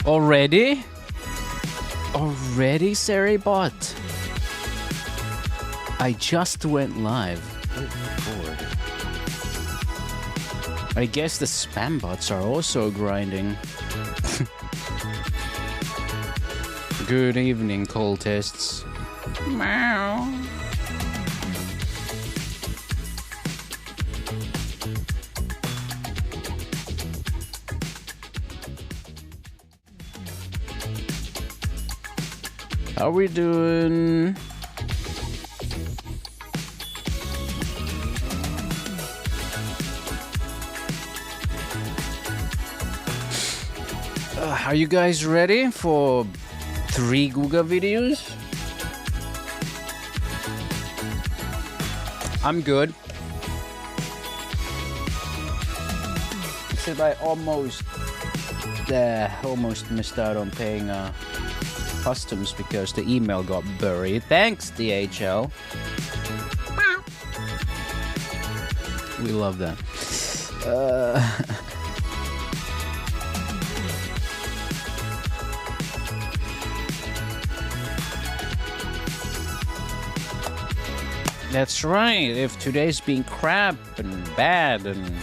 Already? Already, Seribot? I just went live. Oh, Lord. I guess the spam bots are also grinding. Good evening, cultists. Meow. How we doing? Are you guys ready for 3 Guga videos? I'm good. Except I almost missed out on paying customs because the email got buried. Thanks, DHL. We love that. That's right. If today's been crap and bad and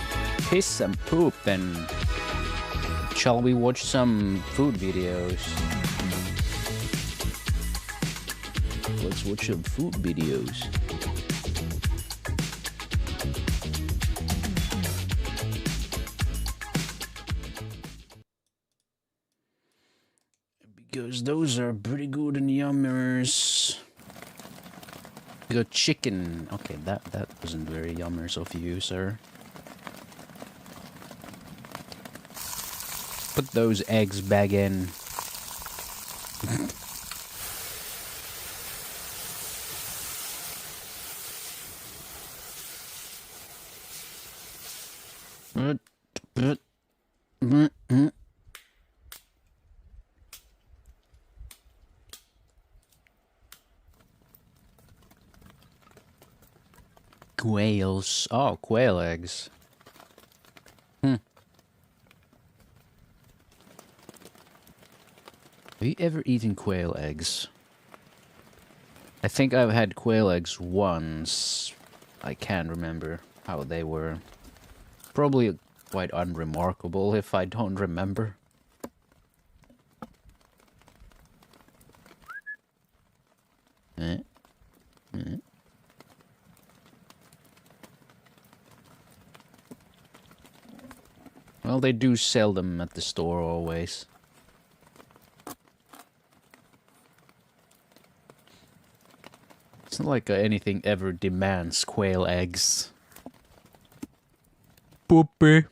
piss and poop, then shall we watch some food videos? Let's watch some food videos. Because those are pretty good and yummers. We got chicken. Okay, that wasn't very yummers of you, sir. Put those eggs back in. Quails. Oh, quail eggs. Have you ever eaten quail eggs? I think I've had quail eggs once. I can't remember how they were. Probably quite unremarkable if I don't remember. Well, they do sell them at the store always. It's not like anything ever demands quail eggs. Poopy.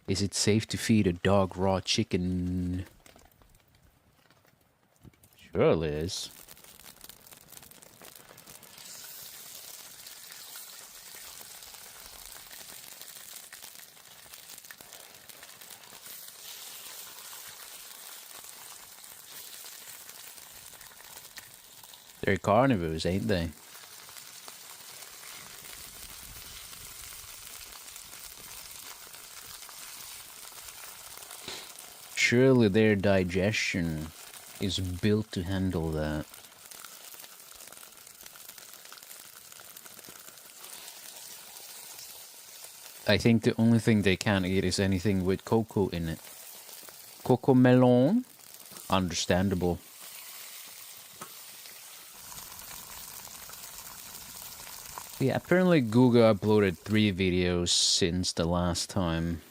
Is it safe to feed a dog raw chicken? Surely is. They're carnivores, ain't they? Surely their digestion is built to handle that. I think the only thing they can't eat is anything with cocoa in it. Coco melon? Understandable. Yeah, apparently Guga uploaded 3 videos since the last time.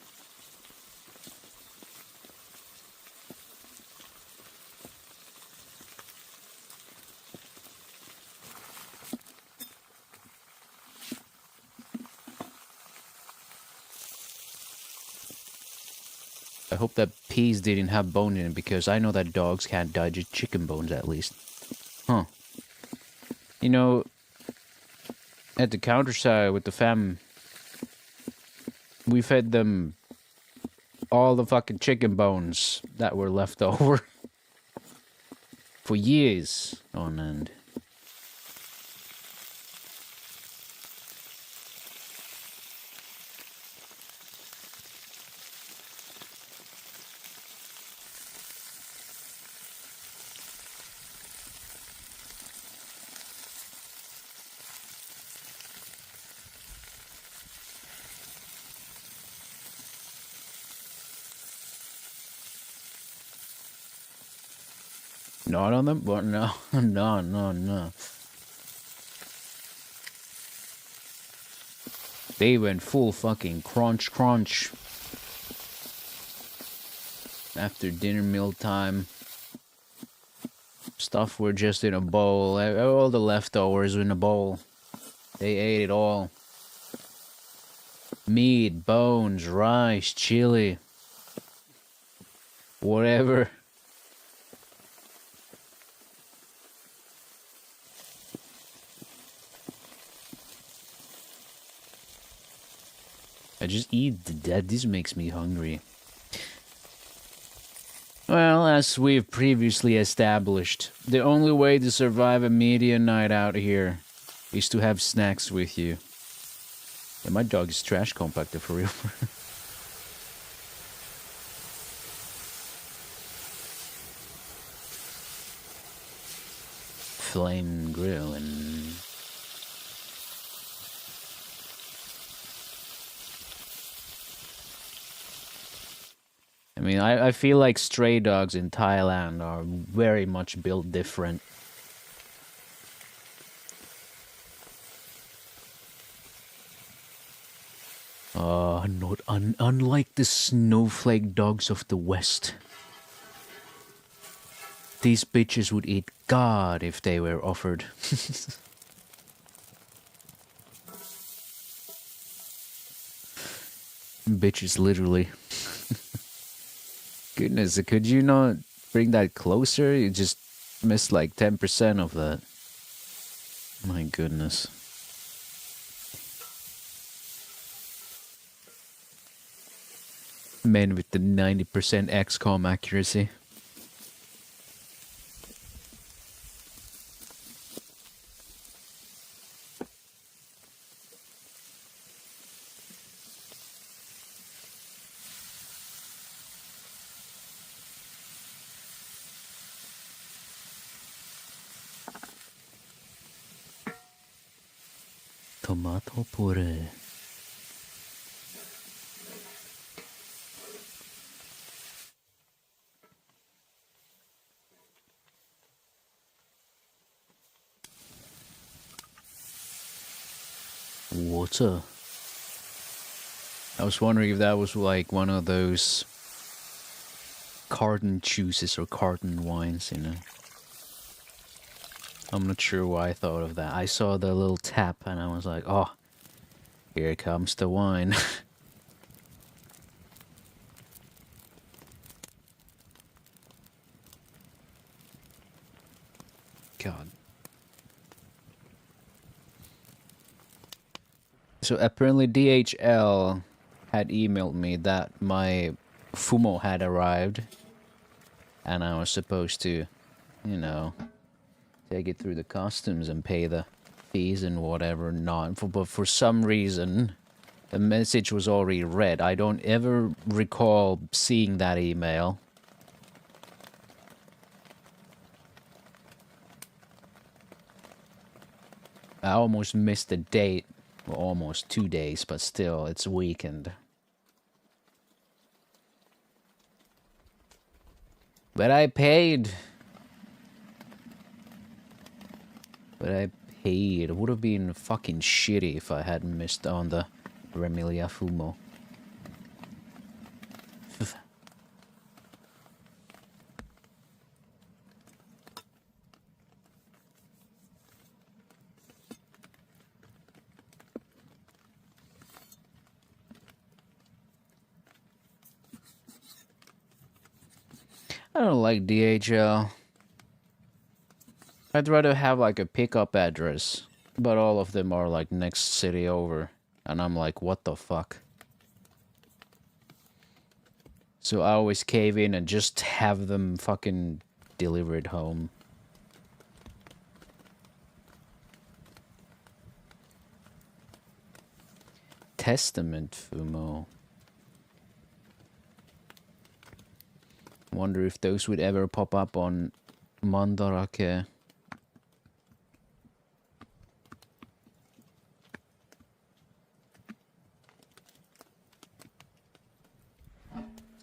I hope that peas didn't have bone in it, because I know that dogs can't digest chicken bones, at least. Huh. You know, at the countryside with the fam, we fed them all the fucking chicken bones that were left over for years on end. Not on them, but no, no. They went full fucking crunch. After dinner meal time. Stuff were just in a bowl. All the leftovers were in a bowl. They ate it all. Meat, bones, rice, chili. Whatever. I just eat that. This makes me hungry. Well, as we've previously established, the only way to survive a media night out here is to have snacks with you. Yeah, my dog is trash compactor for real. Flame grill and... I mean, I feel like stray dogs in Thailand are very much built different. Not unlike the snowflake dogs of the West. These bitches would eat God if they were offered. Bitches, literally. Goodness, could you not bring that closer? You just missed like 10% of that. My goodness. Men with the 90% XCOM accuracy. Tomato puree. Water. I was wondering if that was like one of those carton juices or carton wines, you know. I'm not sure why I thought of that. I saw the little tap and I was like, oh, here comes the wine. God. So apparently DHL had emailed me that my Fumo had arrived. And I was supposed to, you know, take it through the customs and pay the fees and whatever not. But for some reason, the message was already read. I don't ever recall seeing that email. I almost missed the date. Well, almost 2 days, but still, it's a weekend. But I paid. It would have been fucking shitty if I hadn't missed on the Remilia Fumo. I don't like DHL. I'd rather have like a pickup address, but all of them are like next city over, and I'm like, what the fuck? So I always cave in and just have them fucking delivered home. Testament Fumo. Wonder if those would ever pop up on Mandarake.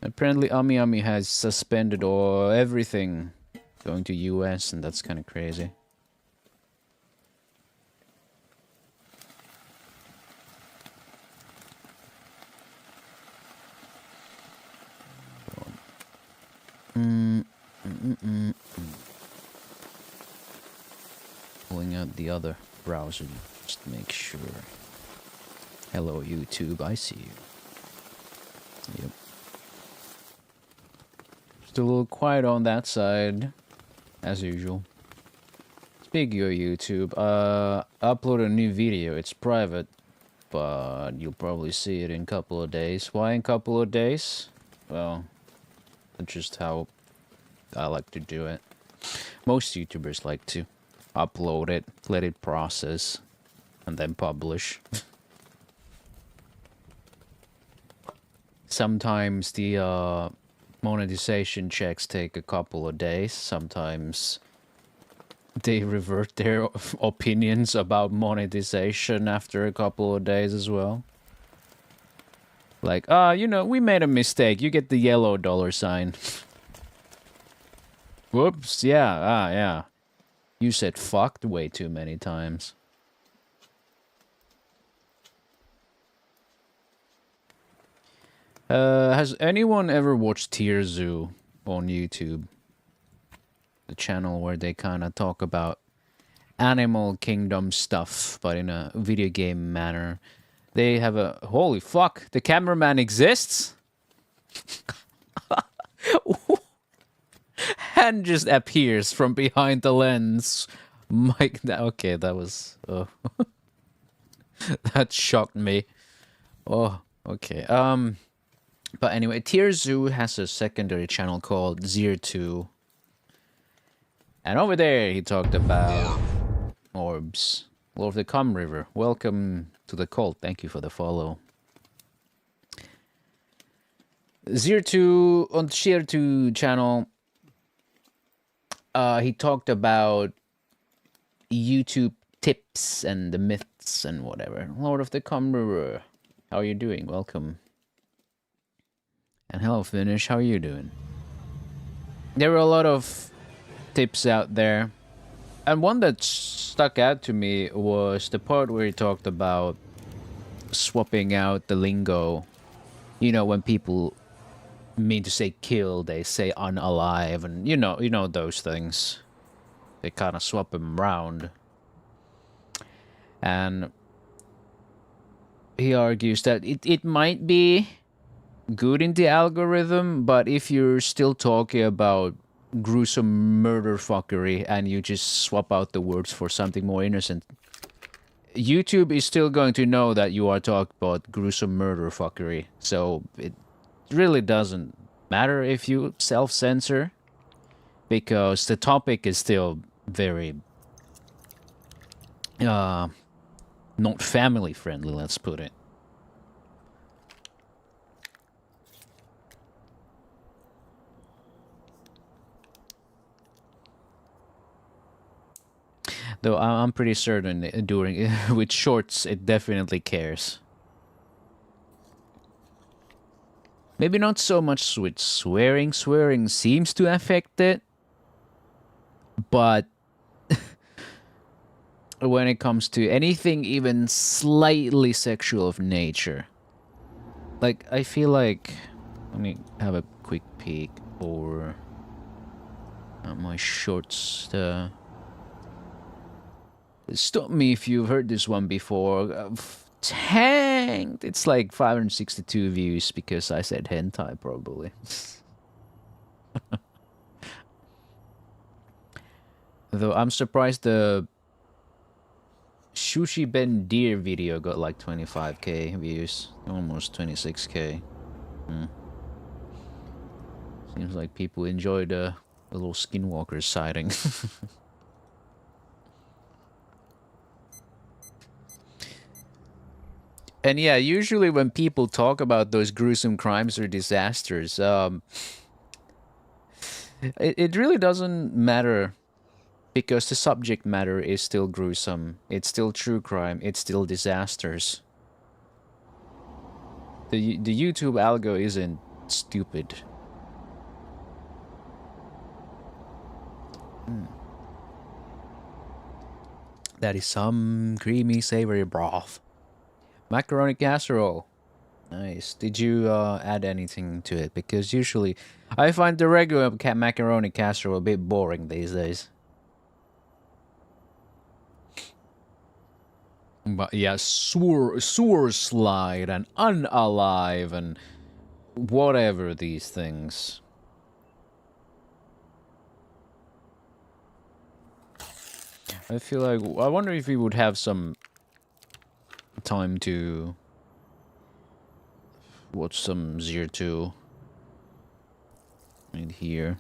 Apparently Ami Ami has suspended or everything going to US, and that's kind of crazy. Pulling out the other browser just to make sure. Hello YouTube, I see you. Yep. Just a little quiet on that side, as usual. Speaking of YouTube, upload a new video. It's private, but you'll probably see it in a couple of days. Why in a couple of days? Well, that's just how I like to do it. Most YouTubers like to upload it, let it process, and then publish. Sometimes the monetization checks take a couple of days. Sometimes they revert their opinions about monetization after a couple of days as well. Like, you know, we made a mistake. You get the yellow dollar sign. Whoops, yeah, yeah. You said fucked way too many times. Has anyone ever watched Tier Zoo on YouTube? The channel where they kind of talk about Animal Kingdom stuff, but in a video game manner. They have a... Holy fuck, the cameraman exists? Hand just appears from behind the lens. Mike, okay, that was... that shocked me. Oh, okay. But anyway, Tier Zoo has a secondary channel called Zero2. And over there, he talked about orbs. Lord of the Cum River. Welcome to the cult. Thank you for the follow. Zero2 on Zero2 channel. He talked about YouTube tips and the myths and whatever. Lord of the Cum River. How are you doing? Welcome. And hello, Finish. How are you doing? There were a lot of tips out there. And one that stuck out to me was the part where he talked about swapping out the lingo. You know, when people mean to say kill, they say unalive, and you know those things. They kind of swap them around. And he argues that it might be good in the algorithm, but if you're still talking about gruesome murder fuckery and you just swap out the words for something more innocent, YouTube is still going to know that you are talking about gruesome murder fuckery. So it really doesn't matter if you self-censor, because the topic is still very not family friendly, let's put it. Though I'm pretty certain during with shorts it definitely cares. Maybe not so much with swearing. Swearing seems to affect it, but when it comes to anything even slightly sexual of nature, like I feel like, let me have a quick peek over my shorts. Stop me if you've heard this one before. Tanked! It's like 562 views because I said hentai, probably. Though I'm surprised the Sushi Ben Deer video got like 25k views. Almost 26k. Seems like people enjoyed a little skinwalker sighting. And yeah, usually when people talk about those gruesome crimes or disasters, it really doesn't matter because the subject matter is still gruesome. It's still true crime. It's still disasters. The YouTube algo isn't stupid. That is some creamy, savory broth. Macaroni casserole. Nice. Did you add anything to it? Because usually I find the regular macaroni casserole a bit boring these days. But yeah, sewer slide and unalive and whatever these things. I feel like I wonder if we would have some time to watch some Zero 2 right here.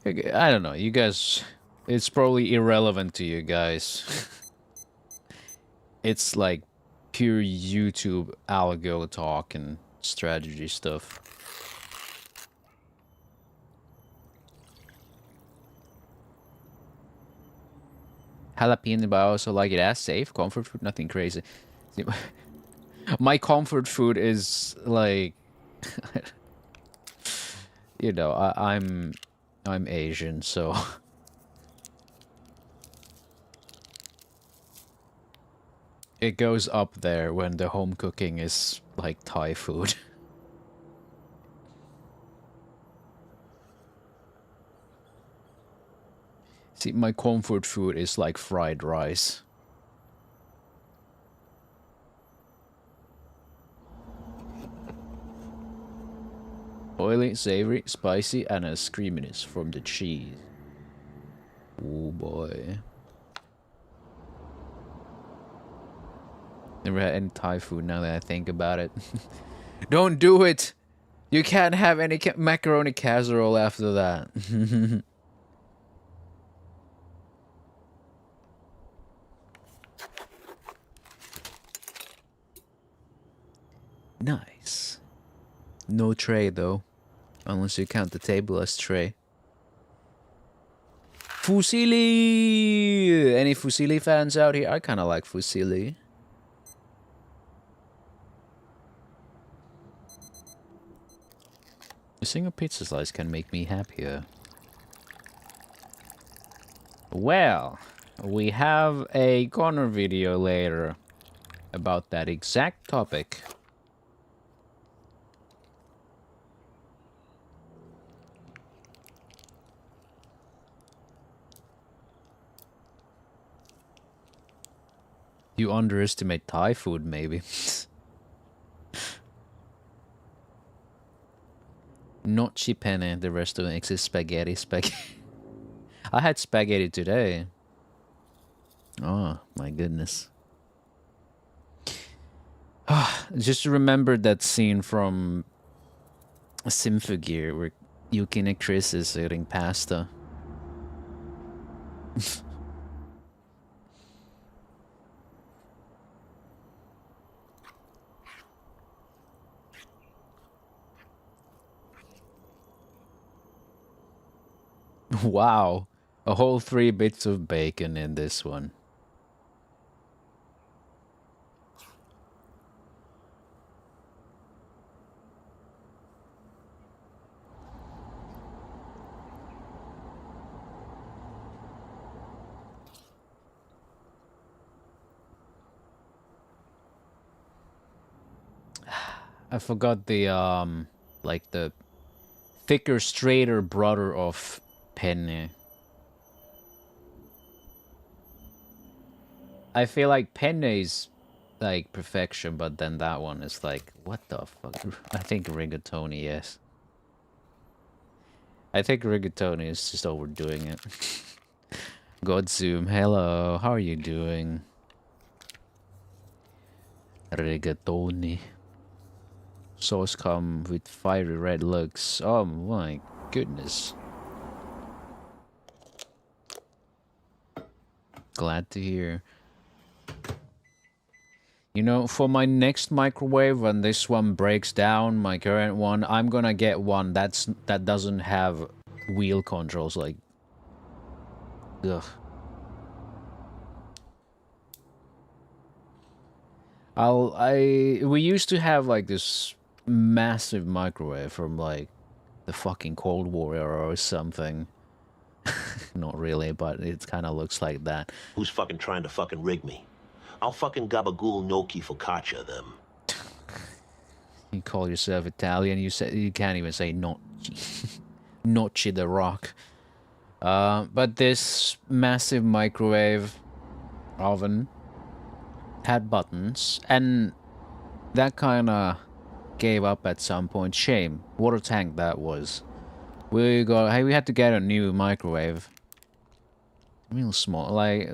I don't know, you guys. It's probably irrelevant to you guys. It's like pure YouTube algo talk and strategy stuff. Jalapeno, but I also like it as safe. Comfort food, nothing crazy. My comfort food is like, you know, I'm Asian, so it goes up there when the home cooking is like Thai food. See, my comfort food is like fried rice. Oily, savory, spicy, and a creaminess from the cheese. Oh boy. Never had any Thai food now that I think about it. Don't do it! You can't have any macaroni casserole after that. Nice. No tray though. Unless you count the table as tray. Fusilli! Any Fusilli fans out here? I kinda like Fusilli. A single pizza slice can make me happier. Well, we have a corner video later about that exact topic. You underestimate Thai food, maybe. Not penne, the rest of it is spaghetti. I had spaghetti today. Oh, my goodness. Just remember that scene from Symphogear where Yuki and Chris is eating pasta. Wow, a whole 3 bits of bacon in this one. I forgot the like the thicker, straighter brother of penne. I feel like penne is like perfection, but then that one is like, what the fuck? I think rigatoni, yes. I think rigatoni is just overdoing it. Godzoom, hello, how are you doing? Rigatoni. Sauce come with fiery red looks. Oh my goodness. Glad to hear. You know, for my next microwave, when this one breaks down, my current one, I'm gonna get one that doesn't have wheel controls. Like, ugh. We used to have like this massive microwave from like the fucking Cold War era or something. Not really, but it kind of looks like that. Who's fucking trying to fucking rig me? I'll fucking gabagool gnocchi focaccia them. You call yourself Italian, you can't even say gnocchi. Gnocchi the rock. But this massive microwave oven had buttons, and that kind of gave up at some point. Shame. What a tank that was. We had to get a new microwave. Real small. Like,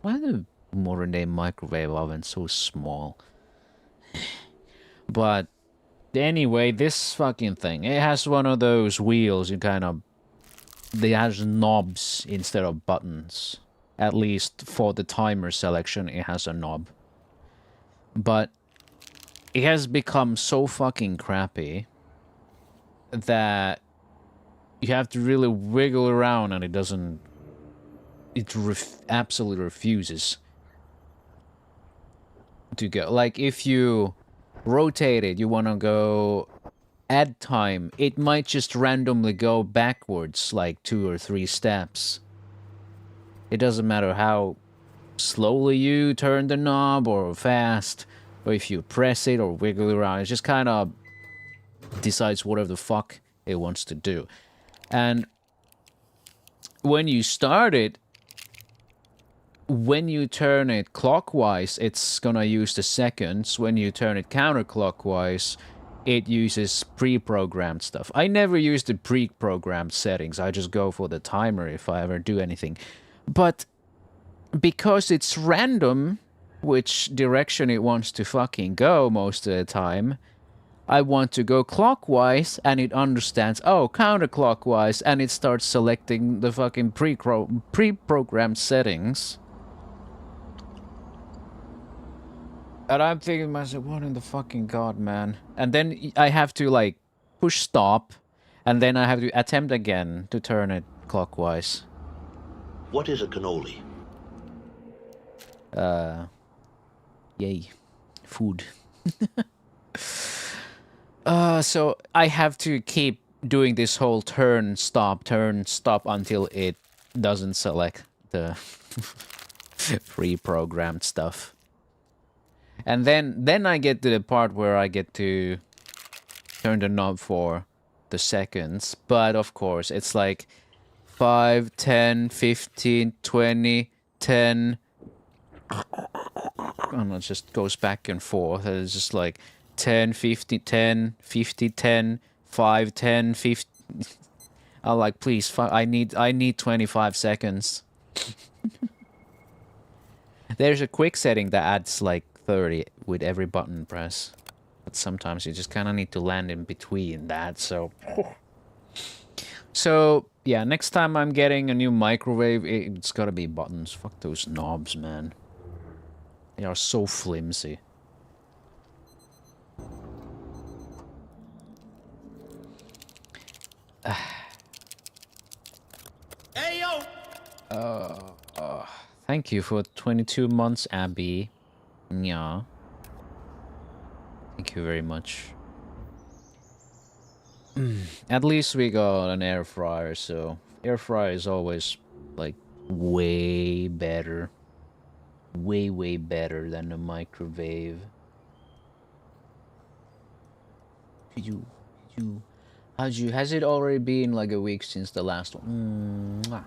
why are the modern day microwave ovens so small? But anyway, this fucking thing, it has one of those wheels. It has knobs instead of buttons. At least for the timer selection, it has a knob. But it has become so fucking crappy that you have to really wiggle around, and it doesn't... It absolutely refuses to go. Like, if you rotate it, you want to go add time, it might just randomly go backwards like 2 or 3 steps. It doesn't matter how slowly you turn the knob or fast, or if you press it or wiggle around. It just kind of decides whatever the fuck it wants to do. And when you start it, when you turn it clockwise, it's gonna use the seconds. When you turn it counterclockwise, it uses pre-programmed stuff. I never use the pre-programmed settings. I just go for the timer if I ever do anything. But because it's random which direction it wants to fucking go most of the time, I want to go clockwise, and it understands, oh, counterclockwise, and it starts selecting the fucking pre-programmed settings. And I'm thinking to myself, what in the fucking god, man? And then I have to, like, push stop, and then I have to attempt again to turn it clockwise. What is a cannoli? Yay. Food. So I have to keep doing this whole turn, stop, until it doesn't select the pre-programmed stuff. And then I get to the part where I get to turn the knob for the seconds. But of course, it's like 5, 10, 15, 20, 10. And it just goes back and forth. And it's just like 10, 50, 10, 50, 10, 5, 10, 50. I'm like, please, I need 25 seconds. There's a quick setting that adds like 30 with every button press. But sometimes you just kind of need to land in between that, so... So, yeah, next time I'm getting a new microwave, it's gotta be buttons. Fuck those knobs, man. They are so flimsy. Hey, yo! Thank you for 22 months, Abby. Yeah. Thank you very much. At least we got an air fryer, so air fryer is always like way better. Way better than the microwave. Has it already been like a week since the last one? Mwah.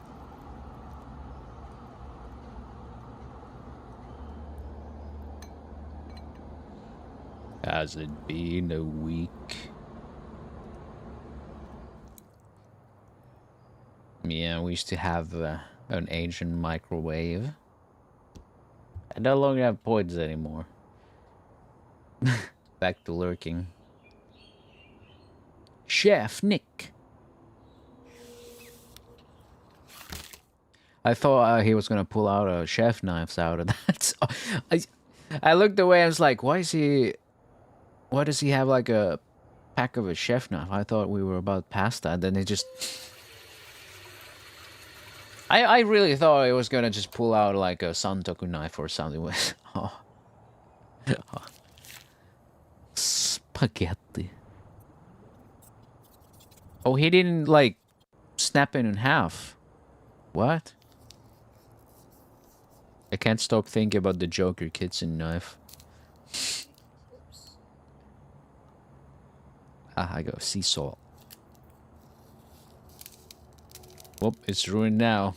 Has it been a week? Yeah, we used to have an Asian microwave. I no longer have points anymore. Back to lurking. Chef Nick. I thought he was gonna pull out a chef knives out of that. I looked away. I was like, why does he have like a pack of a chef knife? I thought we were about past that. Then it just. I really thought it was gonna just pull out like a santoku knife or something. Oh. Spaghetti. Oh, he didn't like snap it in half. What? I can't stop thinking about the Joker kitchen knife. Ah, I go sea salt. Whoop, it's ruined now.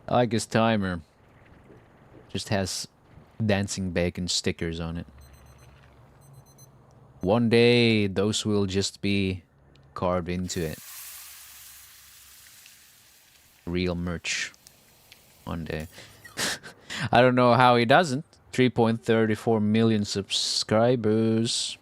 I like his timer. Just has dancing bacon stickers on it. One day, those will just be carved into it. Real merch. One day. I don't know how he doesn't. 3.34 million subscribers.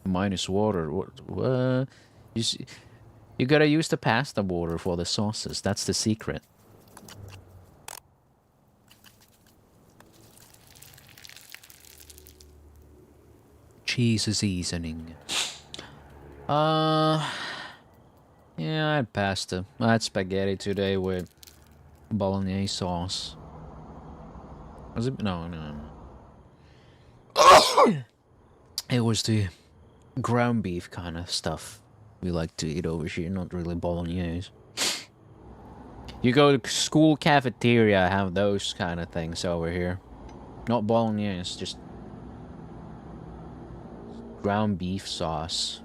Minus water. What? You gotta use the pasta water for the sauces. That's the secret. Cheese seasoning. Yeah, I had pasta. I had spaghetti today with bolognese sauce. Was it? No. It was the ground beef kind of stuff we like to eat over here, not really bolognese. You go to school cafeteria, have those kind of things over here. Not bolognese, just ground beef sauce.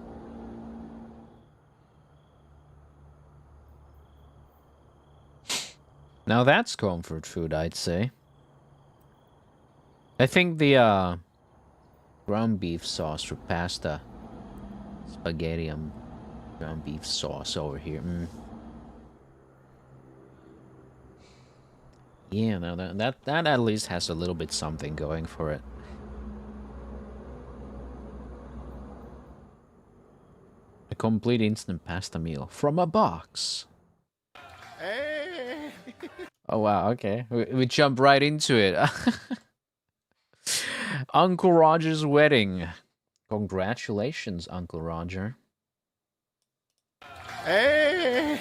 Now that's comfort food, I'd say. I think the ground beef sauce for pasta, spaghetti, ground beef sauce over here. Yeah, no, that at least has a little bit something going for it. A complete instant pasta meal from a box. Hey. Oh wow, okay. We jump right into it. Uncle Roger's wedding. Congratulations, Uncle Roger. Hey.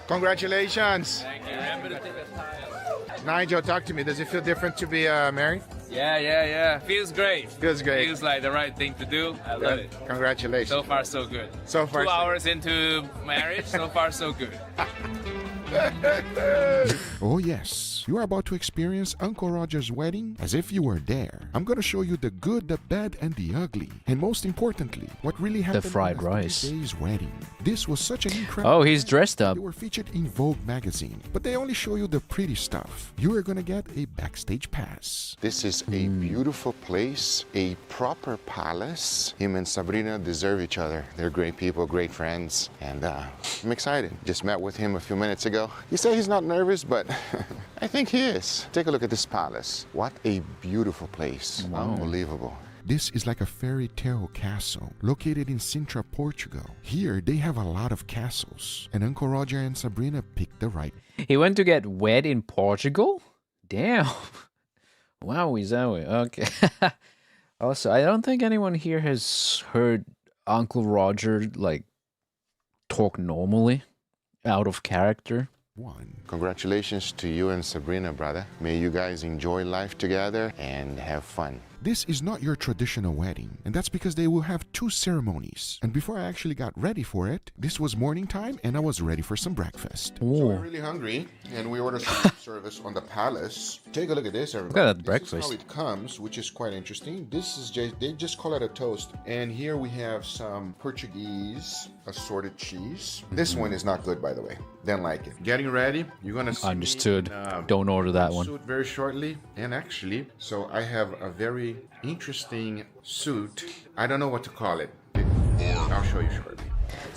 Congratulations. Thank you. Remember to take a tile. Nigel, talk to me. Does it feel different to be married? Yeah. Feels great. Feels great. Feels like the right thing to do. I love it. Congratulations. So far, so good. So far, 2 hours into marriage, so far, so good. Oh yes, you are about to experience Uncle Roger's wedding as if you were there. I'm gonna show you the good, the bad, and the ugly. And most importantly, what really happened fried on the rice. today's wedding. This was such an incredible Oh, he's wedding. dressed up. They were featured in Vogue magazine, but they only show you the pretty stuff. You are gonna get a backstage pass. This is a beautiful place, a proper palace. Him and Sabrina deserve each other. They're great people, great friends, and I'm excited. Just met with him a few minutes ago. He said he's not nervous, but I think he is. Take a look at this palace. What a beautiful place. Wow. Unbelievable. This is like a fairy tale castle located in Sintra, Portugal. Here, they have a lot of castles, and Uncle Roger and Sabrina picked the right. He went to get wed in Portugal? Damn. Wow, is that way? Okay. Also, I don't think anyone here has heard Uncle Roger, like, talk normally, out of character. One. Congratulations to you and Sabrina, brother. May you guys enjoy life together and have fun. This is not your traditional wedding, and that's because they will have 2 ceremonies. And before I actually got ready for it, this was morning time and I was ready for some breakfast. So we're Oh, really hungry, and we ordered some service on the palace. Take a look at this, everybody. Look at that This breakfast. is how it comes, which is quite interesting. This is they just call it a toast. And here we have some Portuguese assorted cheese. This one is not good, by the way. Didn't like it. Getting ready. You're gonna see me understood. in, Don't order that one. suit very shortly. And actually, so I have a very interesting suit. I don't know what to call it. I'll show you shortly.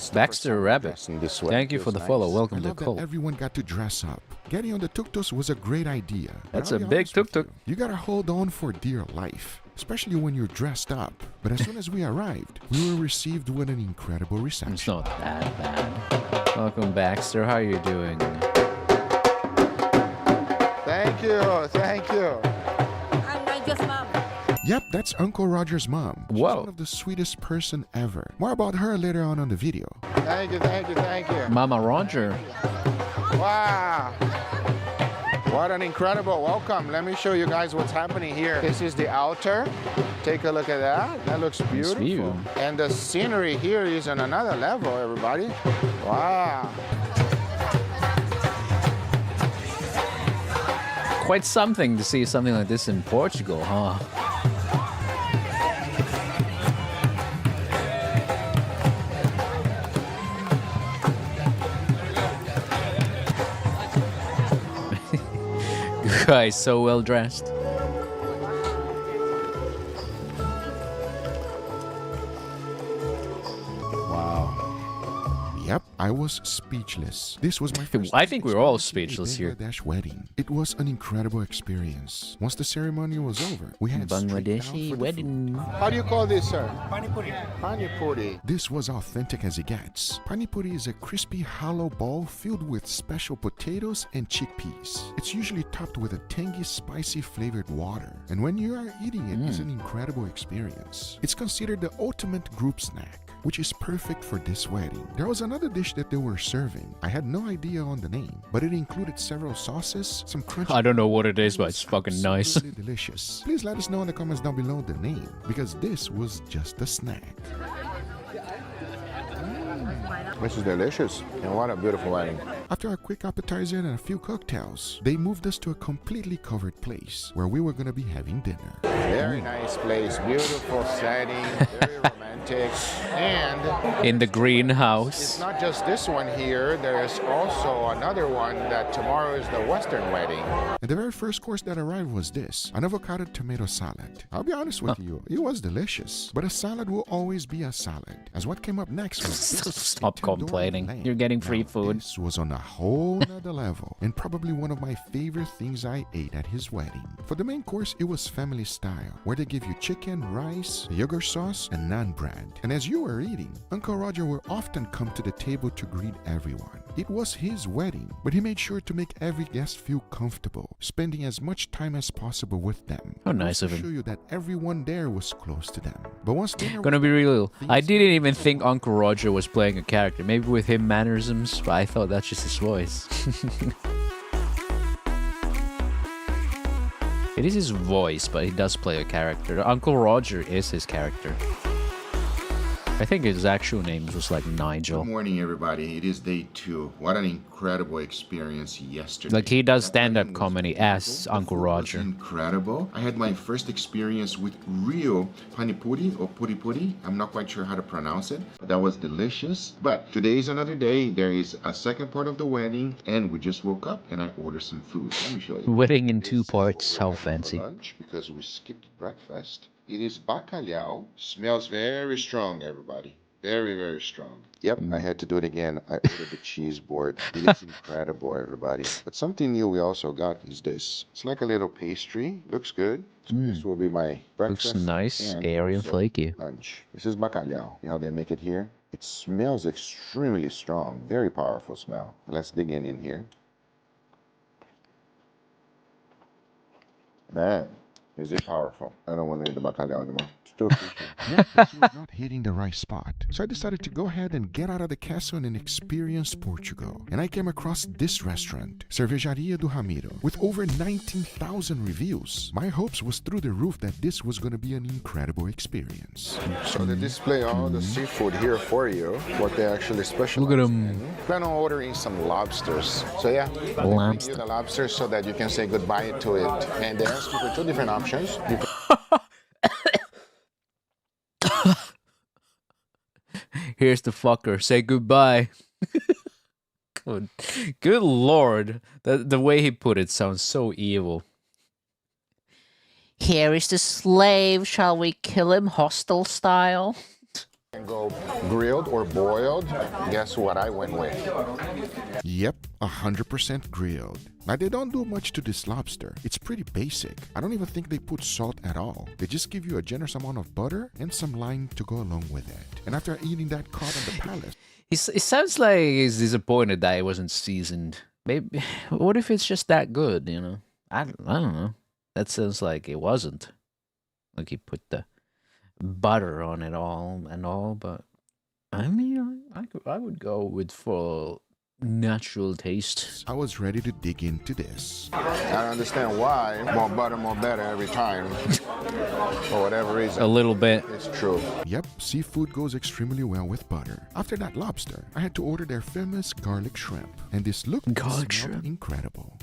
It's the Baxter first time I'm Rabbit. dressing this way. Thank you for Feels the follow. nice. Welcome I to love the that cult. everyone got to dress up. Getting on the tuk-tuk was a great idea. but That's I'll a be big honest with tuk-tuk. You gotta hold on for dear life, especially when you're dressed up. But as soon as we arrived, we were received with an incredible It's reception. not that bad. Welcome, Baxter. How are you doing? Thank you, thank you. I'm Nigel's mom. Yep, that's Uncle Roger's mom. She's Whoa. one of the sweetest person ever. More about her later on the video. Thank you, thank you, thank you. Mama Roger. Wow. What an incredible welcome. Let me show you guys what's happening here. This is the altar. Take a look at that. That looks beautiful. view. And the scenery here is on another level, everybody. Wow. Quite something to see something like this in Portugal, huh? Guys, so well dressed. Yep, I was speechless. This was my first I time think we're all experiencing a speechless here. Bangladesh wedding. It was an incredible experience. Once the ceremony was over, we had straight down Bangladeshi for the wedding. How do you call this, sir? Pani puri. Pani puri. This was authentic as it gets. Pani puri is a crispy hollow ball filled with special potatoes and chickpeas. It's usually topped with a tangy, spicy flavored water. And when you are eating it, it's an incredible experience. It's considered the ultimate group snack, which is perfect for this wedding. There was another dish that they were serving. I had no idea on the name, but it included several sauces, some crunchy... I don't know what it is, but it's fucking nice. Absolutely delicious. Please let us know in the comments down below the name, because this was just a snack. This is delicious. And what a beautiful wedding. After a quick appetizer and a few cocktails, they moved us to a completely covered place where we were going to be having dinner. Very nice place. Beautiful setting. Very romantic. And In the it's greenhouse. not just this one here. There is also another one that tomorrow is the Western wedding. And the very first course that arrived was this, an avocado tomato salad. I'll be honest with you, it was delicious. But a salad will always be a salad. As what came up next was Stop complaining. You're getting free food. This was on a whole nother level, and probably one of my favorite things I ate at his wedding. For the main course, it was family style, where they give you chicken, rice, yogurt sauce, and naan bread. And as you were eating, Uncle Roger will often come to the table to greet everyone. It was his wedding, but he made sure to make every guest feel comfortable, spending as much time as possible with them. How nice of To show him. you that everyone there was close to them. But once dinner Gonna be real. I didn't even think Uncle Roger was playing a character. Maybe with him mannerisms, but I thought that's just his voice. It is his voice, but he does play a character. Uncle Roger is his character. I think his actual name was like Nigel. Good morning, everybody. It is day 2. What an incredible experience yesterday. Like he does That stand-up wedding was comedy beautiful. as The Uncle food was Roger. incredible. I had my first experience with real pani puri or puri puri. I'm not quite sure how to pronounce it, but that was delicious. But today is another day. There is a second part of the wedding, and we just woke up and I ordered some food. Let me show you. Wedding in This 2 is parts. what we're How having for fancy. lunch because we skipped breakfast. It is bacalhau. Smells very strong, everybody. Very, very strong. Yep, I had to do it again. I ordered the cheese board. It is incredible, everybody. But something new we also got is this. It's like a little pastry. Looks good. So this will be my breakfast. Looks nice, and airy and also flaky. lunch. This is bacalhau. See how they make it here? It smells extremely strong. Very powerful smell. Let's dig in here. Man, is it powerful? I don't want to eat the bacalhau anymore. Still fishy. Yeah, this was not hitting the right spot. So I decided to go ahead and get out of the castle and experience Portugal. And I came across this restaurant, Cervejaria do Ramiro, with over 19,000 reviews. My hopes was through the roof that this was going to be an incredible experience. So they display all the seafood here for you, what they actually specialize Look at 'em. in. Plan on ordering some lobsters. So yeah, they bring Lobster. you the lobster so that you can say goodbye to it. And they ask you for 2 different options. You can Here's the fucker. Say goodbye. Good lord. The way he put it sounds so evil. Here is the slave. Shall we kill him hostile style? And go grilled or boiled. Guess what I went with? Yep, 100% grilled. Now, they don't do much to this lobster. It's pretty basic. I don't even think they put salt at all. They just give you a generous amount of butter and some lime to go along with it. And after eating that cod on the palace, It sounds like he's disappointed that it wasn't seasoned. Maybe. What if it's just that good? You know, I don't know. That sounds like it wasn't. Like he put the butter on it all and all, but I mean, I would go with full natural taste. I was ready to dig into this. I don't understand why. More butter, more better every time. For whatever reason. A little bit. It's true. Yep, seafood goes extremely well with butter. After that lobster, I had to order their famous garlic shrimp. And this looked Garlic smelled shrimp. incredible.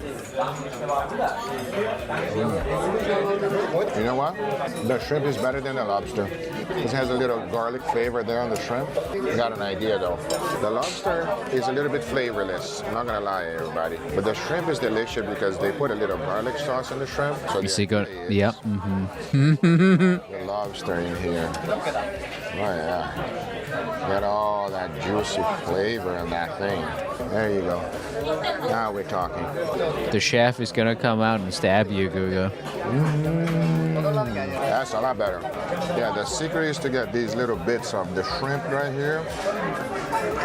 You know what? The shrimp is better than the lobster. It has a little garlic flavor there on the shrimp. You got an idea though. The lobster is a little bit flavorless. I'm not gonna lie, everybody. But the shrimp is delicious because they put a little garlic sauce in the shrimp. So You see, good. Yep. the lobster in here. Oh yeah. Got all that juicy flavor in that thing. There you go. Now we're talking. The chef is gonna come out and stab you, Guga. That's a lot better. Yeah, the secret is to get these little bits of the shrimp right here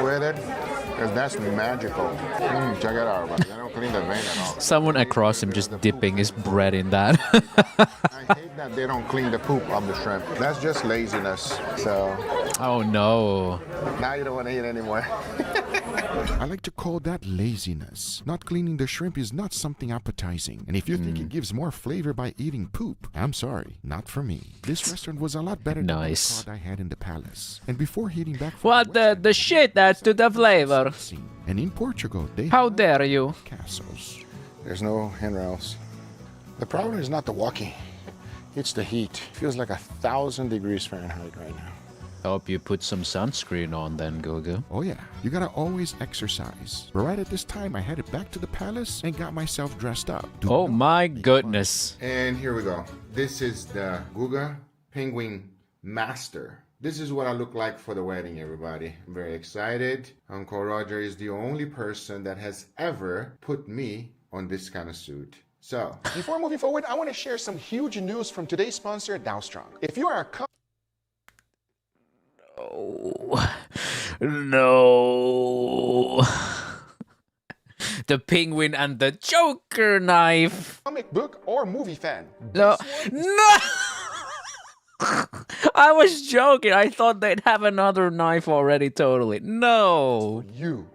with it, because that's magical. Check it out, buddy. They don't clean the vein at all. Someone across him just dipping his bread in that. I hate that they don't clean the poop of the shrimp. That's just laziness. So Oh no. now you don't want to eat anymore. I like to call that laziness. Not cleaning the shrimp is not something appetizing. And if you think it gives more flavor by eating poop, I'm sorry, not for me. This restaurant was a lot better Nice. than the cod I had in the palace. And before heading back for What the shit adds to the flavor? scene, and in Portugal, they How have dare you? castles. There's no handrails. The problem is not the walking. It's the heat. Feels like 1,000 degrees Fahrenheit right now. Hope you put some sunscreen on then, Guga. Oh yeah, you gotta always exercise. But right at this time, I headed back to the palace and got myself dressed up. Do Oh not my make goodness. And here we go. This is the Guga Penguin Master. This is what I look like for the wedding, everybody. I'm very excited. Uncle Roger is the only person that has ever put me on this kind of suit. So, before moving forward, I want to share some huge news from today's sponsor, Dow Strong. If you are a No. The penguin and the Joker knife. comic book or movie fan, No. No. I was joking. I thought they'd have another knife already, totally. No.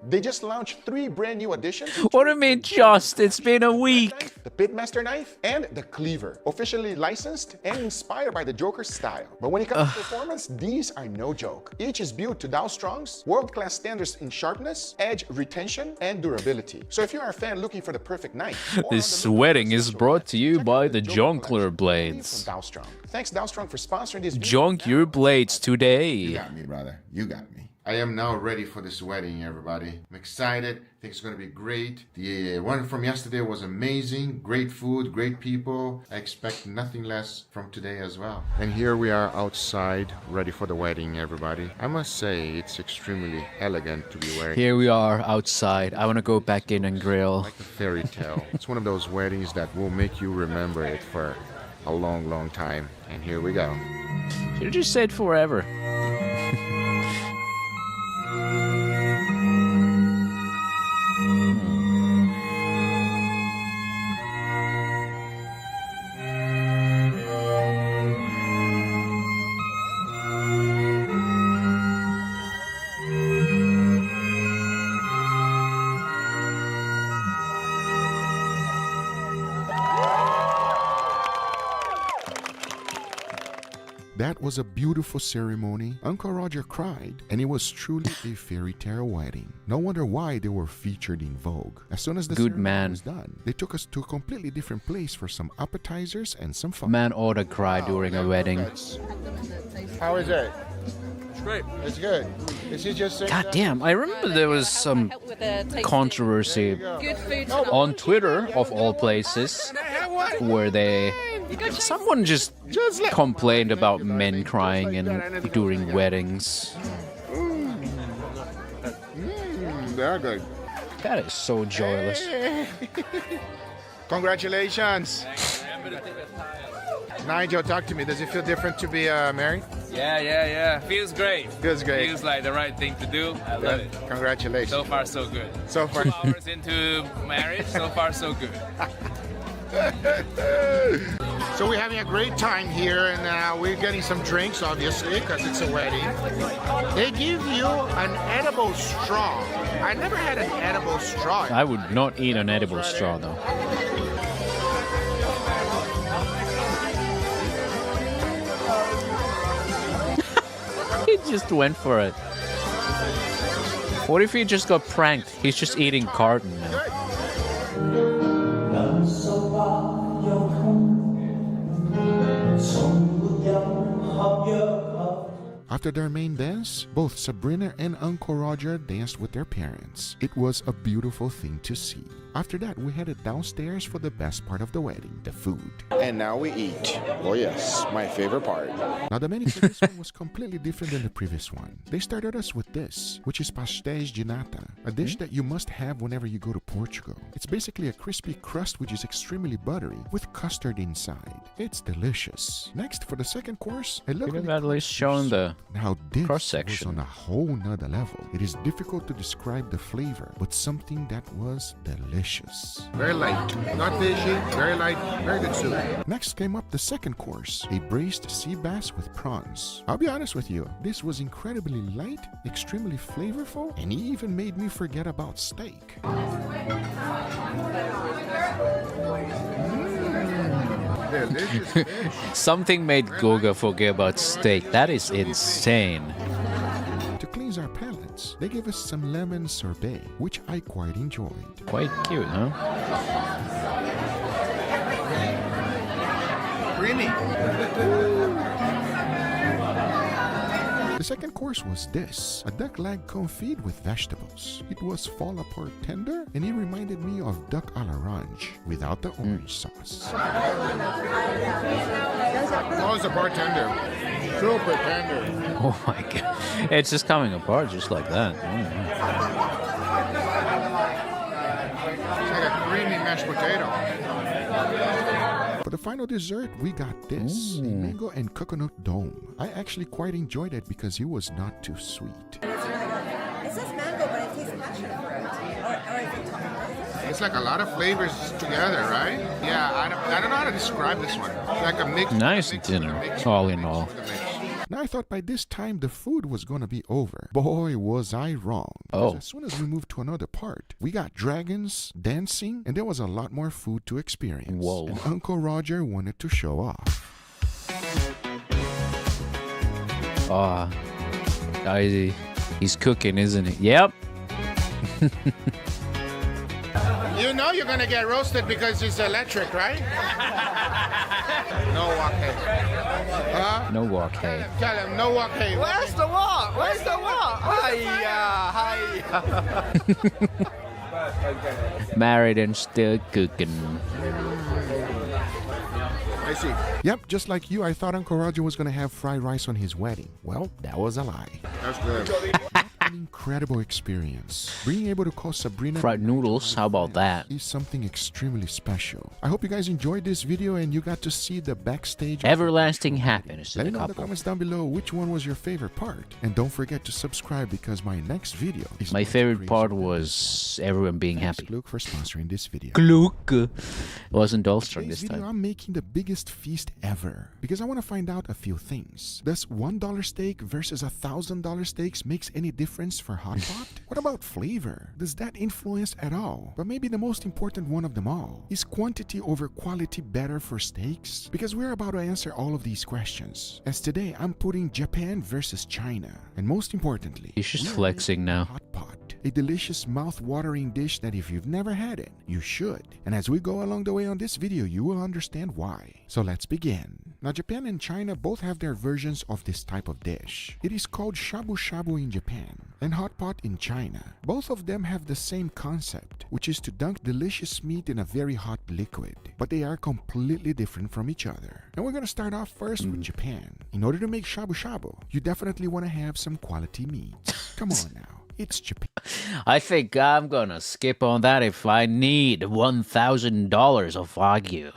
they just launched 3 brand new additions. What do you mean just? It's been a week. The Pitmaster knife and the Cleaver, officially licensed and inspired by the Joker's style. But when it comes to performance, these are no joke. Each is built to Dow Strong's world-class standards in sharpness, edge retention, and durability. So if you are a fan looking for the perfect knife, This wedding is brought to you by the Jonkler blades. Dow Strong. Thanks Dow Strong for sponsoring this video. Junk your blades You today. got me, brother. You got me. I am now ready for this wedding, everybody. I'm excited. I think it's going to be great. The one from yesterday was amazing. Great food, great people. I expect nothing less from today as well. And here we are outside, ready for the wedding, everybody. I must say, it's extremely elegant to be wearing. Here we are outside. I want to go back in and grill. Like a fairy tale. It's one of those weddings that will make you remember it for a long, long time. And here we go. Should have just said forever. That was a beautiful ceremony. Uncle Roger cried, and it was truly a fairy tale wedding. No wonder why they were featured in Vogue. As soon as the Good ceremony man. was done, they took us to a completely different place for some appetizers and some fun. Man ought to cry during a wedding. How is it? It's great. It's good. Is he just saying God damn, I remember there was some controversy Good food. on Twitter, of all places, where they Someone just let- complained about men crying and during weddings. They're good. That is so joyless. Congratulations. Nigel, talk to me. Does it feel different to be married? Yeah. Feels great. Feels great. Feels like the right thing to do. I love it. Congratulations. So far, so good. So far. 2 hours into marriage, so far, so good. So we're having a great time here, and we're getting some drinks, obviously, because it's a wedding. They give you an edible straw. I never had an edible straw. I would not eat an edible straw though. He just went for it. What if he just got pranked? He's just eating carton now. After their main dance, both Sabrina and Uncle Roger danced with their parents. It was a beautiful thing to see. After that, we headed downstairs for the best part of the wedding, the food. And now we eat. Oh yes, my favorite part. Now the menu for this one was completely different than the previous one. They started us with this, which is pastéis de nata, a dish that you must have whenever you go to Portugal. It's basically a crispy crust which is extremely buttery with custard inside. It's delicious. Next, for the second course, a look Could have at least shown the now this was cross-section. on a whole nother level. It is difficult to describe the flavor, but something that was delicious. Very light. Not fishy. Very light. Very good soup. Next came up the second course, a braised sea bass with prawns. I'll be honest with you, this was incredibly light, extremely flavorful, and even made me forget about steak. Delicious fish. Something made Goga forget about steak. That is insane. To cleanse our palates, they gave us some lemon sorbet, which I quite enjoyed. Quite cute, huh? Creamy. The second course was this, a duck leg confit with vegetables. It was fall apart tender, and it reminded me of duck à l'orange without the orange sauce. Oh, it's a bartender. Super tender. Oh my god. It's just coming apart just like that. Oh, yeah. It's like a creamy mashed potato. For the final dessert, we got this, a mango and coconut dome. I actually quite enjoyed it because it was not too sweet. It says mango, but it tastes passion fruit. Or is it It's like a lot of flavors together, right? Yeah, I don't know how to describe this one. It's like a mix. Nice mix dinner, with a mix all with a in mix all. with a mix. Now I thought by this time the food was gonna be over. Boy, was I wrong. Because Oh. as soon as we moved to another part, we got dragons, dancing, and there was a lot more food to experience. Whoa. And Uncle Roger wanted to show off. Ah, he's cooking, isn't he? Yep. You know you're gonna get roasted because it's electric, right? No walk hay. Huh? No walk, hey. Tell him no walk hay. Where's the walk? Where's the walk? Hiya. Married and still cooking. I see. Yep, just like you, I thought Uncle Roger was gonna have fried rice on his wedding. Well, that was a lie. That's good. An incredible experience. Being able to call Sabrina Fried noodles, how about that? is something extremely special. I hope you guys enjoyed this video and you got to see the backstage. Everlasting happiness to Let the me know in the couple. comments down below which one was your favorite part. And don't forget to subscribe because my next video is My much favorite crazier part than was everyone being this. happy. Luke for sponsoring this video. Gluck. Wasn't Dolstrom Today's this video, time. I'm making the biggest feast ever because I want to find out a few things. Does $1 steak versus $1,000 steaks makes any difference for hot pot? What about flavor? Does that influence at all? But maybe the most important one of them all, is quantity over quality better for steaks? Because we're about to answer all of these questions. As today, I'm putting Japan versus China. And most importantly, He's just we are flexing making now. hot pot, a delicious mouth-watering dish that if you've never had it, you should. And as we go along the way on this video, you will understand why. So let's begin. Now Japan and China both have their versions of this type of dish. It is called shabu shabu in Japan, and hot pot in China. Both of them have the same concept, which is to dunk delicious meat in a very hot liquid, but they are completely different from each other. And we're gonna start off first with Japan. In order to make shabu shabu, you definitely want to have some quality meat. Come on now, it's Japan. I think I'm gonna skip on that if I need $1,000 of Wagyu.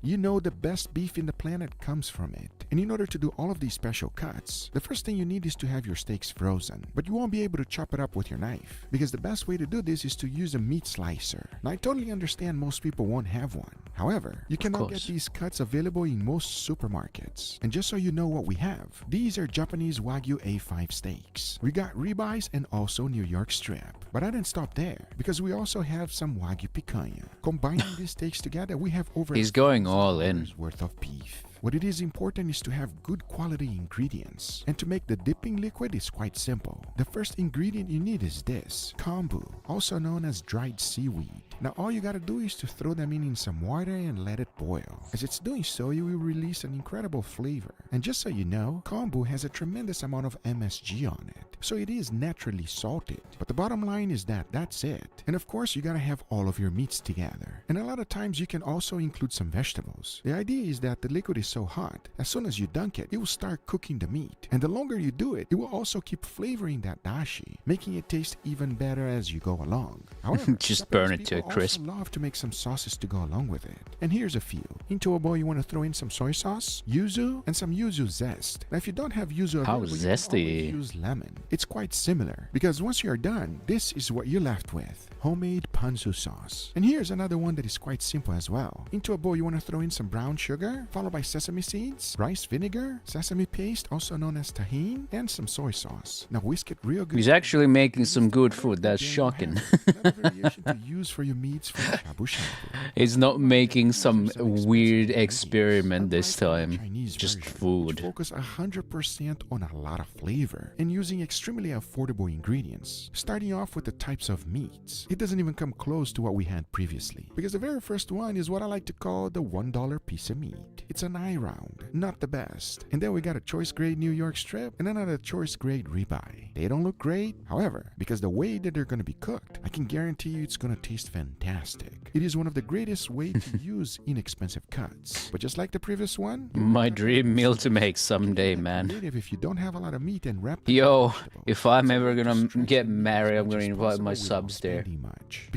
You know the best beef in the planet comes from it. And in order to do all of these special cuts, the first thing you need is to have your steaks frozen. But you won't be able to chop it up with your knife, because the best way to do this is to use a meat slicer. Now I totally understand most people won't have one. However, you cannot get these cuts available in most supermarkets. And just so you know what we have, these are Japanese Wagyu A5 steaks. We got ribeyes and also New York strip. But I didn't stop there, because we also have some Wagyu picanha. Combining these steaks together, we have over He's going all in. worth of beef. What it is important is to have good quality ingredients. And to make the dipping liquid is quite simple. The first ingredient you need is this, kombu, also known as dried seaweed. Now all you gotta do is to throw them in some water and let it boil. As it's doing so, you will release an incredible flavor. And just so you know, kombu has a tremendous amount of MSG on it, so it is naturally salted. But the bottom line is that that's it. And of course, you gotta have all of your meats together. And a lot of times you can also include some vegetables. The idea is that the liquid is so hot, as soon as you dunk it, it will start cooking the meat. And the longer you do it, it will also keep flavoring that dashi, making it taste even better as you go along. However, just burn it to a crisp. I also love to make some sauces to go along with it. And here's a few. Into a bowl, you want to throw in some soy sauce, yuzu, and some yuzu zest. Now if you don't have yuzu How available, zesty. you can always use lemon. It's quite similar, because once you're done, this is what you're left with. Homemade ponzu sauce. And here's another one that is quite simple as well. Into a bowl, you want to throw in some brown sugar, followed by sesame seeds, rice vinegar, sesame paste, also known as tahini, and some soy sauce. Now whisk it real good. He's actually making some good food. That's shocking. Another variation to use for your meats for shabu shabu. He's not making some weird experiment this time. Chinese Just version, food. which focus 100% on a lot of flavor and using extremely affordable ingredients. Starting off with the types of meats. It doesn't even come close to what we had previously, because the very first one is what I like to call the $1 piece of meat. It's an eye round, not the best. And then we got a choice grade New York strip and another choice grade ribeye. They don't look great, however, because the way that they're going to be cooked, I can guarantee you it's going to taste fantastic. It is one of the greatest ways to use inexpensive cuts. But just like the previous one, My dream meal to make someday, man. creative if you don't have a lot of meat and wrap Yo, if I'm ever gonna get married, I'm gonna invite my subs there.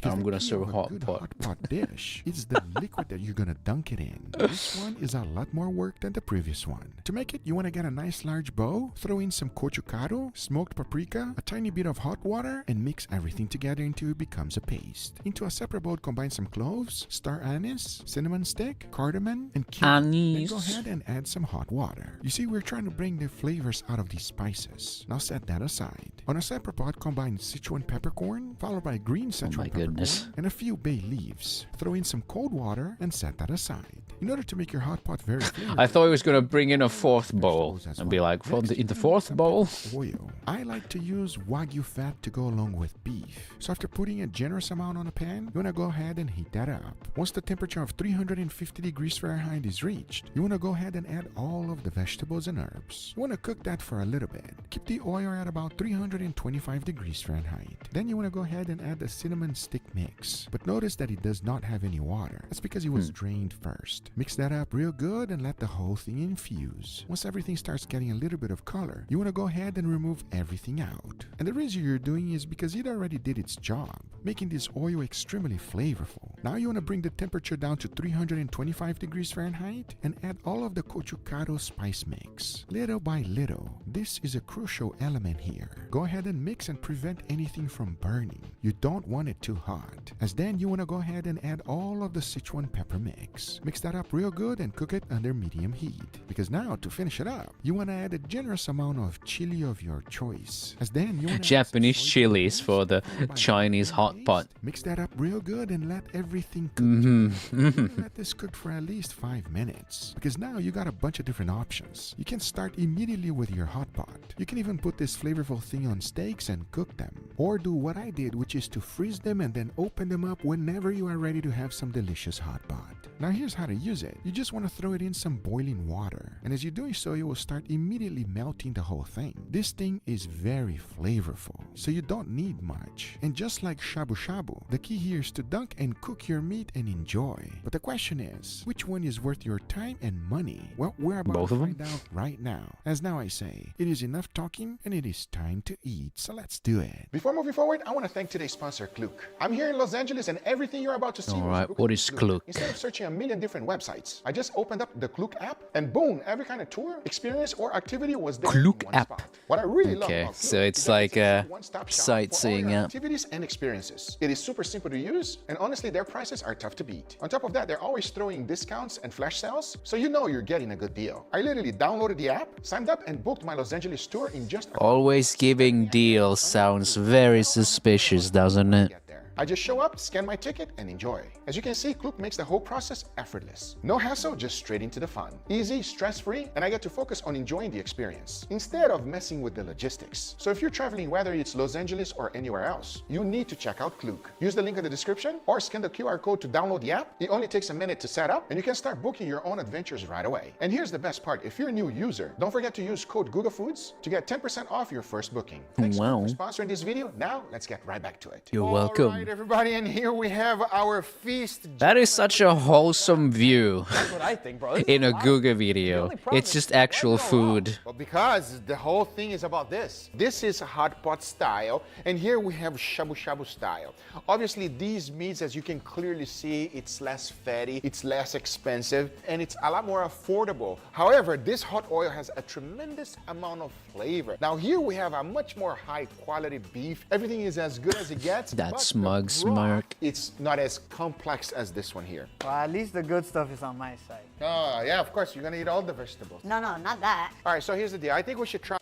I'm gonna serve hot pot. Hot pot dish is the liquid that you're gonna dunk it in. This one is a lot more work than the previous one. To make it, you want to get a nice large bowl, throw in some gochugaru, smoked paprika, a tiny bit of hot water, and mix everything together until it becomes a paste. Into a separate bowl, combine some cloves, star anise, cinnamon stick, cardamom, and cumin. Then go ahead and add some hot water. You see, we're trying to bring the flavors out of these spices. Now set that aside. On a separate pot, combine Sichuan peppercorn, followed by green Sichuan goodness. peppercorn, and a few bay leaves. Throw in some cold water and set that aside. In order to make your hot pot very flavorful, I thought he was gonna bring in a fourth bowl and be like, in the fourth bowl? oil. I like to use Wagyu fat to go along with beef. So after putting a generous amount on a pan, you want to go ahead and heat that up. Once the temperature of 350 degrees Fahrenheit is reached, you want to go ahead and add all of the vegetables and herbs. You want to cook that for a little bit. Keep the oil at about 325 degrees Fahrenheit. Then you want to go ahead and add the cinnamon stick mix. But notice that it does not have any water. That's because it was drained first. Mix that up real good and let the whole thing infuse. Once everything starts getting a little bit of color, you want to go ahead and remove everything out. And the reason you're doing is because it already did its job, making this oil extremely flavorful. Now you want to bring the temperature down to 325 degrees Fahrenheit and add all of the gochugaru spice mix. Little by little, this is a crucial element here. Go ahead and mix and prevent anything from burning. You don't want it too hot, as then you want to go ahead and add all of the Sichuan pepper mix. Mix that up real good and cook it under medium heat. Because now, to finish it up, you want to add a generous amount of chili of your choice, as then you want to Japanese chilies for the Chinese hot pot. Mix that up real good and let everything cook. Let this cook for at least 5 minutes, because now you got a bunch of different options. You can start immediately with your hot pot. You can even put this flavorful thing on steaks and cook them. Or do what I did, which is to freeze them and then open them up whenever you are ready to have some delicious hot pot. Now here's how to use it. You just want to throw it in some boiling water. And as you're doing so, you will start immediately melting the whole thing. This thing is very flavorful, so you don't need much. And just like shabu shabu, the key here is to dunk and cook your meat and enjoy. But the question is, which one is worth your time and money? Well, we're about Both to of them? find out right now. As now I say, it is enough talking and it is time to eat. So let's do it. Before moving forward, I want to thank today's sponsor, Klook. I'm here in Los Angeles and everything you're about to see. All was right, booked what with is Klook? Instead of searching a million different websites, I just opened up the Klook app and boom, every kind of tour, experience, or activity was there Klook in one app. spot. What I really love Okay, about so Klook it's is that like a one-stop shop sightseeing for all your app. activities and experiences. It is super simple to use, and honestly, their prices are tough to beat. On top of that, they're always throwing discounts and flash sales, so you know you're getting a good deal. I literally downloaded the app, signed up, and booked my Los Angeles tour in just a Always giving deals sounds very suspicious, doesn't it? get there. I just show up, scan my ticket, and enjoy. As you can see, Klook makes the whole process effortless. No hassle, just straight into the fun. Easy, stress-free, and I get to focus on enjoying the experience instead of messing with the logistics. So if you're traveling, whether it's Los Angeles or anywhere else, you need to check out Klook. Use the link in the description or scan the QR code to download the app. It only takes a minute to set up, and you can start booking your own adventures right away. And here's the best part. If you're a new user, don't forget to use code GugaFoods to get 10% off your first booking. Thanks Wow. for sponsoring this video. Now, let's get right back to it. You're All welcome. right, everybody, and here we have our feast. That is such a wholesome view That's what I think, bro. This in is a lot. Guga video. only problem It's is just why actual is it all raw? food. Well, because the whole thing is about this. This is hot pot style, and here we have shabu shabu style. Obviously, these meats, as you can clearly see, it's less fatty, it's less expensive, and it's a lot more affordable. However, this hot oil has a tremendous amount of flavor. Now, here we have a much more high quality beef. Everything is as good as it gets. That but the smug broth, smirk. It's not as complex as this one here. Well, at least the good stuff is on my side. Oh, yeah, of course, you're gonna eat all the vegetables. No, no, not that. All right, so here's the deal. I think we should try.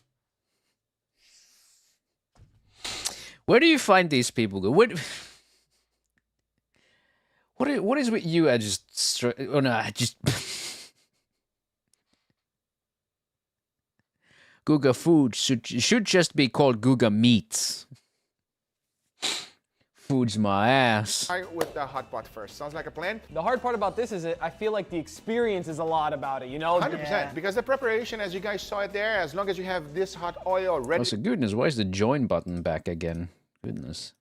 Where do you find these people? What is with you? I just oh no, I just Guga food should just be called Guga meats. Food's my ass. Try with the hot pot first. Sounds like a plan? The hard part about this is I feel like the experience is a lot about it, you know? 100%. Because the preparation, as you guys saw it there, as long as you have this hot oil ready Oh, so goodness, why is the join button back again? Goodness.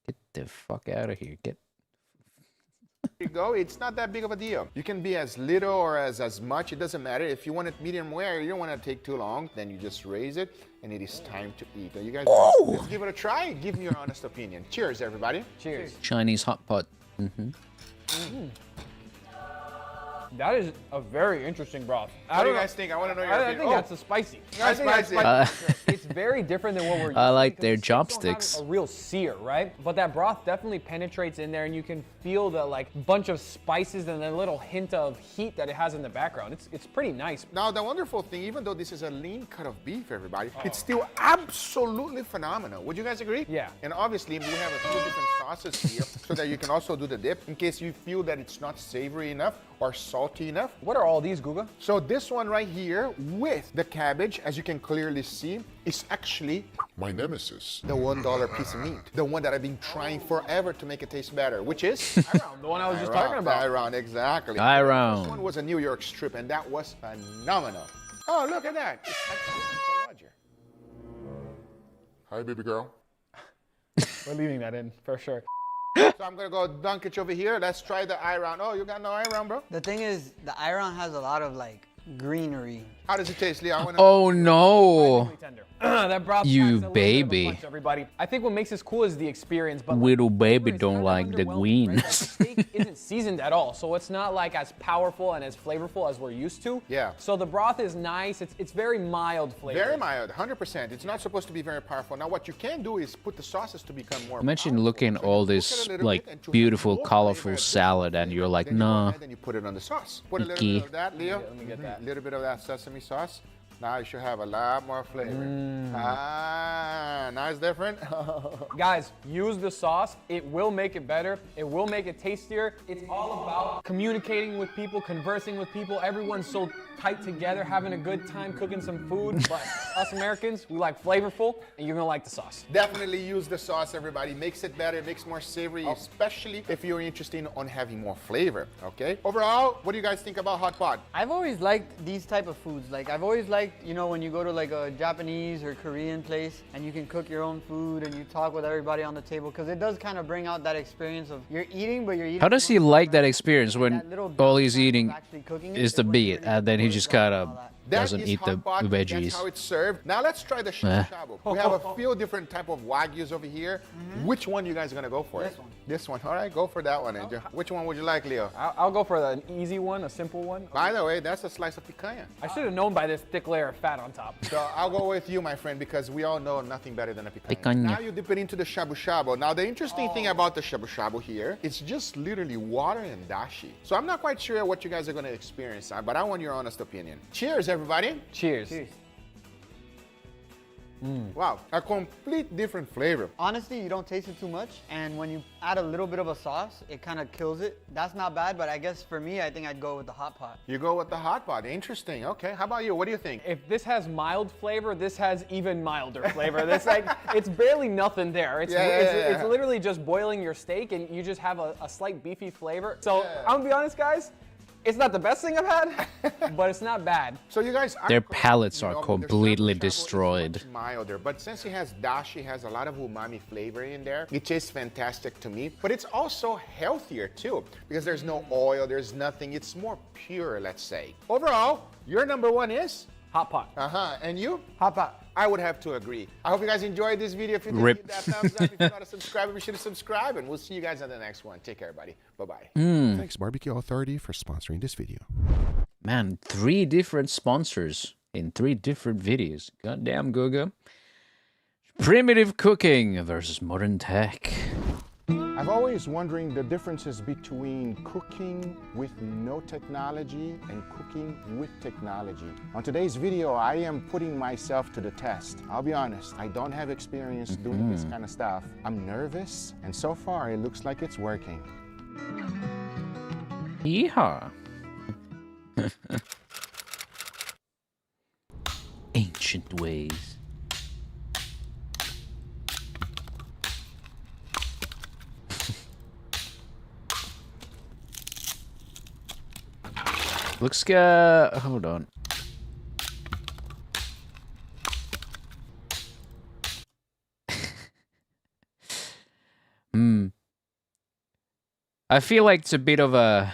Get the fuck out of here. Get to go, it's not that big of a deal. You can be as little or as much, it doesn't matter. If you want it medium rare, you don't want to take too long, then you just raise it, and it is time to eat. Are you guys ready? Let's give it a try. Give me your honest opinion. Cheers, everybody. Cheers. Chinese hot pot. That is a very interesting broth. What do you guys think? I want to know your I opinion. think that's a spicy. That's spicy. It's very different than what we're used I to like because their the steaks don't have chopsticks. A real sear, right? But that broth definitely penetrates in there, and you can feel the like bunch of spices and a little hint of heat that it has in the background. It's pretty nice. Now, the wonderful thing, even though this is a lean cut of beef, everybody, it's still absolutely phenomenal. Would you guys agree? Yeah. And obviously, we have a few different sauces here so that you can also do the dip in case you feel that it's not savory enough or salty enough. What are all these, Guga? So this one right here with the cabbage, as you can clearly see, is actually My nemesis. the $1 piece of meat. The one that I've been trying forever to make it taste better, which is The one I was just talking about. Iron, exactly. Iron. This one was a New York strip, and that was phenomenal. Oh, look at that. It's actually Uncle Roger. Hi, baby girl. We're leaving that in for sure. So I'm gonna go dunk it over here. Let's try the iron. Oh, you got no iron, bro? The thing is, the iron has a lot of like greenery. How does it taste, Lee? I wanna Oh no. Really tender. That broth You packs a little bit of a baby. punch, everybody. I think what makes this cool is the experience, but Little baby flavor is don't kinda like the underwhelming, right? green. Like, the steak isn't seasoned at all, so it's not like as powerful and as flavorful as we're used to. Yeah. So the broth is nice. It's very mild flavor. Very mild, 100%. It's not supposed to be very powerful. Now, what you can do is put the sauces to become more Imagine powerful. looking So you all cook this it a little like bit and to have beautiful, more colorful flavor, salad, and you're like, then you go nah. ahead and you put it on the sauce. Put a little Icky. bit of that, Leo. Let me get that. A little bit of that sesame sauce. Now you should have a lot more flavor. Ah, now it's different. Guys, use the sauce. It will make it better. It will make it tastier. It's all about communicating with people, conversing with people. Everyone's so tight together, having a good time cooking some food. But us Americans, we like flavorful, and you're gonna like the sauce. Definitely use the sauce, everybody. Makes it better, makes more savory, especially if you're interested in having more flavor, okay? Overall, what do you guys think about hot pot? I've always liked these type of foods. Like I've always liked, you know, when you go to like a Japanese or Korean place and you can cook your own food and you talk with everybody on the table, because it does kind of bring out that experience of you're eating, but you're eating. How does he like that experience when That little all he's downtime of eating actually cooking it is the when meat, you're and then he just kind of That doesn't is eat the hot pot. That's veggies? how it's served. Now let's try the shabu shabu. We have a few different type of wagyus over here. Which one you guys are gonna go for? This one. This one. All right, go for that one, Angel. Which one would you like, Leo? I'll go for an easy one, a simple one. By the way, that's a slice of picanha. I should have known by this thick layer of fat on top. So I'll go with you, my friend, because we all know nothing better than a picanha. Picanha. Now you dip it into the shabu shabu. Now the interesting thing about the shabu shabu here, it's just literally water and dashi. So I'm not quite sure what you guys are gonna experience, but I want your honest opinion. Cheers, everybody. Cheers. Wow, a complete different flavor. Honestly, you don't taste it too much, and when you add a little bit of a sauce, it kind of kills it. That's not bad, but I guess for me, I think I'd go with the hot pot. You go with the hot pot. Interesting. Okay, how about you? What do you think? If this has mild flavor, this has even milder flavor. This like it's barely nothing there. It's it's literally just boiling your steak, and you just have a slight beefy flavor. So I'm gonna be honest, guys. It's not the best thing I've had, but it's not bad. So you guys, Their palates are the completely shabu shabu is destroyed. much milder, but since it has dashi, has a lot of umami flavor in there. It tastes fantastic to me, but it's also healthier too because there's no oil, there's nothing. It's more pure, let's say. Overall, your number one is Hot pot. and you? Hot pot. I would have to agree. I hope you guys enjoyed this video. If you did, Rip. hit that thumbs up. If you're not a subscriber, be sure to subscribe, and we'll see you guys on the next one. Take care, everybody. Bye-bye. Thanks, Barbecue Authority, for sponsoring this video. Man, 3 different sponsors in 3 different videos. Goddamn, Guga. Primitive cooking versus modern tech. I've always wondering the differences between cooking with no technology and cooking with technology. On today's video, I am putting myself to the test. I'll be honest, I don't have experience doing this kind of stuff. I'm nervous, and so far it looks like it's working. Yeehaw. Ancient ways. Looks good. Hold on. I feel like it's a bit of a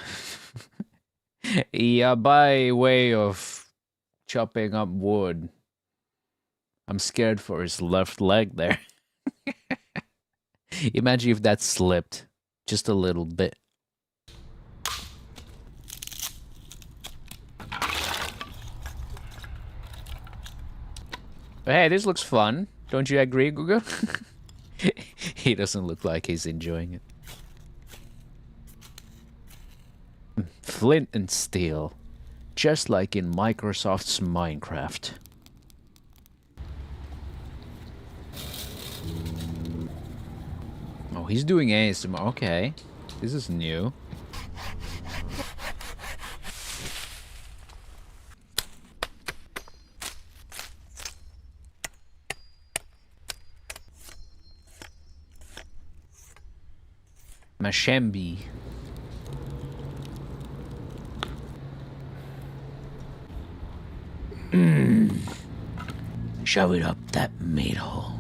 by way of chopping up wood. I'm scared for his left leg there. Imagine if that slipped just a little bit. But hey, this looks fun. Don't you agree, Guga? He doesn't look like he's enjoying it. Flint and steel. Just like in Microsoft's Minecraft. Oh, he's doing ASMR. Okay. This is new. Mashembi. Shove it up that meat hole.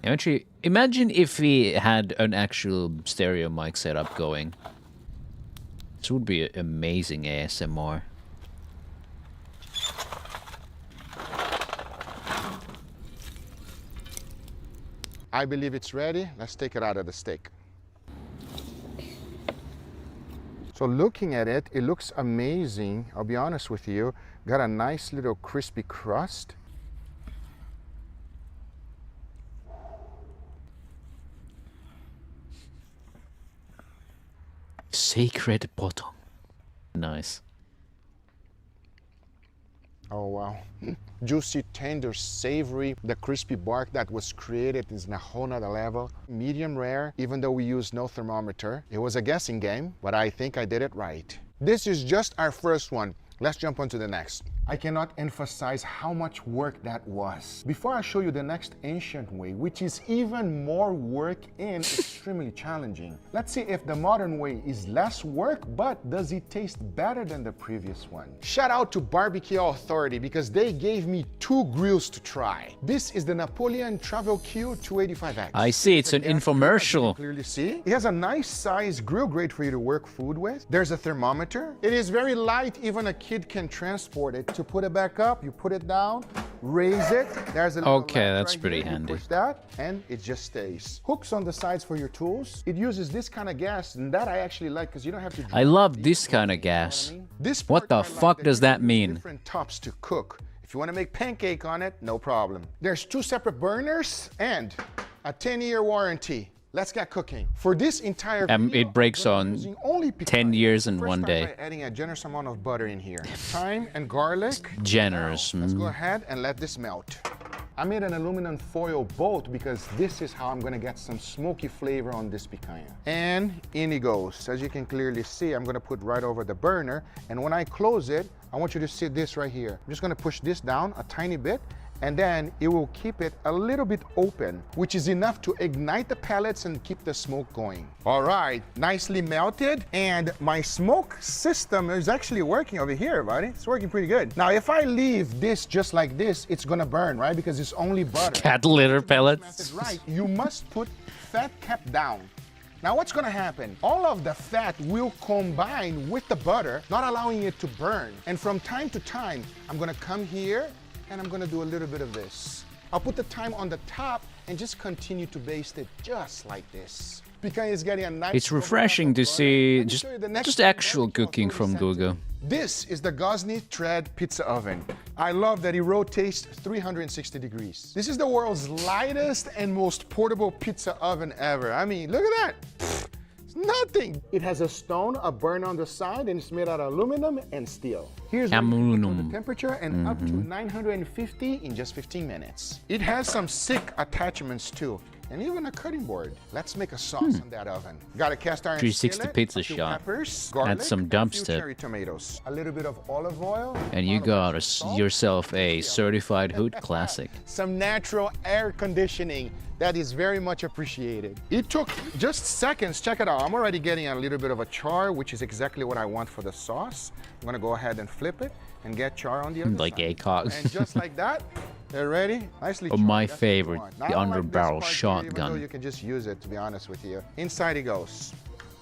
Actually, imagine if we had an actual stereo mic setup going. This would be amazing ASMR. I believe it's ready. Let's take it out of the steak. So looking at it, it looks amazing. I'll be honest with you. Got a nice little crispy crust. Sacred bottom. Nice. Oh, wow. Juicy, tender, savory. The crispy bark that was created is in a whole nother level. Medium rare, even though we used no thermometer. It was a guessing game, but I think I did it right. This is just our first one. Let's jump on to the next. I cannot emphasize how much work that was. Before I show you the next ancient way, which is even more work and extremely challenging, let's see if the modern way is less work, but does it taste better than the previous one? Shout out to Barbecue Authority because they gave me 2 grills to try. This is the Napoleon Travel Q 285X. I see, it's an infomercial. Clearly see. It has a nice size grill grate for you to work food with. There's a thermometer. It is very light, even a kid can transport it. To put it back up, you put it down, raise it. There's a little Okay, latch that's right pretty here. handy. You push that, and it just stays. Hooks on the sides for your tools. It uses this kind of gas, and that I actually like because you don't have to. I love this kind of gas. This What part the I like fuck that does you that use mean? Different tops to cook. If you want to make pancake on it, no problem. There's 2 separate burners and a 10-year warranty. Let's get cooking. For this entire video, It breaks I'm gonna be on using only 10 years in First, one start day. by adding a generous amount of butter in here. Thyme and garlic. Generous. Now, let's go ahead and let this melt. I made an aluminum foil boat because this is how I'm gonna get some smoky flavor on this picanha. And in it goes. As you can clearly see, I'm gonna put right over the burner. And when I close it, I want you to see this right here. I'm just gonna push this down a tiny bit, and then it will keep it a little bit open, which is enough to ignite the pellets and keep the smoke going. All right, nicely melted, and my smoke system is actually working over here, buddy. It's working pretty good. Now, if I leave this just like this, it's gonna burn, right? Because it's only butter. Cat litter pellets. Method right, you must put fat cap down. Now what's gonna happen? All of the fat will combine with the butter, not allowing it to burn. And from time to time, I'm gonna come here and I'm gonna do a little bit of this. I'll put the thyme on the top and just continue to baste it just like this. Picanha is getting a nice. It's refreshing to see Let me show you the next just actual barbecue cooking from authority Google. This is the Gosney Thread Pizza Oven. I love that it rotates 360 degrees. This is the world's lightest and most portable pizza oven ever. I mean, look at that. Pfft, it's nothing. It has a stone, a burner on the side, and it's made out of aluminum and steel. Here's where you can control the temperature and up to 950 in just 15 minutes. It has some sick attachments too, and even a cutting board. Let's make a sauce on that oven. Got a cast iron 360 skillet, pizza a few shop. peppers, Add garlic, some a few dubstep. cherry tomatoes, a little bit of olive oil, And you followed got by some salt, yourself a certified hood classic. some natural air conditioning. That is very much appreciated. It took just seconds. Check it out. I'm already getting a little bit of a char, which is exactly what I want for the sauce. I'm gonna go ahead and flip it and get char on the other Like side. ACOG. And just like that, they're ready. Nicely Oh, charred. my That's what you favorite, want. the Now, I like this underbarrel part here, shotgun. Even though you can just use it, to be honest with you. Inside it goes.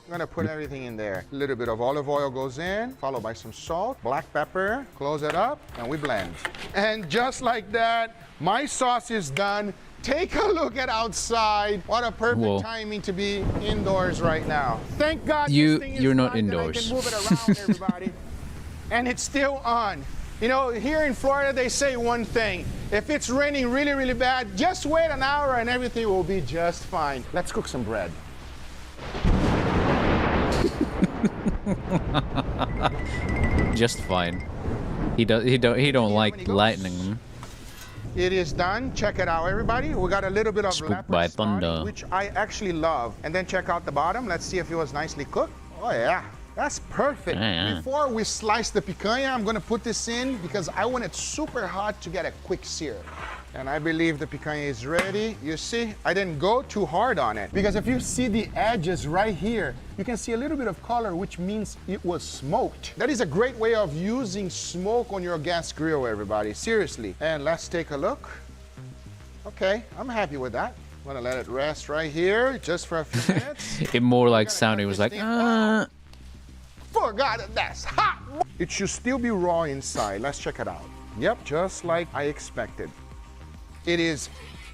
I'm gonna put everything in there. A little bit of olive oil goes in, followed by some salt, black pepper, close it up, and we blend. And just like that, my sauce is done. Take a look at outside. What a perfect Whoa. timing to be indoors right now. Thank God You- this thing is you're not hot and indoors. I can move it around, everybody. And it's still on. You know, here in Florida, they say one thing. If it's raining really, really bad, just wait an hour and everything will be just fine. Let's cook some bread. Just fine. He don't like lightning. It is done. Check it out, everybody. We got a little bit of Spooked leopard by spotting, thunder. which I actually love. And then check out the bottom. Let's see if it was nicely cooked. Oh yeah, that's perfect. Yeah. Before we slice the picanha, I'm gonna put this in because I want it super hot to get a quick sear. And I believe the picanha is ready. You see, I didn't go too hard on it because if you see the edges right here, you can see a little bit of color, which means it was smoked. That is a great way of using smoke on your gas grill, everybody, seriously. And let's take a look. Okay, I'm happy with that. I'm gonna let it rest right here just for a few minutes. It more like sounding was like, Forgot it, that's hot. It should still be raw inside. Let's check it out. Yep, just like I expected. It is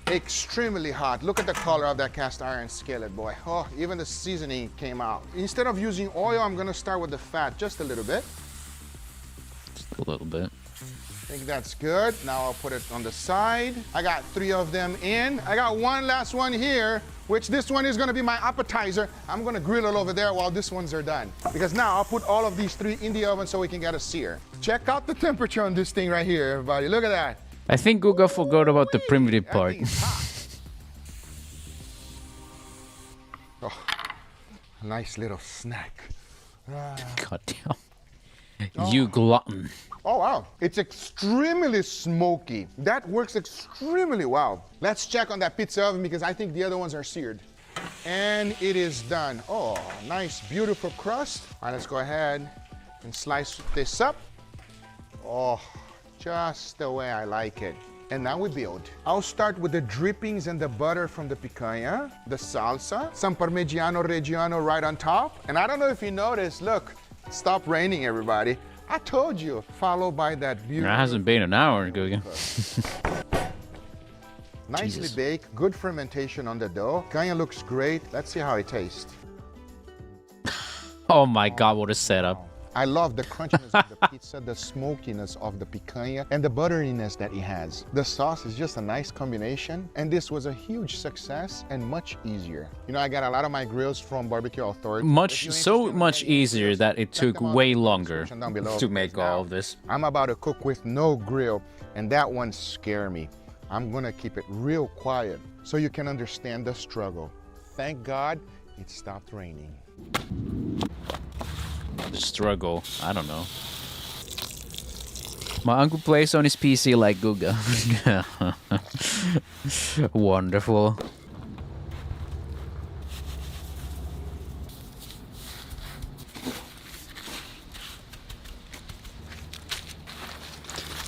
extremely hot. Look at the color of that cast iron skillet, boy. Oh, even the seasoning came out. Instead of using oil, I'm gonna start with the fat just a little bit. Just a little bit. I think that's good. Now I'll put it on the side. I got 3 of them in. I got one last one here, which this one is gonna be my appetizer. I'm gonna grill it over there while these ones are done. Because now I'll put all of these 3 in the oven so we can get a sear. Check out the temperature on this thing right here, everybody. Look at that. I think Guga forgot about the primitive part. Oh, a nice little snack. God damn. You glutton. Oh, wow. It's extremely smoky. That works extremely well. Let's check on that pizza oven because I think the other ones are seared. And it is done. Oh, nice, beautiful crust. All right, let's go ahead and slice this up. Oh, just the way I like it. And now we build. I'll start with the drippings and the butter from the picanha, the salsa, some Parmigiano Reggiano right on top. And I don't know if you noticed, look, it stopped raining, everybody. I told you, followed by that beautiful... It hasn't been an hour, Guga. Nicely Jesus. baked, good fermentation on the dough. Picanha looks great. Let's see how it tastes. Oh my God, what a setup. I love the crunchiness of the pizza, the smokiness of the picanha, and the butteriness that it has. The sauce is just a nice combination, and this was a huge success and much easier. You know, I got a lot of my grills from Barbecue Authority. So much easier that it took way longer to make all of this. I'm about to cook with no grill, and that one scared me. I'm gonna keep it real quiet so you can understand the struggle. Thank God it stopped raining. The struggle, I don't know. My uncle plays on his PC like Guga. Wonderful.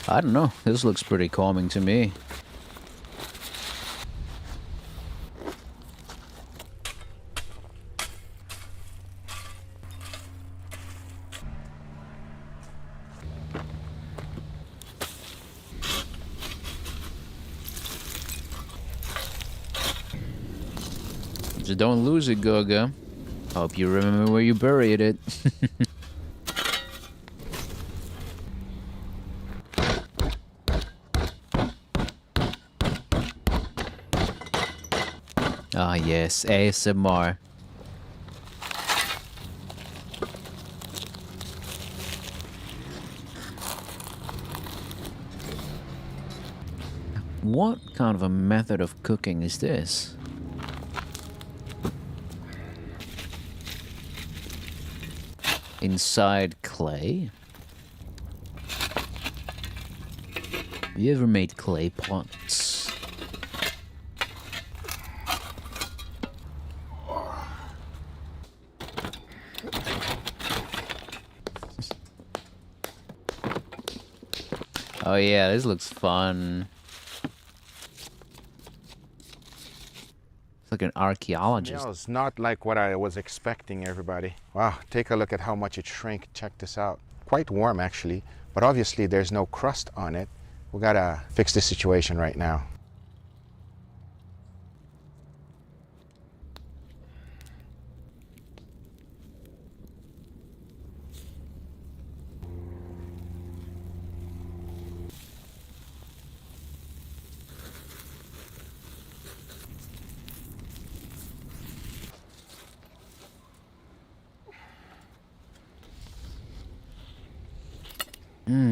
I don't know, this looks pretty calming to me. Just don't lose it, Guga. Hope you remember where you buried it. Ah yes, ASMR. What kind of a method of cooking is this? Inside clay? Have you ever made clay pots? Oh yeah, this looks fun. It's like an archaeologist. It's not like what I was expecting, everybody. Wow, take a look at how much it shrank. Check this out. Quite warm, actually, but obviously there's no crust on it. We gotta fix this situation right now.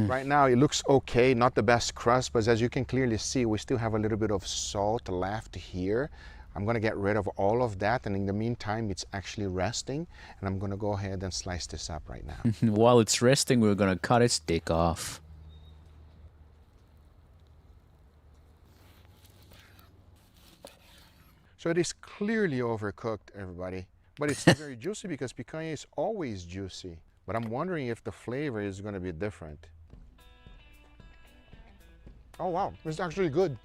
Right now it looks okay, not the best crust, but as you can clearly see, we still have a little bit of salt left here. I'm gonna get rid of all of that, and in the meantime, it's actually resting, and I'm gonna go ahead and slice this up right now. While it's resting, we're gonna cut its dick off. So it is clearly overcooked, everybody, but it's still very juicy because picanha is always juicy. But I'm wondering if the flavor is gonna be different. Oh wow, it's actually good.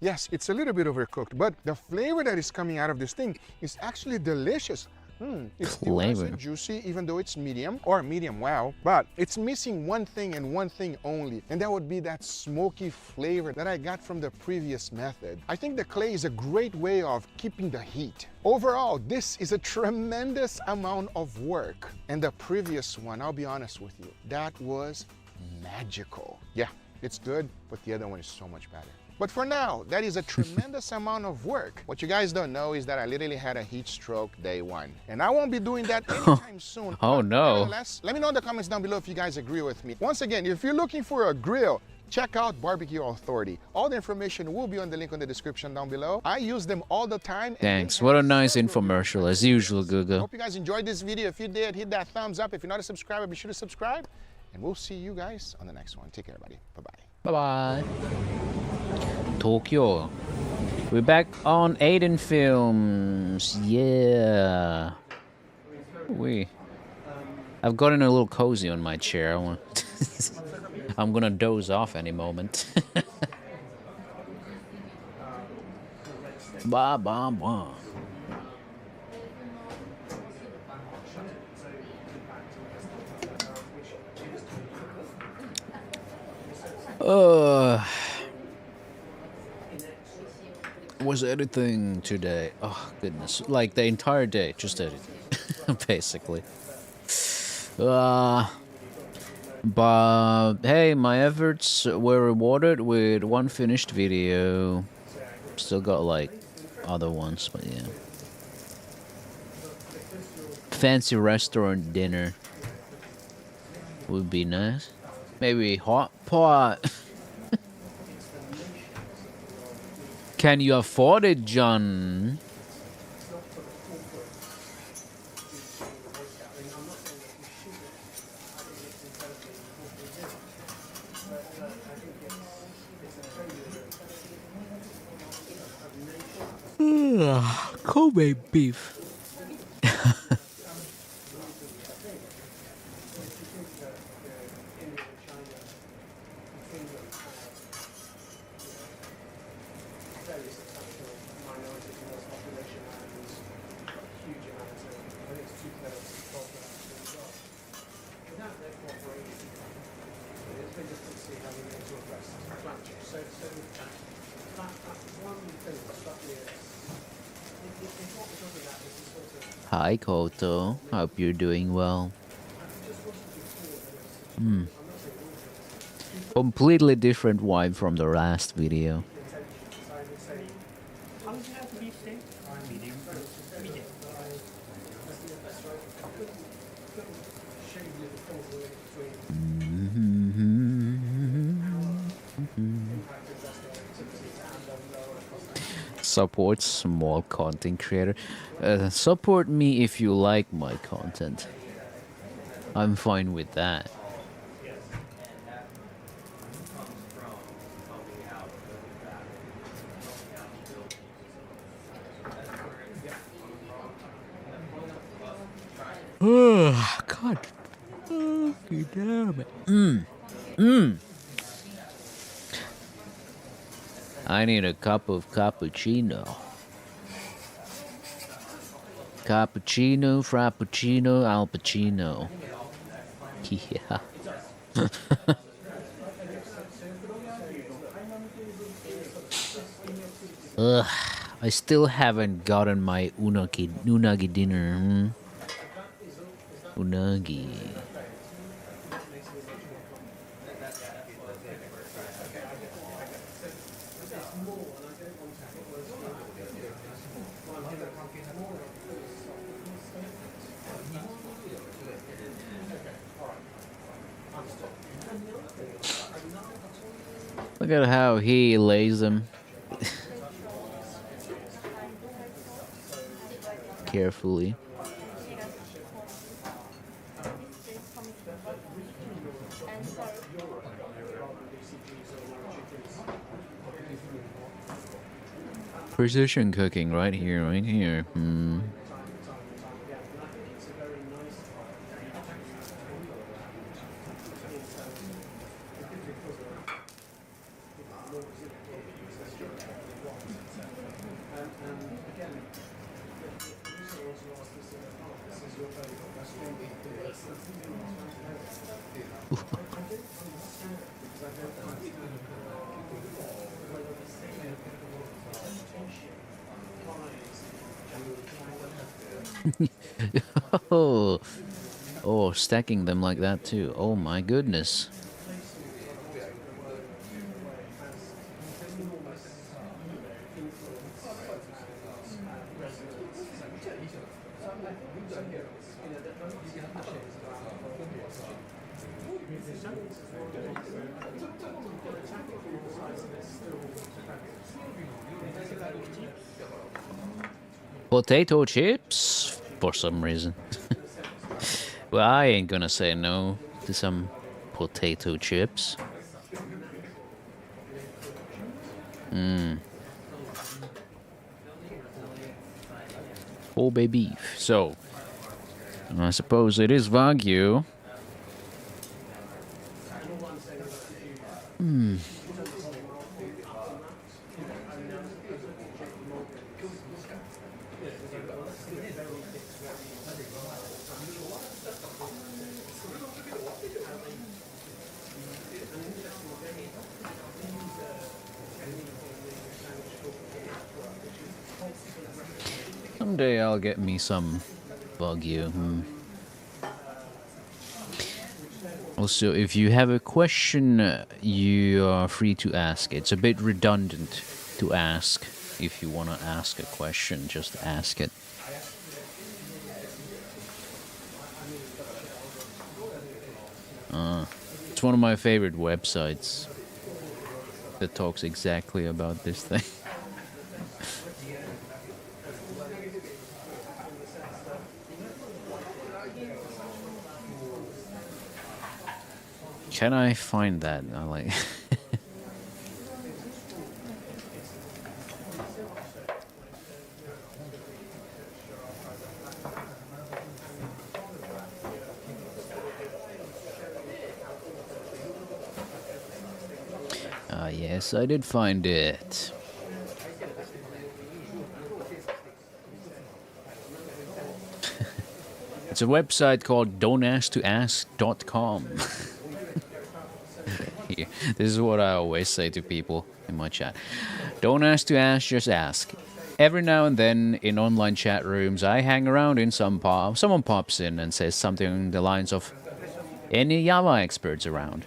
Yes, it's a little bit overcooked, but the flavor that is coming out of this thing is actually delicious. It's still nice and juicy, even though it's medium or medium well, but it's missing one thing and one thing only, and that would be that smoky flavor that I got from the previous method. I think the clay is a great way of keeping the heat. Overall, this is a tremendous amount of work, and the previous one, I'll be honest with you, that was magical. Yeah, it's good, but the other one is so much better. But for now, that is a tremendous amount of work. What you guys don't know is that I literally had a heat stroke day one. And I won't be doing that anytime soon. Oh, no. Nevertheless, let me know in the comments down below if you guys agree with me. Once again, if you're looking for a grill, check out Barbecue Authority. All the information will be on the link in the description down below. I use them all the time. Thanks. What a nice infomercial, as usual, Guga. Hope you guys enjoyed this video. If you did, hit that thumbs up. If you're not a subscriber, be sure to subscribe. And we'll see you guys on the next one. Take care, everybody. Bye-bye. Bye-bye. Tokyo. We're back on Aiden Films. Yeah. I've gotten a little cozy on my chair. I'm gonna doze off any moment. Ba ba ba. Was editing today. Oh goodness, like the entire day, just editing, basically. But hey, my efforts were rewarded with one finished video. Still got like other ones, but yeah. Fancy restaurant dinner would be nice. Maybe hot pot. Can you afford it, John? Kobe beef. Hi Koto, hope you're doing well. Completely different vibe from the last video. Support small content creator. Support me if you like my content. I'm fine with that. Oh, God. Okay, damn it. I need a cup of cappuccino. Cappuccino, frappuccino, al Pacino. Yeah. Ugh, I still haven't gotten my unagi dinner. Unagi. Look at how he lays them. Carefully. Precision cooking right here, right here. Oh, stacking them like that too. Oh my goodness. Potato chips, for some reason. Well, I ain't gonna say no to some potato chips. Kobe beef. So, I suppose it is Wagyu. Someday I'll get me some Wagyu. Also, if you have a question, you are free to ask. It's a bit redundant to ask. If you want to ask a question, just ask it. It's one of my favorite websites that talks exactly about this thing. Can I find that? I like. Yes, I did find it. It's a website called don'tasktoask.com. Here, this is what I always say to people in my chat. Don't ask to ask, just ask. Every now and then in online chat rooms, I hang around in someone pops in and says something along the lines of, any Java experts around?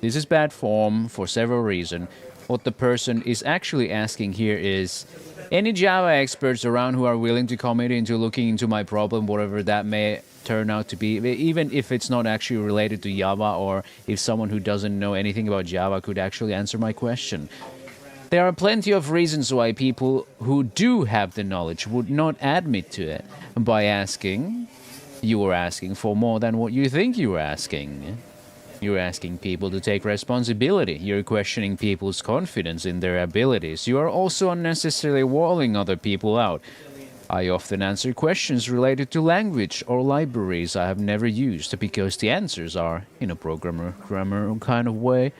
This is bad form for several reasons. What the person is actually asking here is, any Java experts around who are willing to commit into looking into my problem, whatever that may turn out to be, even if it's not actually related to Java, or if someone who doesn't know anything about Java could actually answer my question. There are plenty of reasons why people who do have the knowledge would not admit to it. By asking, you are asking for more than what you think you are asking. You're asking people to take responsibility. You're questioning people's confidence in their abilities. You are also unnecessarily walling other people out. I often answer questions related to language or libraries I have never used because the answers are, in a grammar kind of way,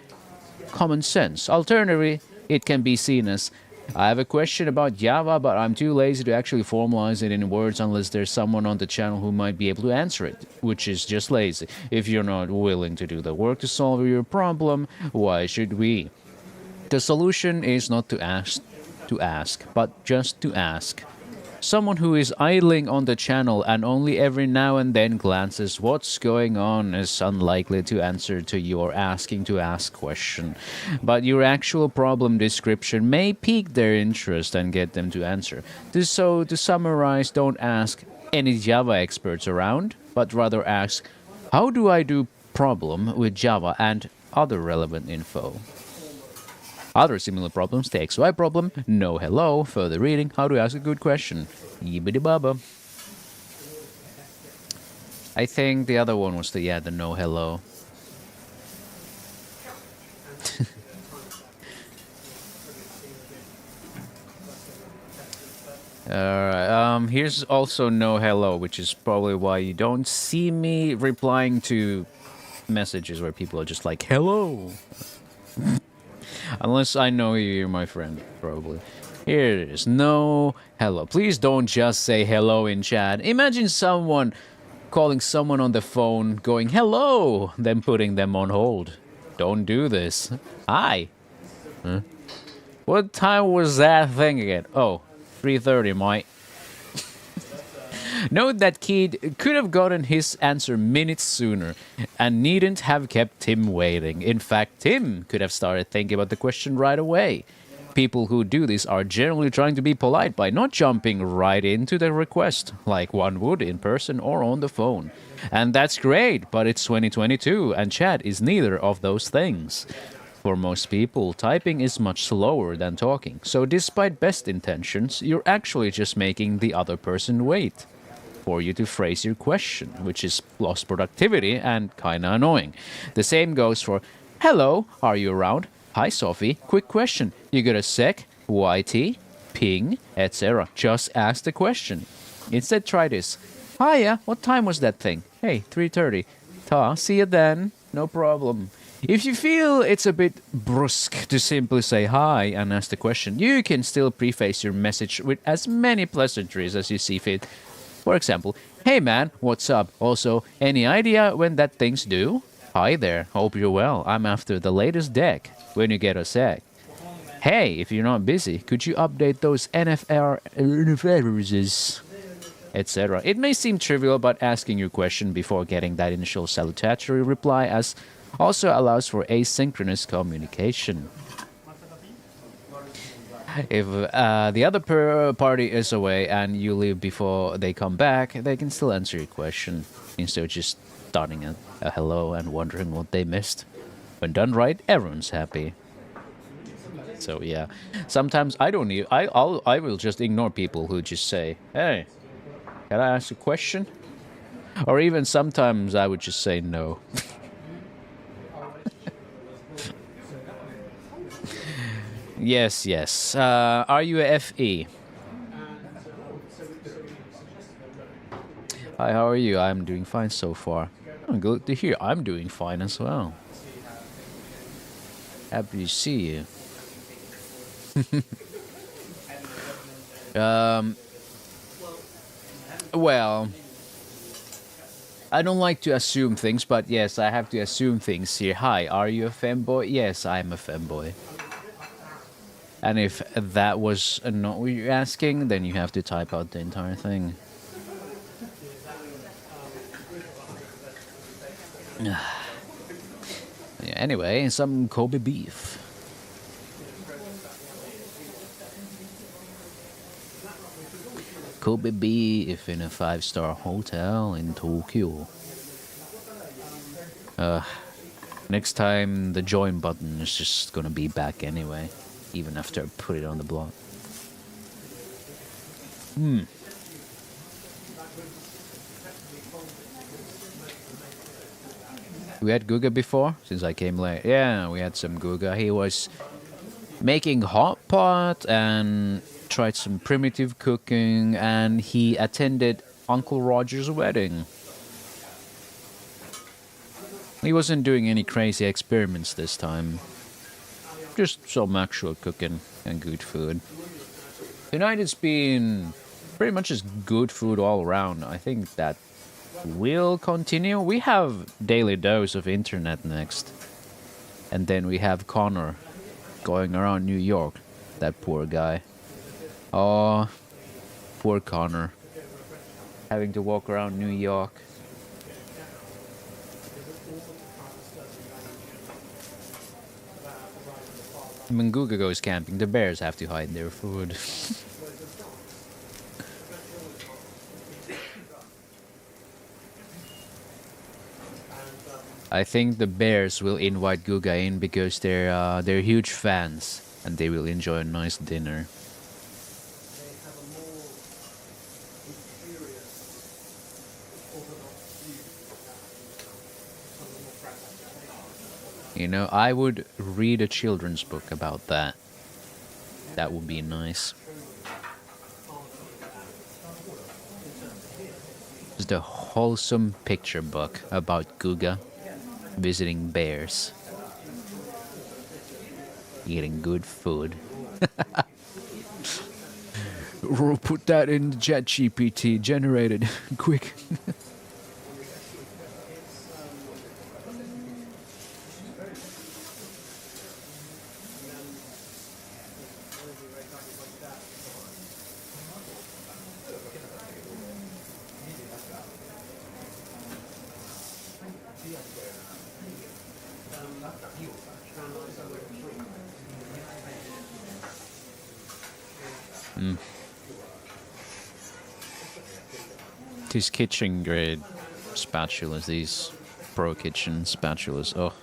common sense. Alternatively, it can be seen as, I have a question about Java, but I'm too lazy to actually formalize it in words unless there's someone on the channel who might be able to answer it, which is just lazy. If you're not willing to do the work to solve your problem, why should we? The solution is not to ask, but just to ask. Someone who is idling on the channel and only every now and then glances what's going on is unlikely to answer to your asking to ask question. But your actual problem description may pique their interest and get them to answer. So to summarize, don't ask any Java experts around, but rather ask, how do I do problem with Java and other relevant info? Other similar problems, the XY problem, no hello, further reading, how to ask a good question. Yibbidi baba. I think the other one was the no hello. Alright, here's also no hello, which is probably why you don't see me replying to messages where people are just like, hello. Unless I know you're my friend, probably. Here it is. No hello. Please don't just say hello in chat. Imagine someone calling someone on the phone, going hello, then putting them on hold. Don't do this. Hi. Huh? What time was that thing again? Oh, 3:30, mate. Note that kid could have gotten his answer minutes sooner and needn't have kept Tim waiting. In fact, Tim could have started thinking about the question right away. People who do this are generally trying to be polite by not jumping right into the request, like one would in person or on the phone. And that's great, but it's 2022, and chat is neither of those things. For most people, typing is much slower than talking, so despite best intentions, you're actually just making the other person wait for you to phrase your question, which is lost productivity and kinda annoying. The same goes for, hello, are you around? Hi Sophie, quick question. You got a sec? YT? Ping? Etc. Just ask the question. Instead try this. Hiya, what time was that thing? Hey, 3:30. Ta, see you then. No problem. If you feel it's a bit brusque to simply say hi and ask the question, you can still preface your message with as many pleasantries as you see fit. For example, hey man, what's up? Also, any idea when that thing's due? Hi there, hope you're well. I'm after the latest deck. When you get a sec. Hey, if you're not busy, could you update those NFRs, etc. It may seem trivial, but asking your question before getting that initial salutatory reply as also allows for asynchronous communication. If the other party is away and you leave before they come back, they can still answer your question instead of just starting a hello and wondering what they missed. When done right, everyone's happy. So yeah, sometimes I don't need. I will just ignore people who just say, "Hey, can I ask a question?" Or even sometimes I would just say no. Yes, yes. Are you a FE? Hi, how are you? I'm doing fine so far. Oh, good to hear. I'm doing fine as well. Happy to see you. Well, I don't like to assume things, but yes, I have to assume things here. Hi, are you a femboy? Yes, I'm a femboy. And if that was not what you're asking, then you have to type out the entire thing. Yeah, anyway, some Kobe beef. Kobe beef in a 5-star hotel in Tokyo. Next time the join button is just gonna be back anyway, even after I put it on the blog. We had Guga before, since I came late. Yeah, we had some Guga. He was making hot pot and tried some primitive cooking, and he attended Uncle Roger's wedding. He wasn't doing any crazy experiments this time. Just some actual cooking and good food. Tonight it's been pretty much just good food all around. I think that will continue. We have Daily Dose of Internet next. And then we have Connor going around New York. That poor guy. Oh, poor Connor. Having to walk around New York. When Guga goes camping, the bears have to hide their food. I think the bears will invite Guga in because they're huge fans and they will enjoy a nice dinner. You know, I would read a children's book about that. That would be nice. Just a wholesome picture book about Guga visiting bears. Eating good food. Put that in ChatGPT, generated, quick. These kitchen grade spatulas, these pro kitchen spatulas. Oh.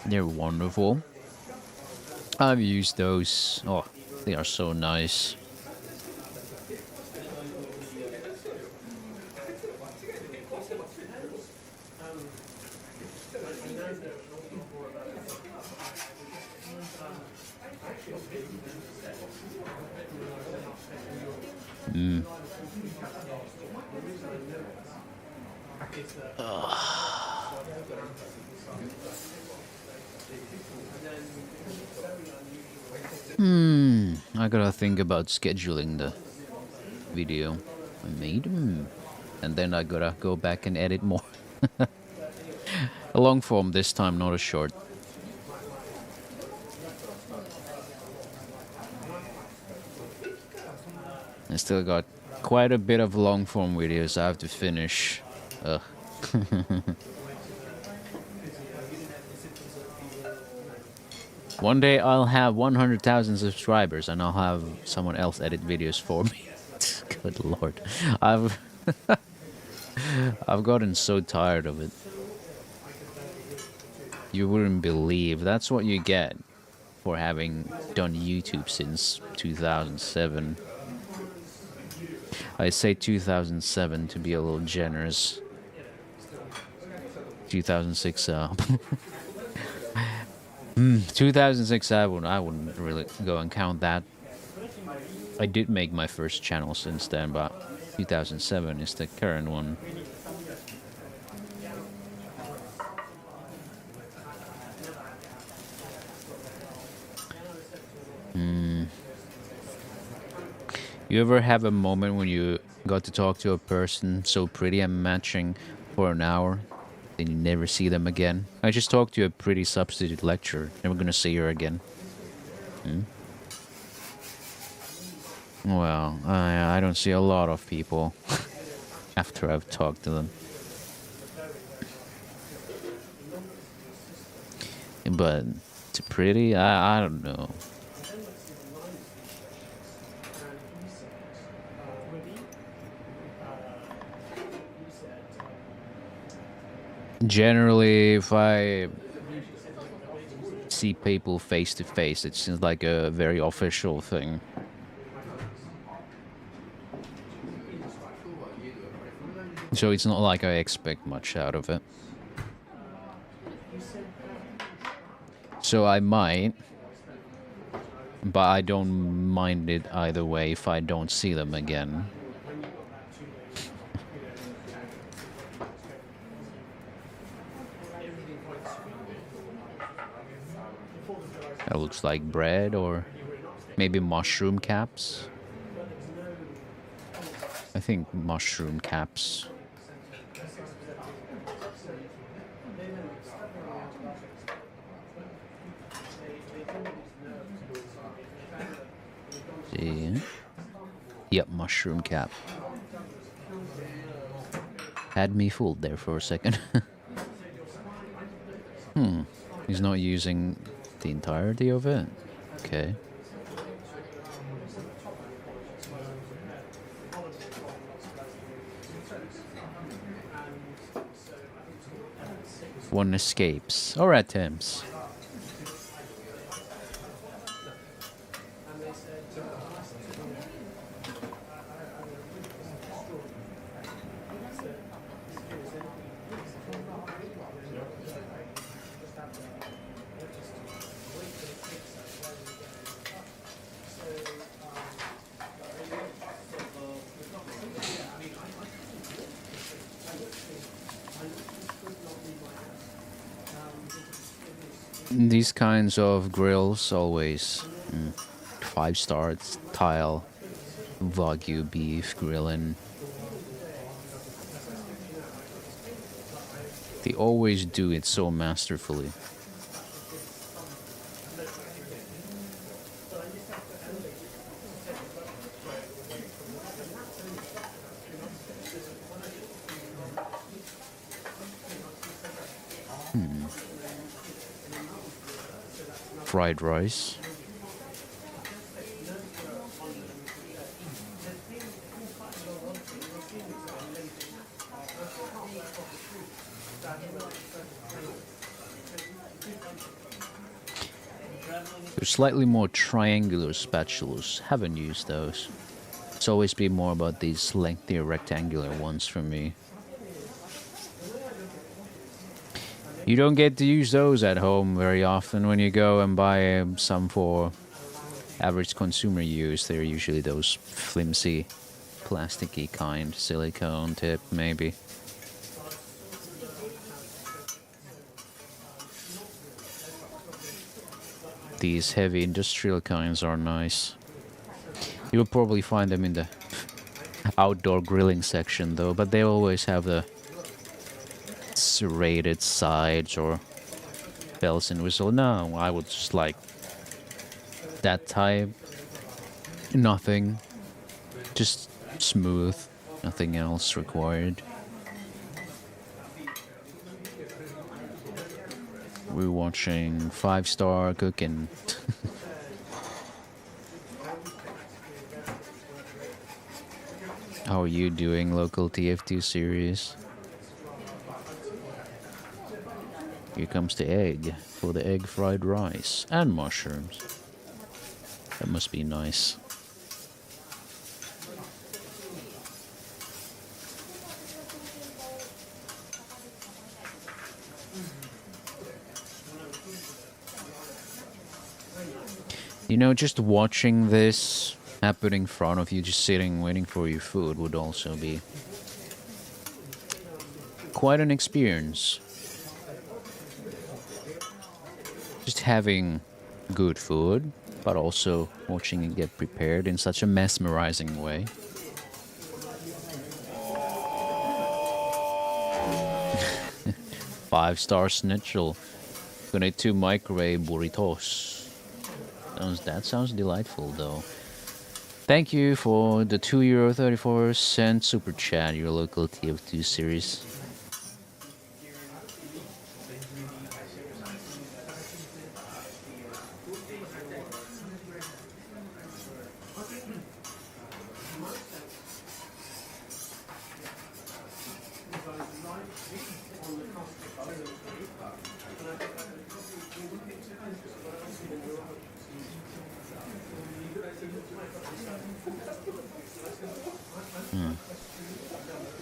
They're wonderful. I've used those. Oh, they are so nice. I gotta think about scheduling the video I made. And then I gotta go back and edit more. A long form this time, not a short. I still got quite a bit of long form videos I have to finish. Ugh. One day I'll have 100,000 subscribers and I'll have someone else edit videos for me. Good lord. I've gotten so tired of it. You wouldn't believe. That's what you get for having done YouTube since 2007. I say 2007 to be a little generous. 2006 2006 I wouldn't really go and count that. I did make my first channel since then, but 2007 is the current one. You ever have a moment when you got to talk to a person so pretty and matching for an hour, then you never see them again? I just talked to a pretty substitute lecturer. Never gonna see her again. Well, I don't see a lot of people after I've talked to them. But it's pretty, I don't know. Generally, if I see people face to face, it seems like a very official thing. So it's not like I expect much out of it. So I might, but I don't mind it either way if I don't see them again. That looks like bread or maybe mushroom caps. I think mushroom caps. See? Yep, mushroom cap. Had me fooled there for a second. He's not using the entirety of it? Okay. One escapes or attempts. These kinds of grills always 5-star style Wagyu beef grilling. They always do it so masterfully. Fried rice. They're slightly more triangular spatulas. Haven't used those. It's always been more about these lengthier rectangular ones for me. You don't get to use those at home very often when you go and buy some for average consumer use. They're usually those flimsy, plasticky kind, silicone tip maybe. These heavy industrial kinds are nice. You'll probably find them in the outdoor grilling section though, but they always have the serrated sides or bells and whistle. No, I would just like that type. Nothing. Just smooth. Nothing else required. We're watching 5-Star Cooking. How are you doing, local TF2 series? Here comes the egg for the egg fried rice and mushrooms. That must be nice. You know, just watching this happen in front of you, just sitting waiting for your food would also be quite an experience. Just having good food, but also watching it get prepared in such a mesmerizing way. Five-star schnitzel. Gonna eat 2 microwave burritos. That sounds delightful though. Thank you for the €2.34 super chat, your local TF2 series.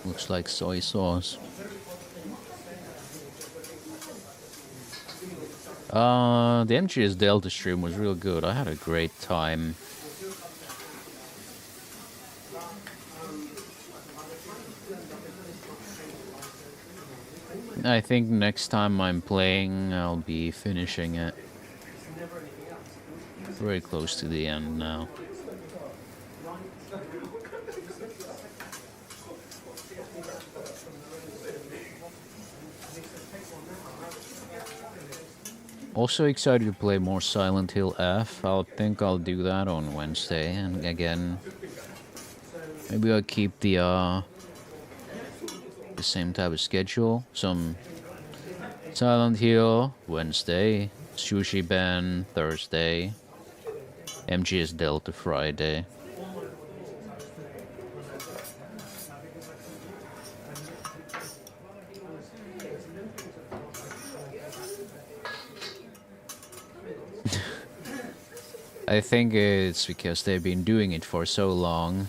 Looks like soy sauce. The MGS Delta stream was real good. I had a great time. I think next time I'm playing, I'll be finishing it. Very close to the end now. Also excited to play more Silent Hill F. I think I'll do that on Wednesday. And again, maybe I'll keep the same type of schedule. Some Silent Hill Wednesday, Sushi Ben Thursday, MGS Delta Friday. I think it's because they've been doing it for so long.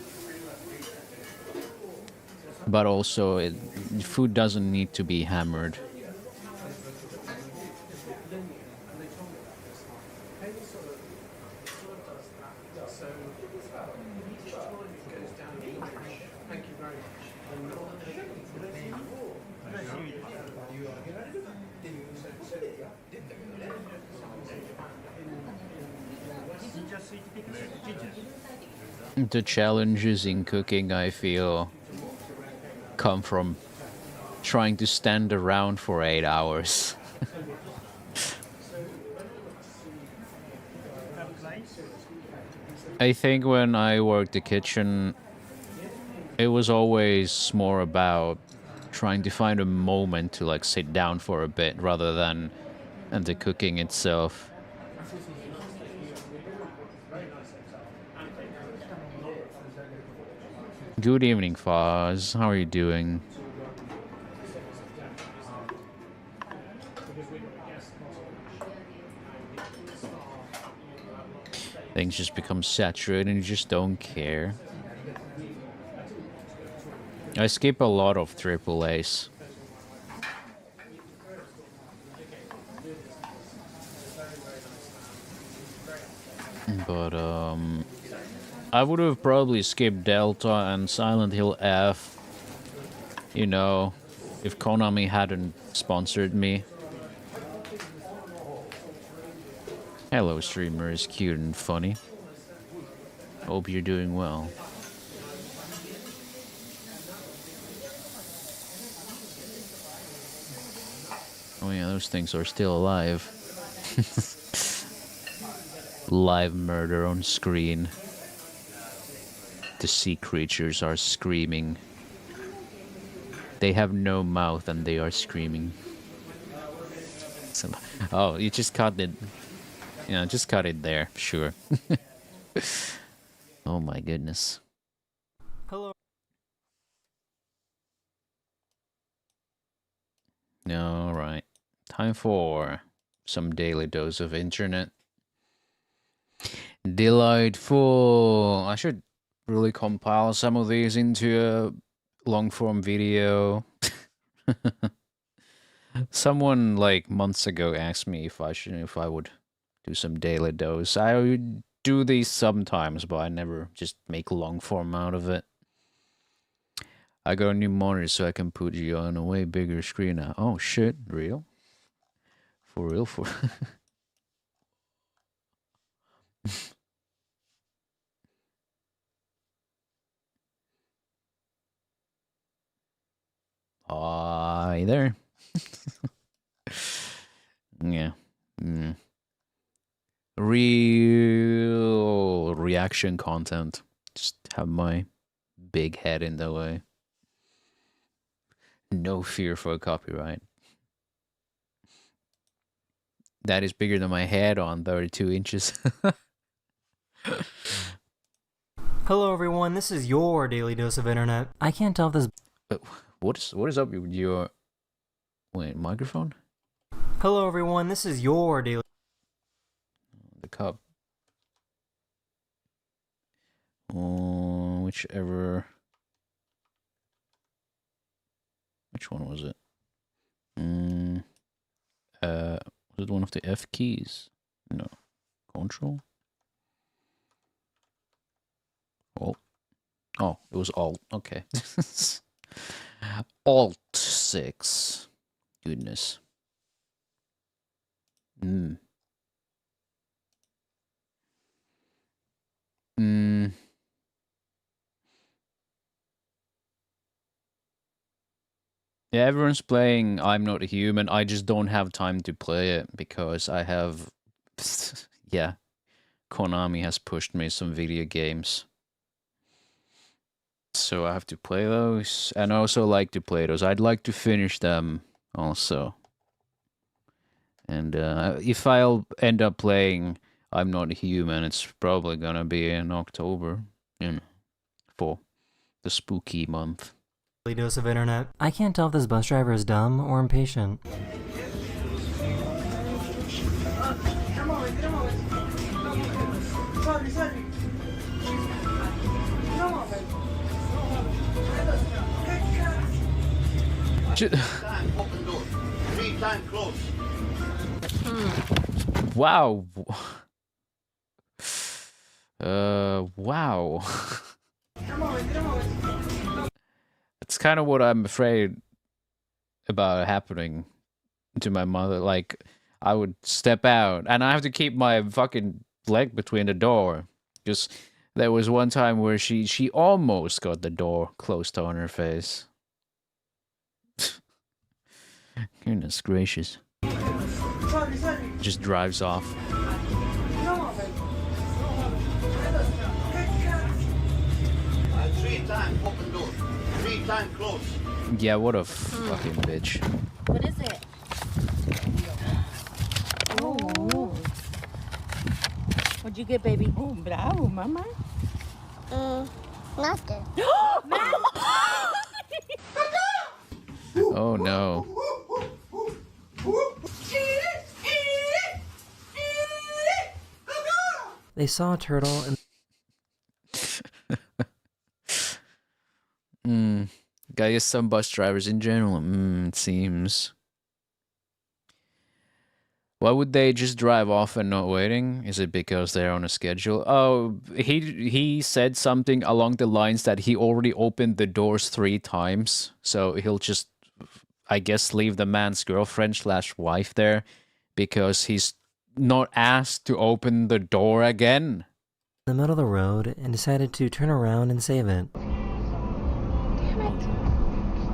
But also, food doesn't need to be hammered. The challenges in cooking, I feel, come from trying to stand around for 8 hours. I think when I worked the kitchen, it was always more about trying to find a moment to like sit down for a bit rather than the cooking itself. Good evening, Foz. How are you doing? Things just become saturated and you just don't care. I skip a lot of AAAs. But, I would have probably skipped Delta and Silent Hill F, you know, if Konami hadn't sponsored me. Hello, streamers, cute and funny. Hope you're doing well. Oh yeah, those things are still alive. Live murder on screen. The sea creatures are screaming. They have no mouth and they are screaming. Oh, you just cut it. Yeah, just cut it there, sure. Oh my goodness. Hello. Alright. Time for some daily dose of internet. Delightful. I should really compile some of these into a long form video. Someone like months ago asked me if I would do some daily dose. I would do these sometimes, but I never just make long form out of it. I got a new monitor so I can put you on a way bigger screen now. Oh shit, real? For real? For hi there. Yeah. Real reaction content. Just have my big head in the way. No fear for copyright. That is bigger than my head on 32 inches. Hello everyone, this is your daily dose of internet. I can't tell if this... What is up with your... Wait, microphone? Hello everyone, this is your daily... The cup. Whichever... Which one was it? Was it one of the F keys? No. Control? Alt? Oh, it was Alt. Okay. Alt 6. Goodness. Yeah, everyone's playing I'm Not a Human. I just don't have time to play it because I have... yeah. Konami has pushed me some video games. So I have to play those. And I also like to play those. I'd like to finish them also. And if I'll end up playing I'm Not a Human, it's probably gonna be in October. You know, for the spooky month. daily dose of internet. I can't tell if this bus driver is dumb or impatient. Wow. Wow. It's kind of what I'm afraid about happening to my mother. Like, I would step out and I have to keep my fucking leg between the door. Because there was one time where she almost got the door closed on her face. Goodness gracious. Just drives off. Three times open door. Three times close. Yeah, what a fucking bitch. What is it? Oh. What'd you get, baby? Oh, bravo, mama. Nothing. Oh no. They saw a turtle and Guys, some bus drivers in general, it seems. Why would they just drive off and not waiting? Is it because they're on a schedule? Oh, he said something along the lines that he already opened the doors 3 times. So he'll just, I guess, leave the man's girlfriend/wife there because he's not asked to open the door again. in the middle of the road and decided to turn around and save it. Damn it.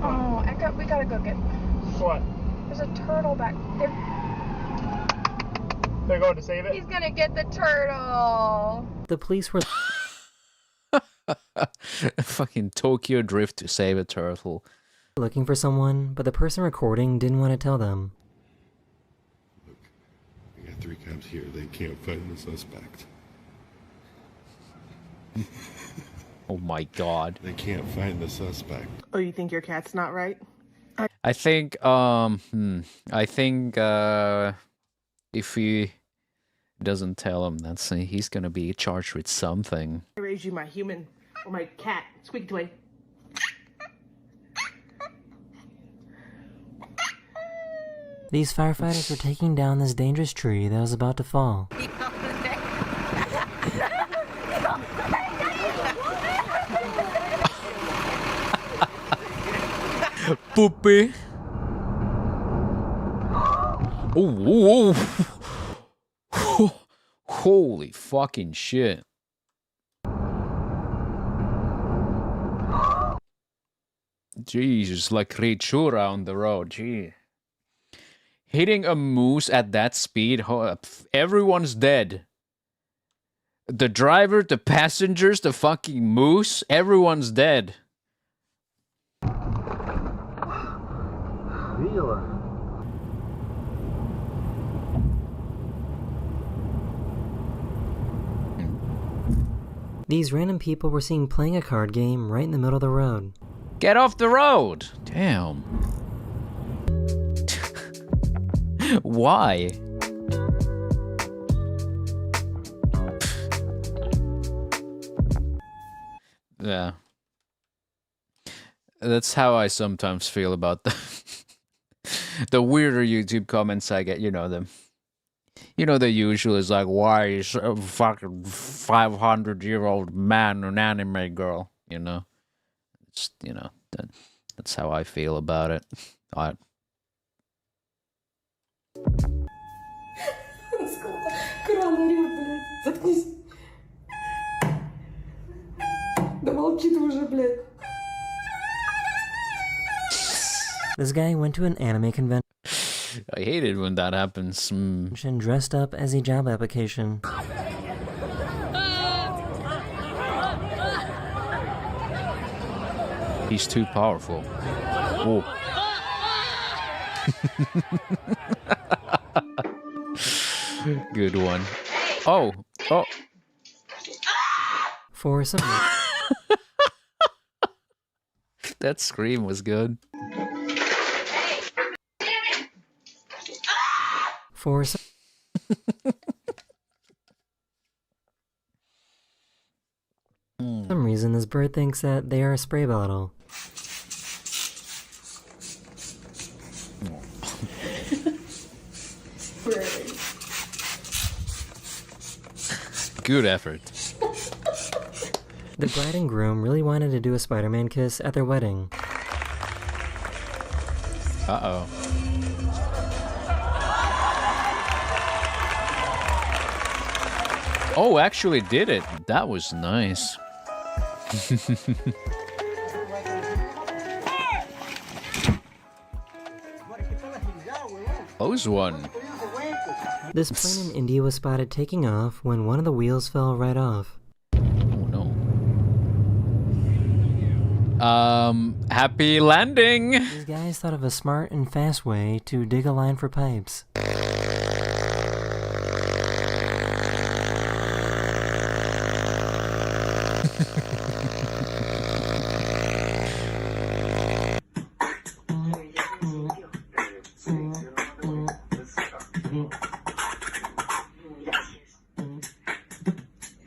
Oh, we gotta go get... What? There's a turtle back there. They're going to save it? He's gonna get the turtle. The police were Fucking Tokyo Drift to save a turtle. looking for someone, but the person recording didn't want to tell them. Look, we got 3 cops here. They can't find the suspect. Oh my god. They can't find the suspect. Oh, you think your cat's not right? I think, if he doesn't tell him, he's gonna be charged with something. I raised you my human or my cat. Squeaky toy. These firefighters were taking down this dangerous tree that was about to fall. Poopy. Oh, holy fucking shit. Jesus, like Ritura on the road, gee. Hitting a moose at that speed, everyone's dead. The driver, the passengers, the fucking moose, everyone's dead. These random people were seen playing a card game right in the middle of the road. Get off the road! Damn. Why? Yeah. That's how I sometimes feel about the weirder YouTube comments I get, you know them. You know, the usual is like, why is a fucking 500-year-old man an anime girl? You know? It's, you know, that's how I feel about it. This guy went to an anime convention I hate it when that happens. dressed up as a job application. He's too powerful. Oh. Good one. Oh. For some That scream was good. For some reason, this bird thinks that they are a spray bottle. Good effort. The bride and groom really wanted to do a Spider-Man kiss at their wedding. Uh-oh. Oh, actually did it. That was nice. Close one. This plane in India was spotted taking off when one of the wheels fell right off. Oh no. Happy landing! These guys thought of a smart and fast way to dig a line for pipes.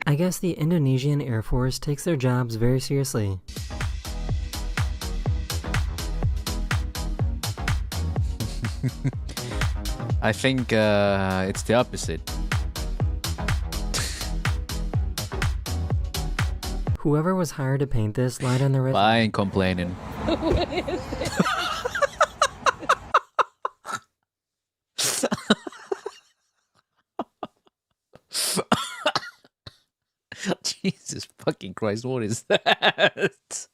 I guess the Indonesian Air Force takes their jobs very seriously. I think it's the opposite. Whoever was hired to paint this lied on the red. I ain't complaining. Jesus fucking Christ, what is that?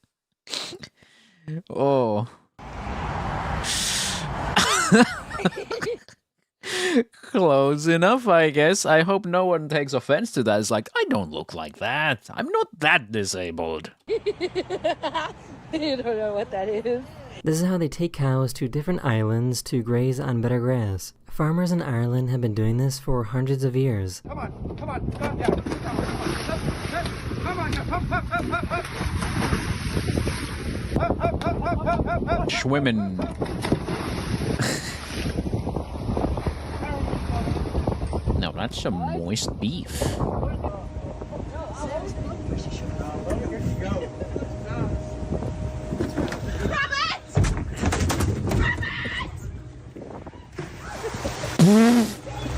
Oh. Close enough, I guess. I hope no one takes offense to that. It's like, I don't look like that. I'm not that disabled. You don't know what that is. This is how they take cows to different islands to graze on better grass. Farmers in Ireland have been doing this for hundreds of years. Come on, come on, calm down. Come on, Schwimmen. Now that's some moist beef.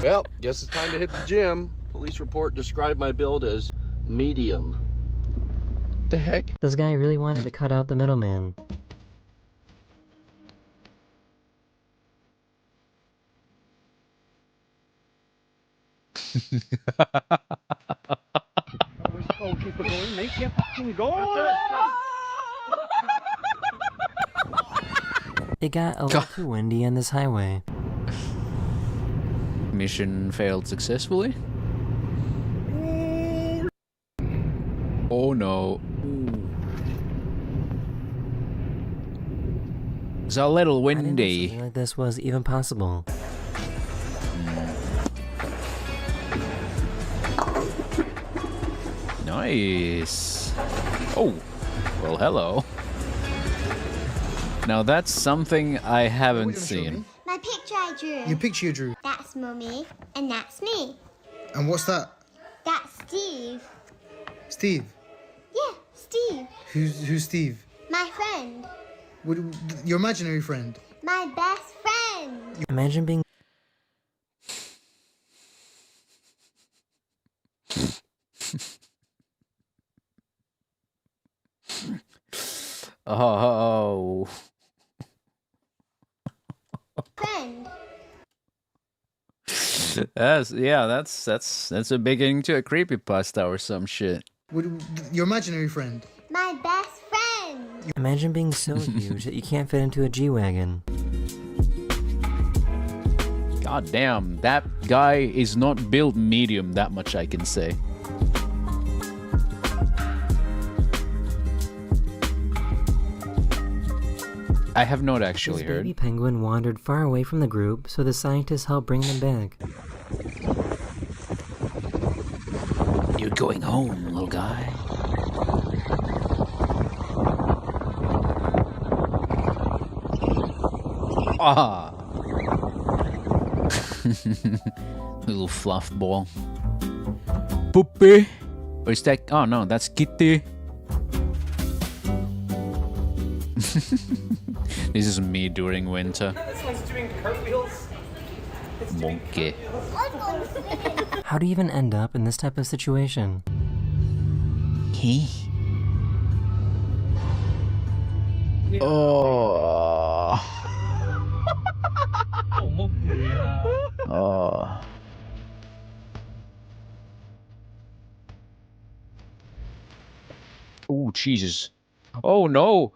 Well, guess it's time to hit the gym. Police report described my build as medium. The heck? This guy really wanted to cut out the middleman. Keep it going, make it fucking go. It got a little too windy on this highway. Mission failed successfully. Oh no. It's a little I didn't know windy. something like this was even possible. Nice. Oh, well, hello. Now that's something I haven't seen. My picture I drew. Your picture you drew. That's Mummy, and that's me. And what's that? That's Steve. Steve. Yeah, Steve. Who's Steve? My friend. Your imaginary friend. My best friend. Imagine being Oh. Friend. That's a beginning to a creepypasta or some shit. Your imaginary friend. My best friend. Imagine being so huge that you can't fit into a G-Wagon. God damn, that guy is not built medium, that much I can say. I have not actually This heard. baby penguin wandered far away from the group, so the scientists helped bring them back. You're going home, little guy. Ah. Little fluff ball. Puppy. Or is that? Oh no, that's Kitty. This is me during winter. This one's doing cartwheels. Monkey. How do you even end up in this type of situation? He. Oh. Oh. Oh, Jesus. Oh, no.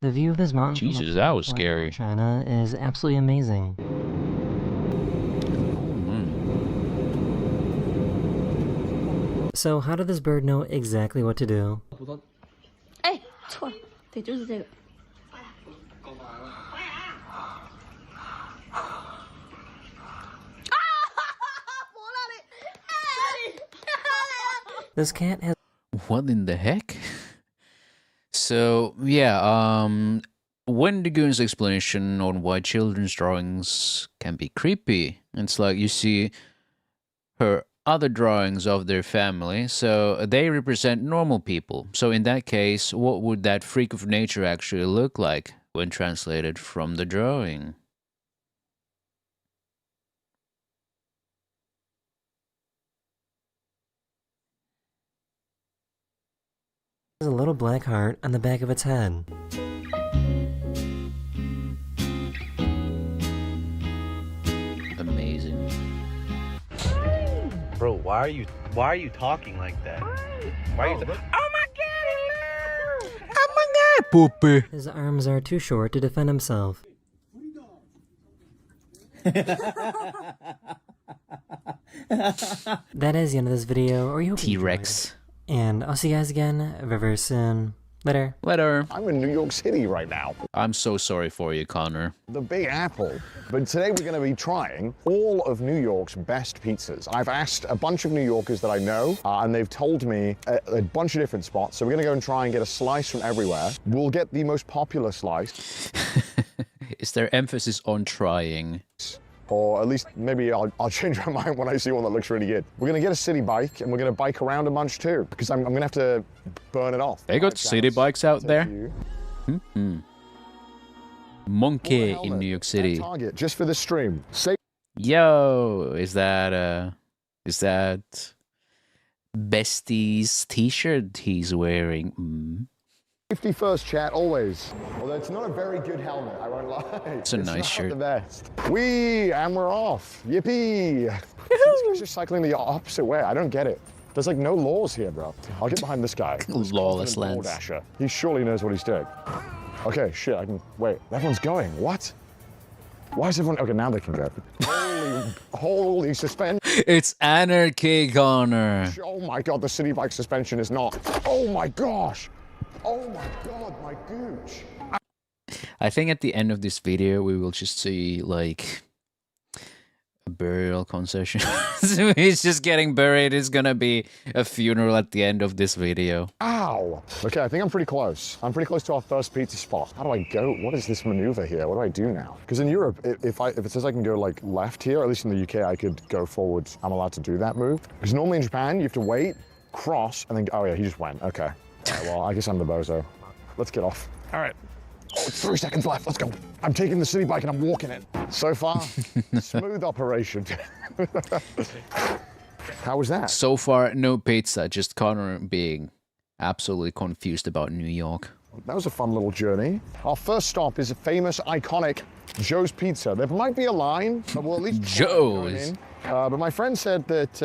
The view of this mountain from Jesus, that was scary. China is absolutely amazing. Oh, man. So how did this bird know exactly what to do? 哎，错了，对，就是这个。 This cat has... What in the heck? So, yeah, Wendigoon's explanation on why children's drawings can be creepy. It's like you see her other drawings of their family, so they represent normal people. So in that case, what would that freak of nature actually look like when translated from the drawing? a little black heart on the back of its head. Amazing. Bro, why are you talking like that? Why are you Poopy. His arms are too short to defend himself. That is the end of this video, or you hope you T-Rex. enjoyed. And I'll see you guys again very soon. Later. Later. I'm in New York City right now. I'm so sorry for you, Connor. The Big Apple. But today we're going to be trying all of New York's best pizzas. I've asked a bunch of New Yorkers that I know, and they've told me a bunch of different spots. So we're going to go and try and get a slice from everywhere. We'll get the most popular slice. Is there emphasis on trying? Or at least maybe I'll change my mind when I see one that looks really good. We're going to get a city bike, and we're going to bike around a bunch too, because I'm going to have to burn it off. They got city bikes out there? Mm-hmm. Monkey in New York City. Target, just for the stream. Yo, is that Bestie's t-shirt he's wearing? Safety first, chat, always. Although it's not a very good helmet, I won't lie. It's a nice shirt. The best. And we're off. Yippee! These guys are cycling the opposite way. I don't get it. There's like no laws here, bro. I'll get behind this guy. Lawless lands. Dasher. He surely knows what he's doing. Okay, shit, I can, wait, everyone's going, what? Why is everyone, okay, now they can go. Holy suspension. It's anarchy, Connor. Oh my God, the city bike suspension is not. Oh my gosh. Oh my God, my gooch. I think at the end of this video, we will just see, like, a burial concession. So he's just getting buried. It's gonna be a funeral at the end of this video. Ow! Okay, I think I'm pretty close. I'm pretty close to our first pizza spot. How do I go? What is this maneuver here? What do I do now? Because in Europe, if it says I can go, like, left here, or at least in the UK, I could go forward. I'm allowed to do that move. Because normally in Japan, you have to wait, cross, and then, oh yeah, he just went. Okay. All right, well, I guess I'm the bozo. Let's get off. All right. Oh, it's 3 seconds left. Let's go. I'm taking the city bike and I'm walking it. So far, smooth operation. How was that? So far, no pizza, just Connor being absolutely confused about New York. That was a fun little journey. Our first stop is a famous, iconic Joe's Pizza. There might be a line, but we'll at least Joe's. But my friend said that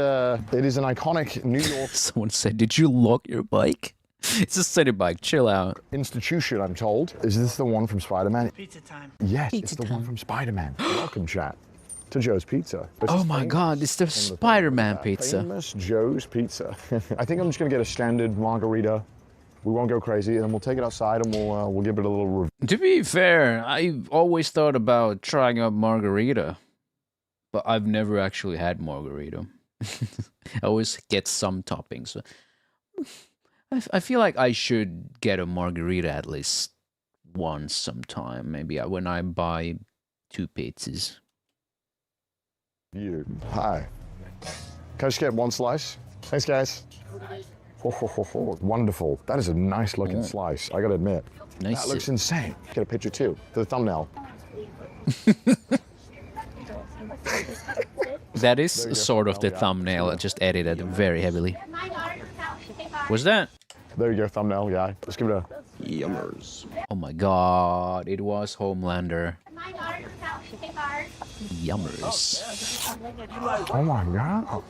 it is an iconic New York... Someone said, did you lock your bike? It's a city bike, chill out. Institution, I'm told. Is this the one from Spider-Man? Pizza time. Yes, Pizza it's the time. one from Spider-Man. Welcome, chat, to Joe's Pizza. Oh my God, it's the Spider-Man pizza. Famous Joe's Pizza. I think I'm just gonna get a standard margarita. We won't go crazy, and then we'll take it outside and we'll give it a little review. To be fair, I've always thought about trying out margarita, but I've never actually had margarita. I always get some toppings. I feel like I should get a margarita at least once sometime, maybe when I buy 2 pizzas. Hi. Can I just get 1 slice? Thanks, guys. Wonderful. That is a nice looking slice, I gotta admit. Nice. That looks insane. Get a picture too, for the thumbnail. That is sort of the thumbnail, just edited very heavily. What's that? There you go, thumbnail, yeah. Let's give it a... Yummers. Oh my God, it was Homelander. Yummers. Oh my God.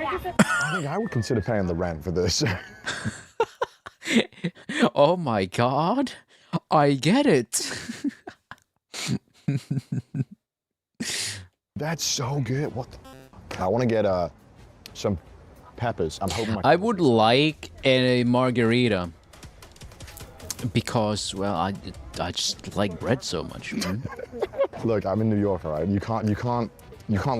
I think I would consider paying the rent for this. Oh my God, I get it. That's so good. What? I want to get some peppers. I'm hoping I would like a margarita because, well, I just like bread so much. Man. Look, I'm in New York, all right? You can't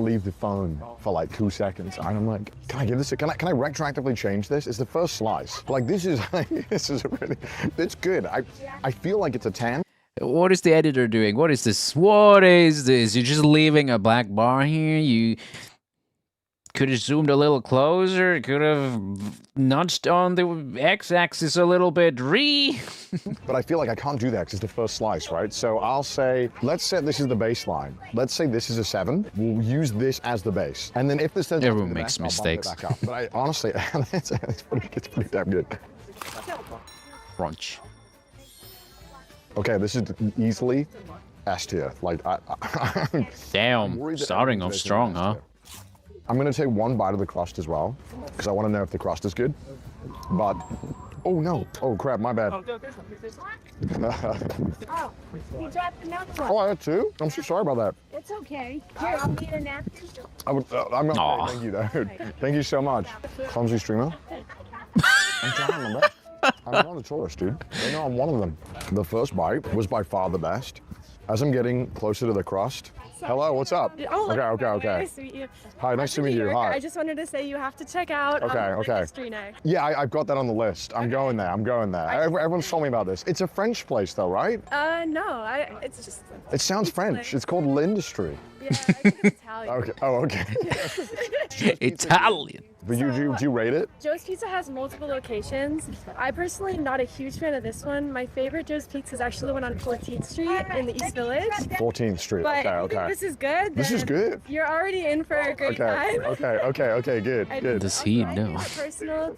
leave the phone for like 2 seconds. And I'm like, can I give this? Can I retroactively change this? It's the first slice. Like this is really, it's good. I feel like it's a 10. What is the editor doing? What is this? What is this? You're just leaving a black bar here? You could have zoomed a little closer. Could have nudged on the x-axis a little bit. But I feel like I can't do that because it's the first slice, right? So I'll say, let's say this is the baseline. Let's say this is a 7. We'll use this as the base. And then if this says everyone makes mistakes. I'll bump it back up. But I honestly, it's pretty damn good. Crunch. Okay, this is easily S tier. Like, damn, starting off strong, huh? I'm gonna take one bite of the crust as well, because I want to know if the crust is good. But, oh no, oh crap, my bad. Oh, you dropped another one. Oh, I had 2? I'm so sorry about that. It's okay. Here, I'll need a napkin. I'm not. Thank you, dude. Thank you so much. Clumsy streamer. I'm trying my best. I'm not a tourist, dude. They know I'm one of them. The first bite was by far the best. As I'm getting closer to the crust. Hello, what's up? Oh, okay. Nice to meet you. Hi, nice to meet you. Hi. I just wanted to say you have to check out History Night. Yeah, I've got that on the list. I'm going there. Everyone's told me about this. It's a French place, though, right? No, it's just. It sounds French. It's called L'Industrie. Yeah, I think it's Italian. Okay. Oh, okay. Italian. But do you rate it? Joe's Pizza has multiple locations. I personally am not a huge fan of this one. My favorite Joe's Pizza is actually the one on 14th Street in the East Village. 14th Street. But Okay. if you think this is good. This is good. You're already in for a great time. Okay. Good. Does he know? My personal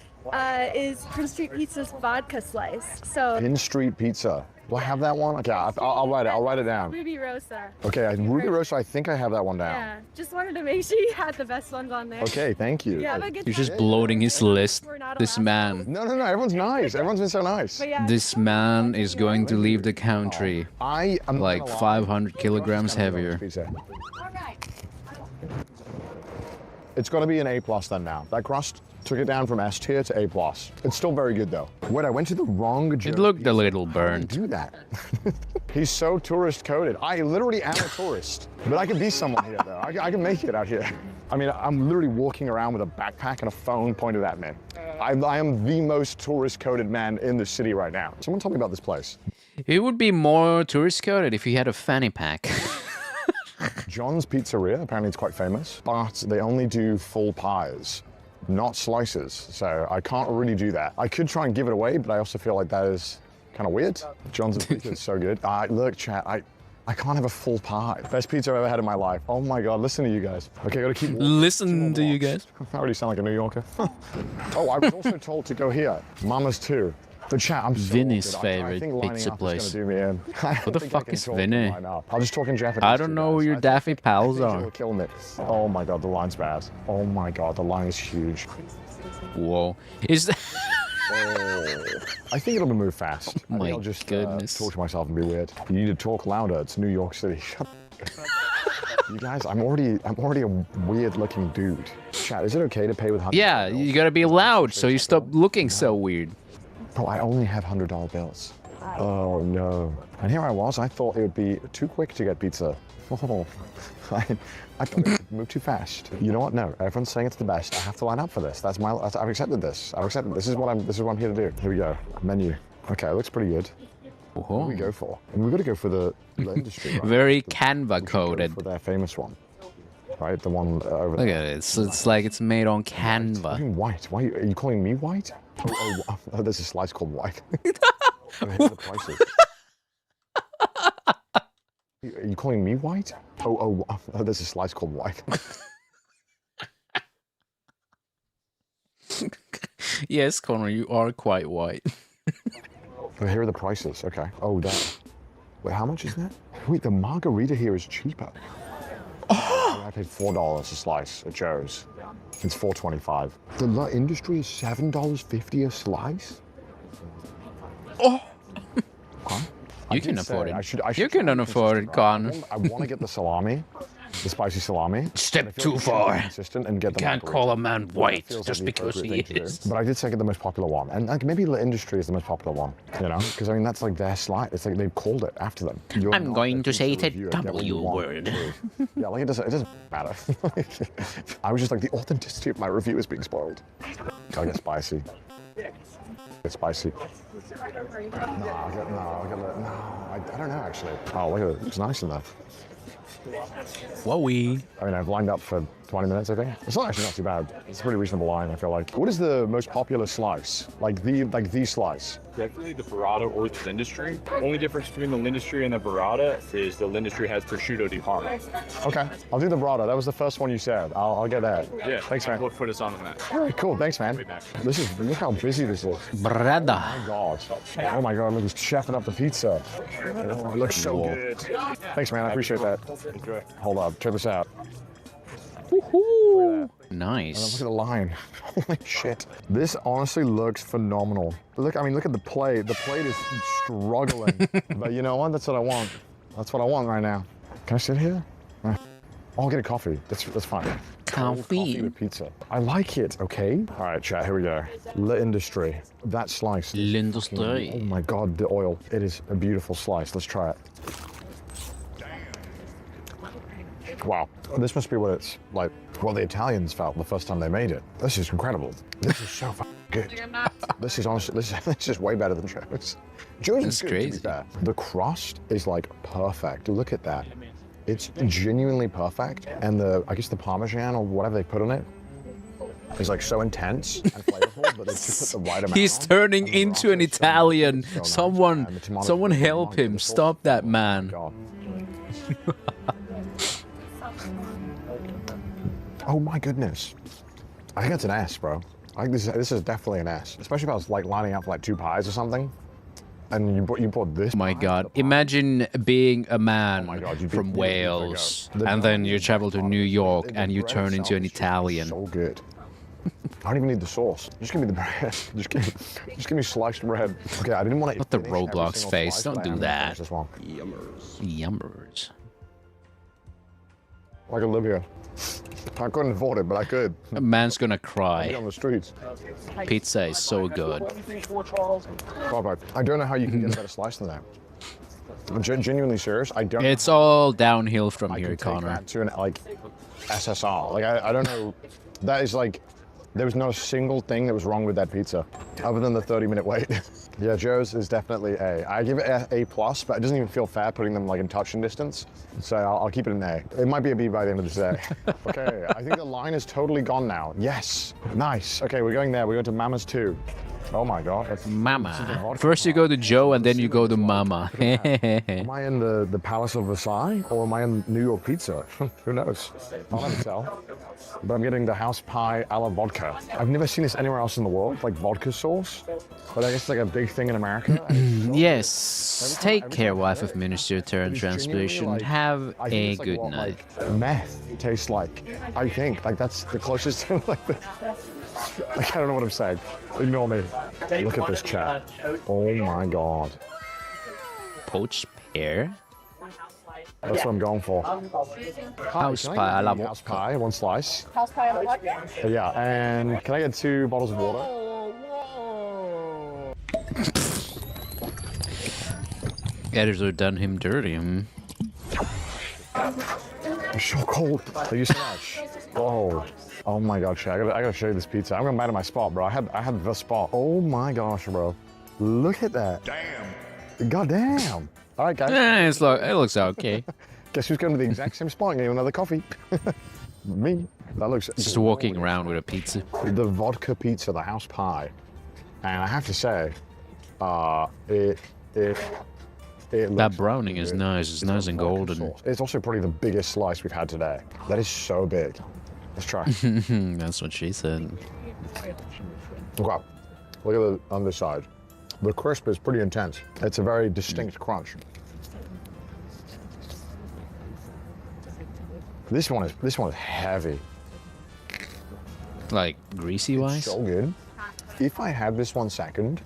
is Prince Street Pizza's vodka slice. So. Pin Street Pizza. Do I have that one? Okay, I'll write it. I'll write it down. Ruby Rosa. Okay, Ruby Rosa. I think I have that one down. Yeah, just wanted to make sure you had the best ones on there. Okay, thank you. Yeah, have a good You're just time. bloating his list. This man. No. Everyone's nice. Everyone's been so nice. Yeah, this man is going to leave the country. I am like 500 kilograms heavier. It's got to be an A+ then now. That crust took it down from S tier to A+. It's still very good though. Wait, I went to the wrong Joe's It looked Pizza. a little How burnt. did I do that? He's so tourist coded. I literally am a tourist, but I can be someone here though. I can make it out here. I mean, I'm literally walking around with a backpack and a phone pointed at me. I am the most tourist coded man in the city right now. Someone tell me about this place. It would be more tourist coded if he had a fanny pack. John's Pizzeria, apparently it's quite famous, but they only do full pies, not slices. So I can't really do that. I could try and give it away, but I also feel like that is kind of weird. John's Pizza is so good. Look, chat, I can't have a full pie. Best pizza I've ever had in my life. Oh my God, listen to you guys. Okay, gotta keep walking. Listen to you guys. I already sound like a New Yorker. Oh, I was also told to go here. Mama's too. But chat, I'm so Vinny's awkward. I favorite think lining pizza up is place. gonna do me in. What the fuck is Vinny? I'll just talk in Japanese. I don't know who your daffy pals You're are. killing it. Oh my God, the line's bad. Oh my God, the line is huge. Whoa. Is that... Oh. I think it'll move fast. I think My I'll just goodness. talk to myself and be weird. You need to talk louder. It's New York City. Shut You guys, I'm already a weird-looking dude. Chat, is it okay to pay with $100? Yeah, you gotta be loud so you stop looking so weird. Oh, I only have $100 bills. Oh no. And here I was, I thought it would be too quick to get pizza. Oh, I thought it moved too fast. You know what? No, everyone's saying it's the best. I have to line up for this. I've accepted this. This is what I'm here to do. Here we go. Menu. Okay, it looks pretty good. What do we go for? And we've got to go for the industry, right? Very Canva coded. For their famous one. Right, the one over there. Look at it. It's like it's made on Canva. White. Why are you calling me white? Oh, there's a slice called white. Oh, here are the prices. Are you calling me white? Oh, there's a slice called white. Yes, Connor, you are quite white. Oh, here are the prices. Okay. Oh, that. Wait, how much is that? Wait, the margarita here is cheaper. Oh! I paid $4 a slice at Joe's. It's $4.25. The industry is $7.50 a slice. Oh! Huh? You can afford it. You can afford it, Connor. I want to get the salami, the spicy salami. Step too far. Consistent and get the Can't call a man white just because he is. But I did say get the most popular one, and like maybe the industry is the most popular one, you know, because I mean that's like their slice. It's like they've called it after them. I'm going to say the W word. Yeah, like it doesn't matter. I was just like the authenticity of my review is being spoiled. Gotta get spicy. It's spicy. I don't know actually. Oh, look at it. It's nice in there. Whoa-wee. I mean, I've lined up for 20 minutes, I think. It's not actually not too bad. It's a pretty reasonable line, I feel like. What is the most popular slice? Like the slice? Definitely the burrata or the Lindustry. Only difference between the Lindustry and the burrata is the Lindustry has prosciutto di Parma. Okay, I'll do the burrata. That was the first one you said. I'll get that. Yeah, thanks, man. We'll put us on that. All right, cool. Thanks, man. Look how busy this is. Burrata. Oh my god. Oh my god, look, he's chefing up the pizza. Oh, it looks so good. Thanks, man. I appreciate that. Enjoy. Hold up. Check this out. Woohoo! Look Nice. at the line. Holy shit. This honestly looks phenomenal. Look, I mean, look at the plate. The plate is struggling. But you know what? That's what I want. That's what I want right now. Can I sit here? I'll get a coffee. That's fine. Coffee with pizza. I like it, okay? All right, chat, here we go. L'Industrie. That slice. L'Industrie. Oh my God, the oil. It is a beautiful slice. Let's try it. Wow, this must be what it's like, what the Italians felt the first time they made it. This is incredible. This is so good. This is honestly, this is way better than Joe's. Joe's is good, crazy. to be fair. The crust is like perfect. Look at that. It's genuinely perfect. And I guess the Parmesan or whatever they put on it is like so intense and flavorful, but they just put the right amount. He's turning into an Italian. Someone help him. Stop that man. Oh my goodness. I think that's an S, bro. I think this is definitely an S. Especially if I was like lining up for like 2 pies or something. And you bought this. Oh my God. Imagine being a man from Wales and then you travel to New York and you turn into an Italian. So good. I don't even need the sauce. Just give me the bread. Just give me sliced bread. Okay, I didn't want to. Not the Roblox face. Don't do that. Yummers. Yummers. Like Olivia. I couldn't afford it, but I could. A man's gonna I'll be cry. on the streets. Pizza is so good. I don't know how you can get a better slice than that. I'm genuinely serious. I don't. It's all downhill from here, take Connor. that to an like SSR. Like I don't know. That is like there was not a single thing that was wrong with that pizza, other than the 30-minute wait. Yeah, Joe's is definitely A. I give it A+, but it doesn't even feel fair putting them like in touching distance. So I'll keep it an A. It might be a B by the end of this day. Okay, I think the line is totally gone now. Yes, nice. Okay, we're going there. We're going to Mama's 2. Oh my God. That's Mama. First you go to Joe and then you go to Mama. Am I in the Palace of Versailles or am I in New York Pizza? Who knows? I'll never tell. But I'm getting the house pie a la vodka. I've never seen this anywhere else in the world, like vodka sauce. But I guess it's like a big thing in America. Yes. Take care, wife of Minister turned translation. Have a like good what, night. like, meth tastes like. I think like that's the closest to like the. Like, I don't know what I'm saying. Ignore me. Look at this chat. Oh my God. Poached pear? That's what I'm going for. House Can I pie, I get love house pie, 1 slice. House pie on the hot? Yeah, and can I get 2 bottles of water? Editor done him dirty. It's so cold. Thank you so much. Oh. Oh my God, Shay, I gotta show you this pizza. I'm going back to my spot, bro. I had the spot. Oh my gosh, bro. Look at that. Damn. God damn. All right, guys. It looks okay. Guess who's going to the exact same spot and getting another coffee? Me. That looks Just walking around with a pizza. The vodka pizza, the house pie. And I have to say, That browning is nice. It's nice and golden. It's also probably the biggest slice we've had today. That is so big. Let's try. That's what she said. Wow. Look at the underside. The crisp is pretty intense. It's a very distinct crunch. This one is heavy. Like greasy wise? So good. If I had this 1 second,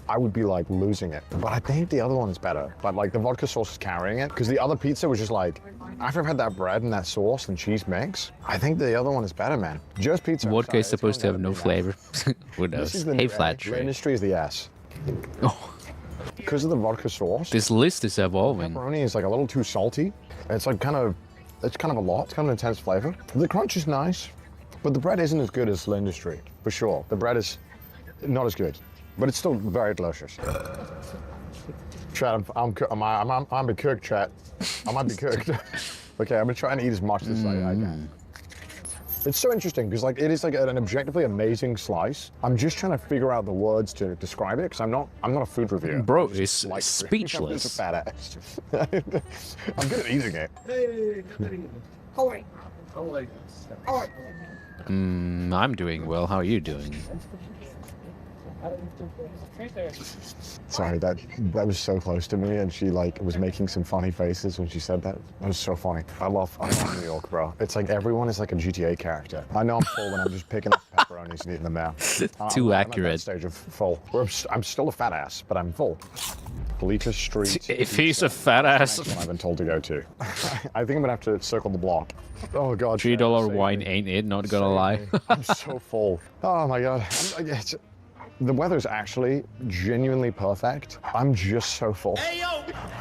I would be like losing it. But I think the other one's better. But like the vodka sauce is carrying it because the other pizza was just like After I've had that bread and that sauce and cheese mix, I think the other one is better, man. Joe's Pizza. Vodka is supposed to have no flavor. Who knows? This is the Hey, flat The tray. industry is the S. Oh. Because of the vodka sauce. This list is evolving. Pepperoni is like a little too salty. It's like it's kind of a lot. It's kind of an intense flavor. The crunch is nice, but the bread isn't as good as the industry, for sure. The bread is not as good, but it's still very delicious. Chat, I'm be cooked, chat. I might be cooked. Okay, I'm gonna try and eat as much as I can. It's so interesting because like it is like an objectively amazing slice. I'm just trying to figure out the words to describe it because I'm not a food reviewer. Bro, it's Like, speechless. I'm just a fat ass. I'm good at eating it. Hey, how are you? How are you? I'm doing well. How are you doing? Sorry, that was so close to me, and she like was making some funny faces when she said that. That was so funny. I love New York, bro. It's like everyone is like a GTA character. I know I'm full when I'm just picking up pepperonis and eating them now. Too I'm at accurate. that stage of full. I'm still a fat ass, but I'm full. Bleecker Street. If he's a fat ass. That's what I've been told to go to. I think I'm gonna have to circle the block. Oh God. $3 wine ain't it? Not gonna lie. I'm so full. Oh my God. The weather's actually genuinely perfect. I'm just so full.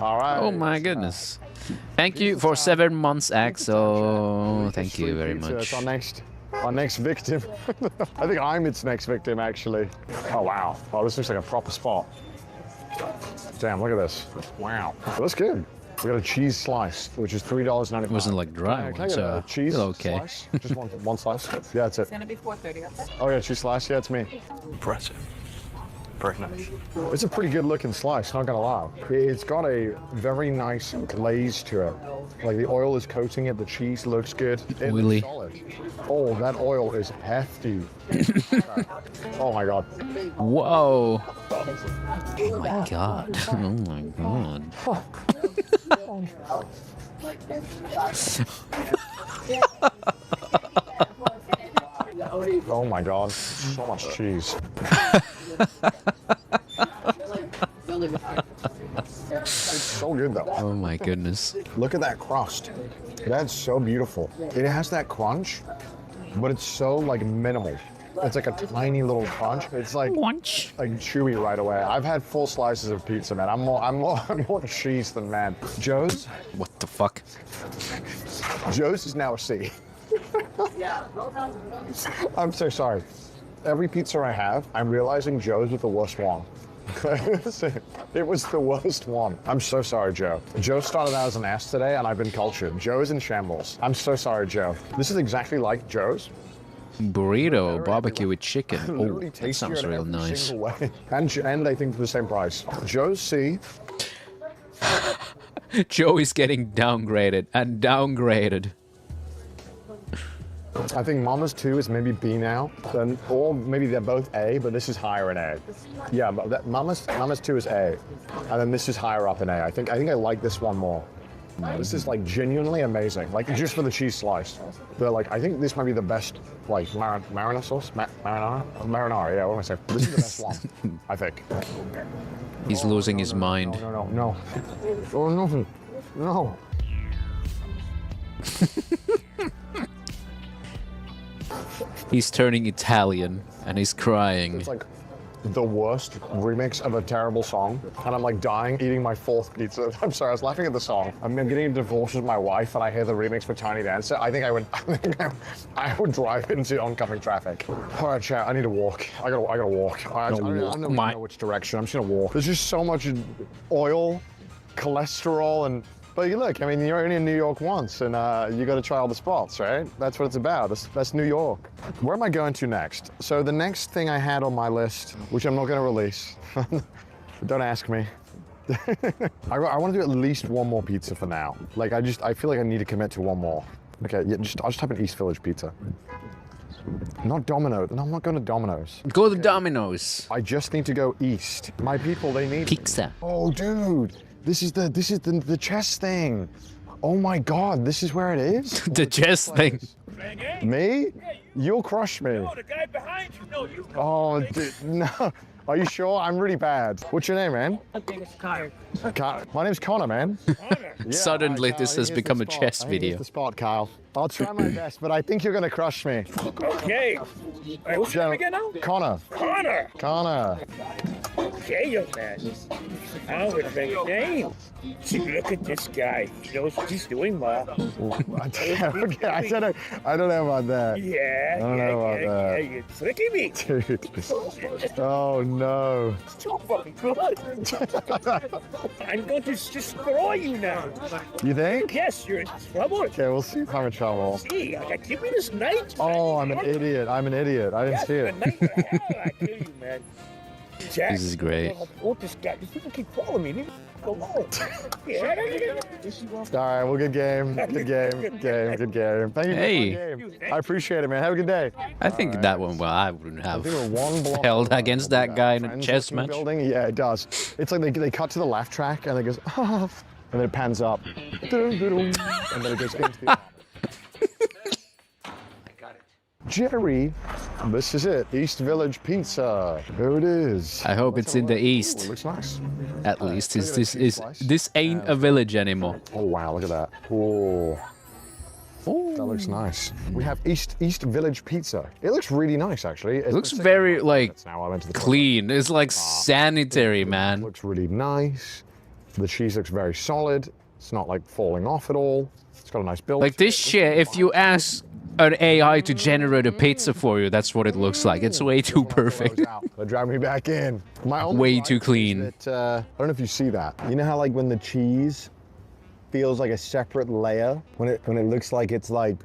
All right. Oh my goodness. Thank you for 7 months, Axel. Thank you very It's much. our next victim. I think I'm its next victim, actually. Oh wow. Oh, this looks like a proper spot. Damn, look at this. Wow. That's good. We got a cheese slice, which is $3.95. It wasn't like dry Can I one, get so a cheese okay. slice? Just one slice? Yeah, that's it. It's gonna be $4.30. Okay? Oh yeah, cheese slice. Yeah, it's me. Impressive. Very nice. It's a pretty good looking slice, not gonna lie. It's got a very nice glaze to it. Like the oil is coating it, the cheese looks good. It Oily. looks solid. Oh, that oil is hefty. Oh my God. Whoa. Oh my god. Oh my god. Oh my God. So much cheese. It's so good though. Oh my goodness. Look at that crust. That's so beautiful. It has that crunch, but it's so like minimal. It's like a tiny little crunch. It's like chewy right away. I've had full slices of pizza, man. I'm more cheese than man. Joe's? What the fuck? Joe's is now a C. I'm so sorry. Every pizza I have, I'm realizing Joe's was the worst one. It was the worst one. I'm so sorry, Joe. Joe started out as an ass today, and I've been cultured. Joe is in shambles. I'm so sorry, Joe. This is exactly like Joe's. Burrito, barbecue with chicken. Oh, Literally that tastier sounds in real every nice. single way. And I think for the same price. Joe's C. Joe is getting downgraded and downgraded. I think Mama's 2 is maybe B now, or maybe they're both A, but this is higher in A. Yeah, but Mama's 2 is A, and then this is higher up in A. I think I like this one more. This is like genuinely amazing, like just for the cheese slice. They're like, I think this might be the best, like marinara sauce, marinara. Yeah, what am I saying? This is the best one, I think. He's losing his mind. No. Oh no, no. He's turning Italian and he's crying. It's like the worst remix of a terrible song, and I'm like dying eating my 4th pizza. I'm sorry, I was laughing at the song. I'm getting a divorce with my wife, and I hear the remix for Tiny Dancer. I think I would drive into oncoming traffic. All right, chat, I need to walk. I gotta walk. I don't know which direction. I'm just gonna walk. There's just so much oil, cholesterol, and. But you look, I mean, you're only in New York once, and you got to try all the spots, right? That's what it's about. That's New York. Where am I going to next? So the next thing I had on my list, which I'm not going to release, don't ask me. I want to do at least one more pizza for now. Like I feel like I need to commit to one more. Okay, yeah, I'll just type in East Village pizza. Not Domino's. No, I'm not going to Domino's. Go to Domino's. I just need to go east. My people, they need pizza. Oh, dude. This is the chess thing. Oh my God, this is where it is? The chess thing. Me? You'll crush me. No, the guy behind you. No, you. Oh, dude, no. Are you sure? I'm really bad. What's your name, man? I think it's Kyle. My name's Connor, man. Suddenly, Kyle, this has here's the become a spot. chess I think here's video. the spot, Kyle. I'll try my best, but I think you're gonna crush me. Okay. Wait, what's your name again now? Connor. Connor. Connor. Okay, young man. Now we're playing a game. See, look at this guy. He knows what he's doing, Ma. Okay, I don't know about that. Yeah, I don't know about that. yeah, you're tricking me. Dude. Oh no. It's too fucking good. I'm going to destroy you now. You think? Yes, you're in trouble. Okay, we'll see if I'm in trouble. See, I give me this knight. Oh, I'm an idiot. I'm an idiot. I didn't see it. I kill you, man. Jack, This is great. Oh, this guy, these people keep following me. Leave me alone. Yeah. All right, well, good game. Good game. Good game. Good game. Thank you Hey. for the game. I appreciate it, man. Have a good day. I think that one, well, I wouldn't have think we're one block held against that guy in a Friends chess looking match. Building. Yeah, it does. It's like they cut to the laugh track and it goes, and then it pans up. And then it goes into the Jerry, this is it. East Village Pizza. There it is. I hope it's in the east. Ooh, it looks nice. At least Look at that cheese slice. this ain't a village anymore. Oh wow, look at that. Oh. That looks nice. We have East Village Pizza. It looks really nice, actually. It looks very like clean. It's like sanitary, man. Looks really nice. The cheese looks very solid. It's not like falling off at all. It's got a nice build. Like this shit, if you ask an AI to generate a pizza for you, that's what it looks like. It's way too perfect. They're driving me back in. My only Way gripe too is clean. that, I don't know if you see that. You know how like when the cheese feels like a separate layer, when it looks like it's like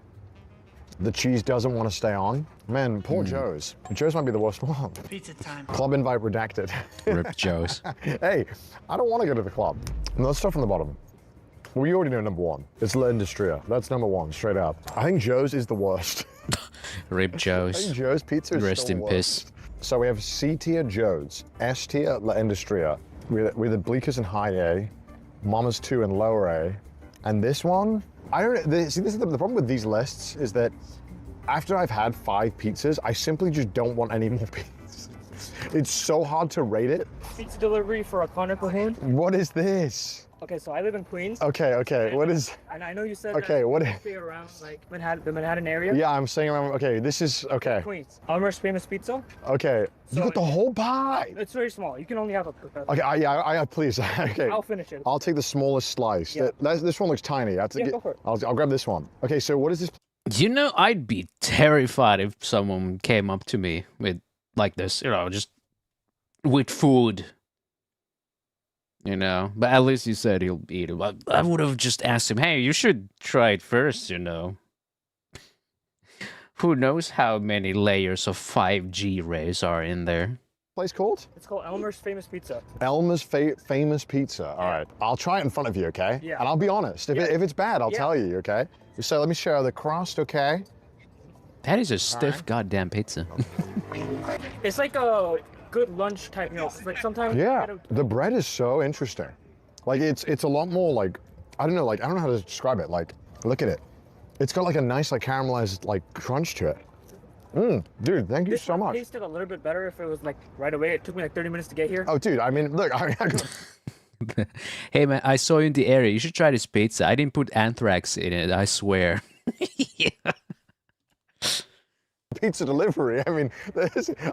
the cheese doesn't want to stay on? Man, poor Joe's. Joe's might be the worst one. Pizza time. Club invite redacted. Rip Joe's. Hey, I don't want to go to the club. No, let's start from the bottom. We already know number one. It's La Industria. That's number one, straight up. I think Joe's is the worst. Rip I Joe's. think Joe's Pizza is Rest still in worse. piss. So we have C tier Joe's, S tier La Industria, with the Bleakers in high A, Mama's 2 in lower A, and this one, see, this is the problem with these lists is that after I've had 5 pizzas, I simply just don't want any more pizzas. It's so hard to rate it. Pizza delivery for a Connor Cahoon. What is this? Okay, so I live in Queens. Okay, what is? And I know you said Okay, that what? you stay around like the Manhattan area. Yeah, I'm saying around. Okay, this is okay. Queens. Elmer's famous pizza. Okay, you got the whole pie. It's very small. You can only have a. Okay, I please. Okay. I'll finish it. I'll take the smallest slice. Yeah. This one looks tiny. Go for it. I'll grab this one. Okay, so what is this? You know, I'd be terrified if someone came up to me with like this, you know, just with food. You know, but at least you said he'll eat it. I would have just asked him, hey, you should try it first, you know. Who knows how many layers of 5G rays are in there? Place called? It's called Elmer's Famous Pizza. Elmer's Famous Pizza. All right, I'll try it in front of you, okay? Yeah. And I'll be honest. If it's bad, I'll tell you, okay? So let me show the crust, okay? That is a stiff goddamn pizza. It's like a good lunch type meal. Like sometimes. Yeah, the bread is so interesting. Like it's a lot more like, I don't know how to describe it. Like, look at it. It's got like a nice like caramelized like crunch to it. Dude, thank you so much. It tasted a little bit better if it was like right away. It took me like 30 minutes to get here. Oh, dude, I mean, look, Hey man, I saw you in the area. You should try this pizza. I didn't put anthrax in it, I swear. Pizza delivery. I mean,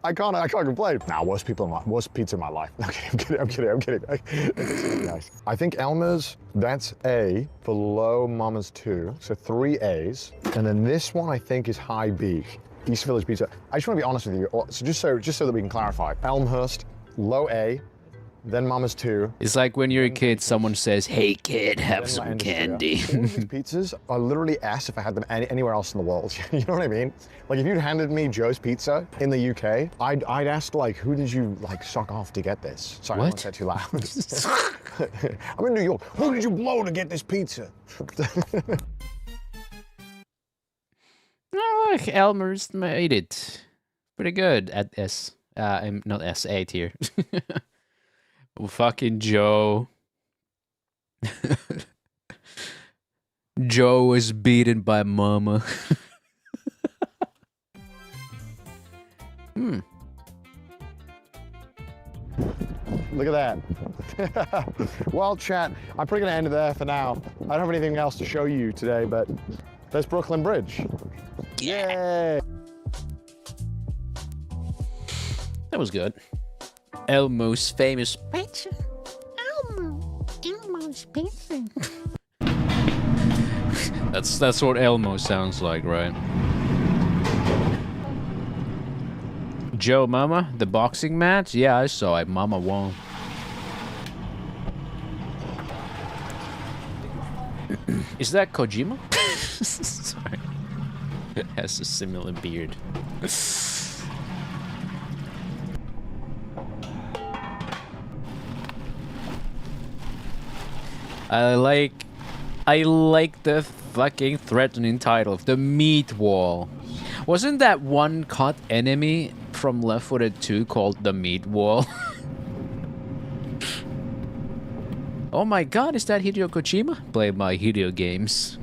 I can't complain. Nah, worst pizza in my life. I'm kidding. Nice. I think Elmer's, that's A below Mama's 2, so 3 A's, and then this one I think is high B, East Village Pizza. I just want to be honest with you, so just so that we can clarify, Elmhurst, low A, then Mama's 2. It's like when you're a kid, someone says, hey kid, have some candy. All of these pizzas are literally S if I had them anywhere else in the world. You know what I mean? Like if you'd handed me Joe's Pizza in the UK, I'd ask like, who did you like suck off to get this? Sorry, I don't want to say too loud. I'm in New York. Who did you blow to get this pizza? No, like Elmer's made it pretty good at S. Not S, A tier. Oh, fucking Joe. Joe was beaten by Mama. Look at that. Well, chat, I'm probably gonna end it there for now. I don't have anything else to show you today, but there's Brooklyn Bridge. Yay! That was good. Elmo's famous pizza. Elmo's pizza. That's what Elmo sounds like, right? Joe Mama, the boxing match? Yeah, I saw it. Mama won. Is that Kojima? Sorry. It has a similar beard. I like the fucking threatening title of the meat wall. Wasn't that one cut enemy from Left 4 Dead 2 called the meat wall? Oh my god, is that Hideo Kojima? Play my Hideo games.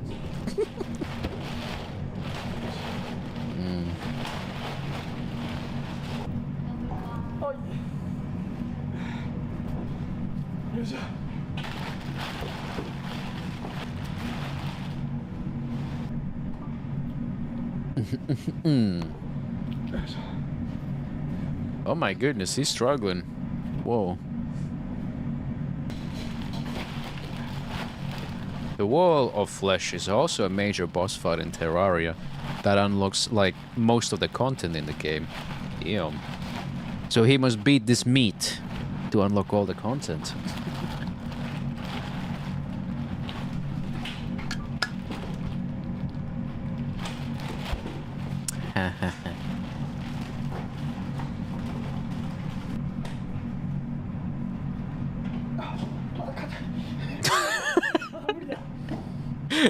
Oh my goodness, he's struggling. Whoa. The Wall of Flesh is also a major boss fight in Terraria that unlocks like most of the content in the game. Damn. So he must beat this meat to unlock all the content.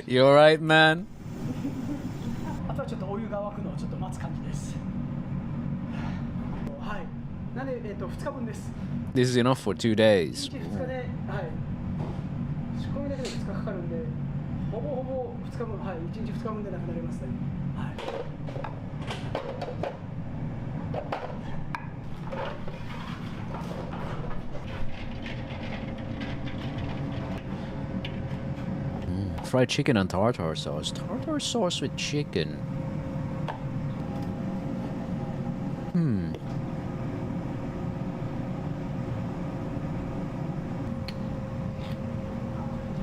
You alright, man? This is enough for 2 days. Fried chicken and tartar sauce. Tartar sauce with chicken.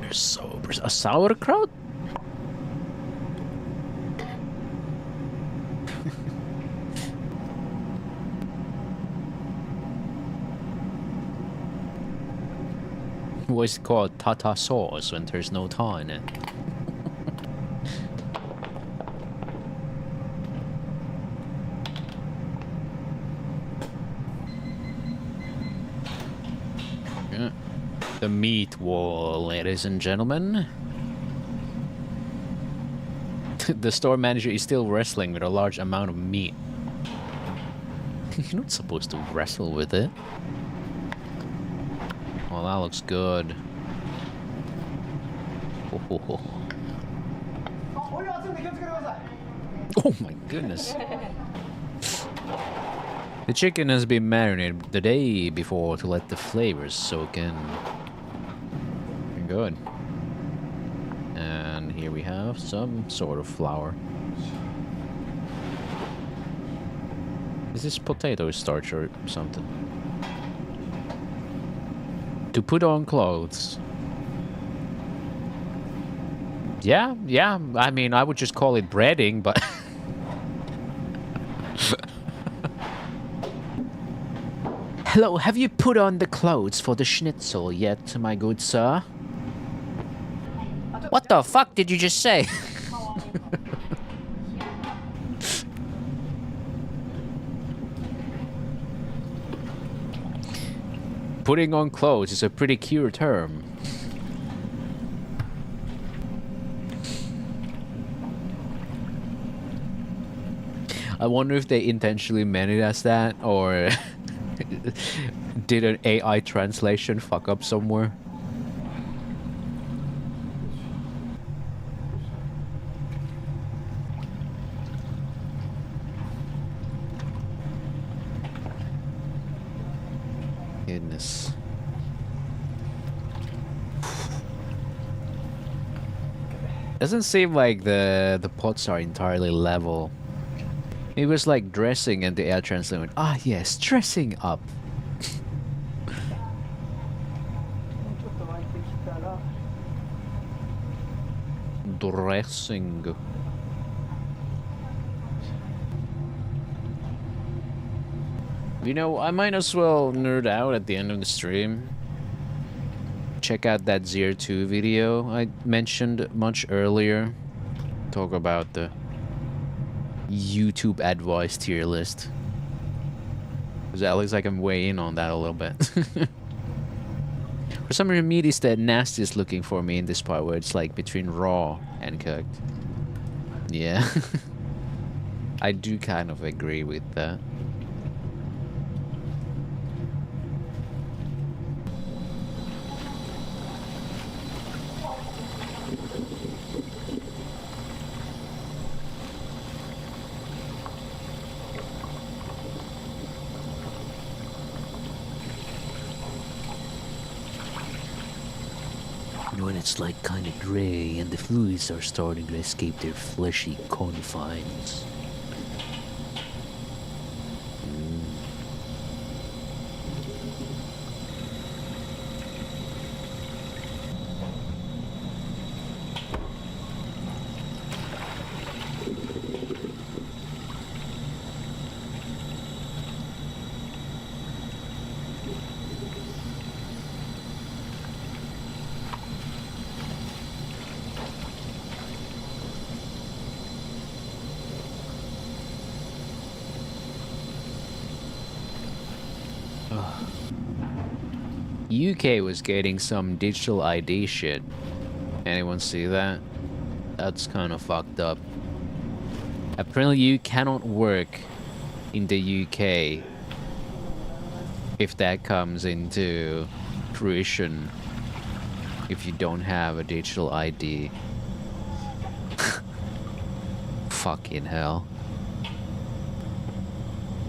There's so a sauerkraut? What's it called? Tata sauce when there's no ta in it. Yeah. The meat wall, ladies and gentlemen. The store manager is still wrestling with a large amount of meat. You're not supposed to wrestle with it. Well, that looks good. Oh my goodness. The chicken has been marinated the day before to let the flavors soak in. Good. And here we have some sort of flour. Is this potato starch or something? To put on clothes. Yeah, I mean, I would just call it breading, but... Hello, have you put on the clothes for the schnitzel yet, my good sir? What the fuck did you just say? Putting on clothes is a pretty cute term. I wonder if they intentionally meant it as that, or did an AI translation fuck up somewhere? Goodness. Doesn't seem like the pots are entirely level. It was like dressing and the air translator went, ah yes, dressing up. Dressing. You know, I might as well nerd out at the end of the stream. Check out that Zero 2 video I mentioned much earlier. Talk about the YouTube advice tier list. Because that looks like I'm way in on that a little bit. For some reason, meat is the nastiest looking for me in this part where it's like between raw and cooked. Yeah. I do kind of agree with that. When it's like kind of gray and the fluids are starting to escape their fleshy confines. UK was getting some digital ID shit. Anyone see that? That's kind of fucked up. Apparently you cannot work in the UK if that comes into fruition if you don't have a digital ID. Fucking hell.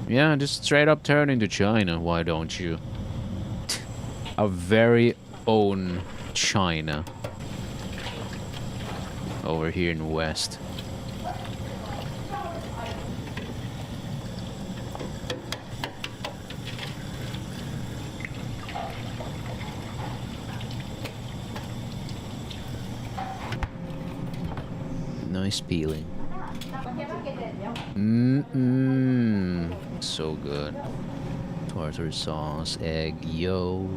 Yeah, just straight up turn into China, why don't you? Our very own China. Over here in the West. Nice peeling. So good. Tartar sauce, egg, yo.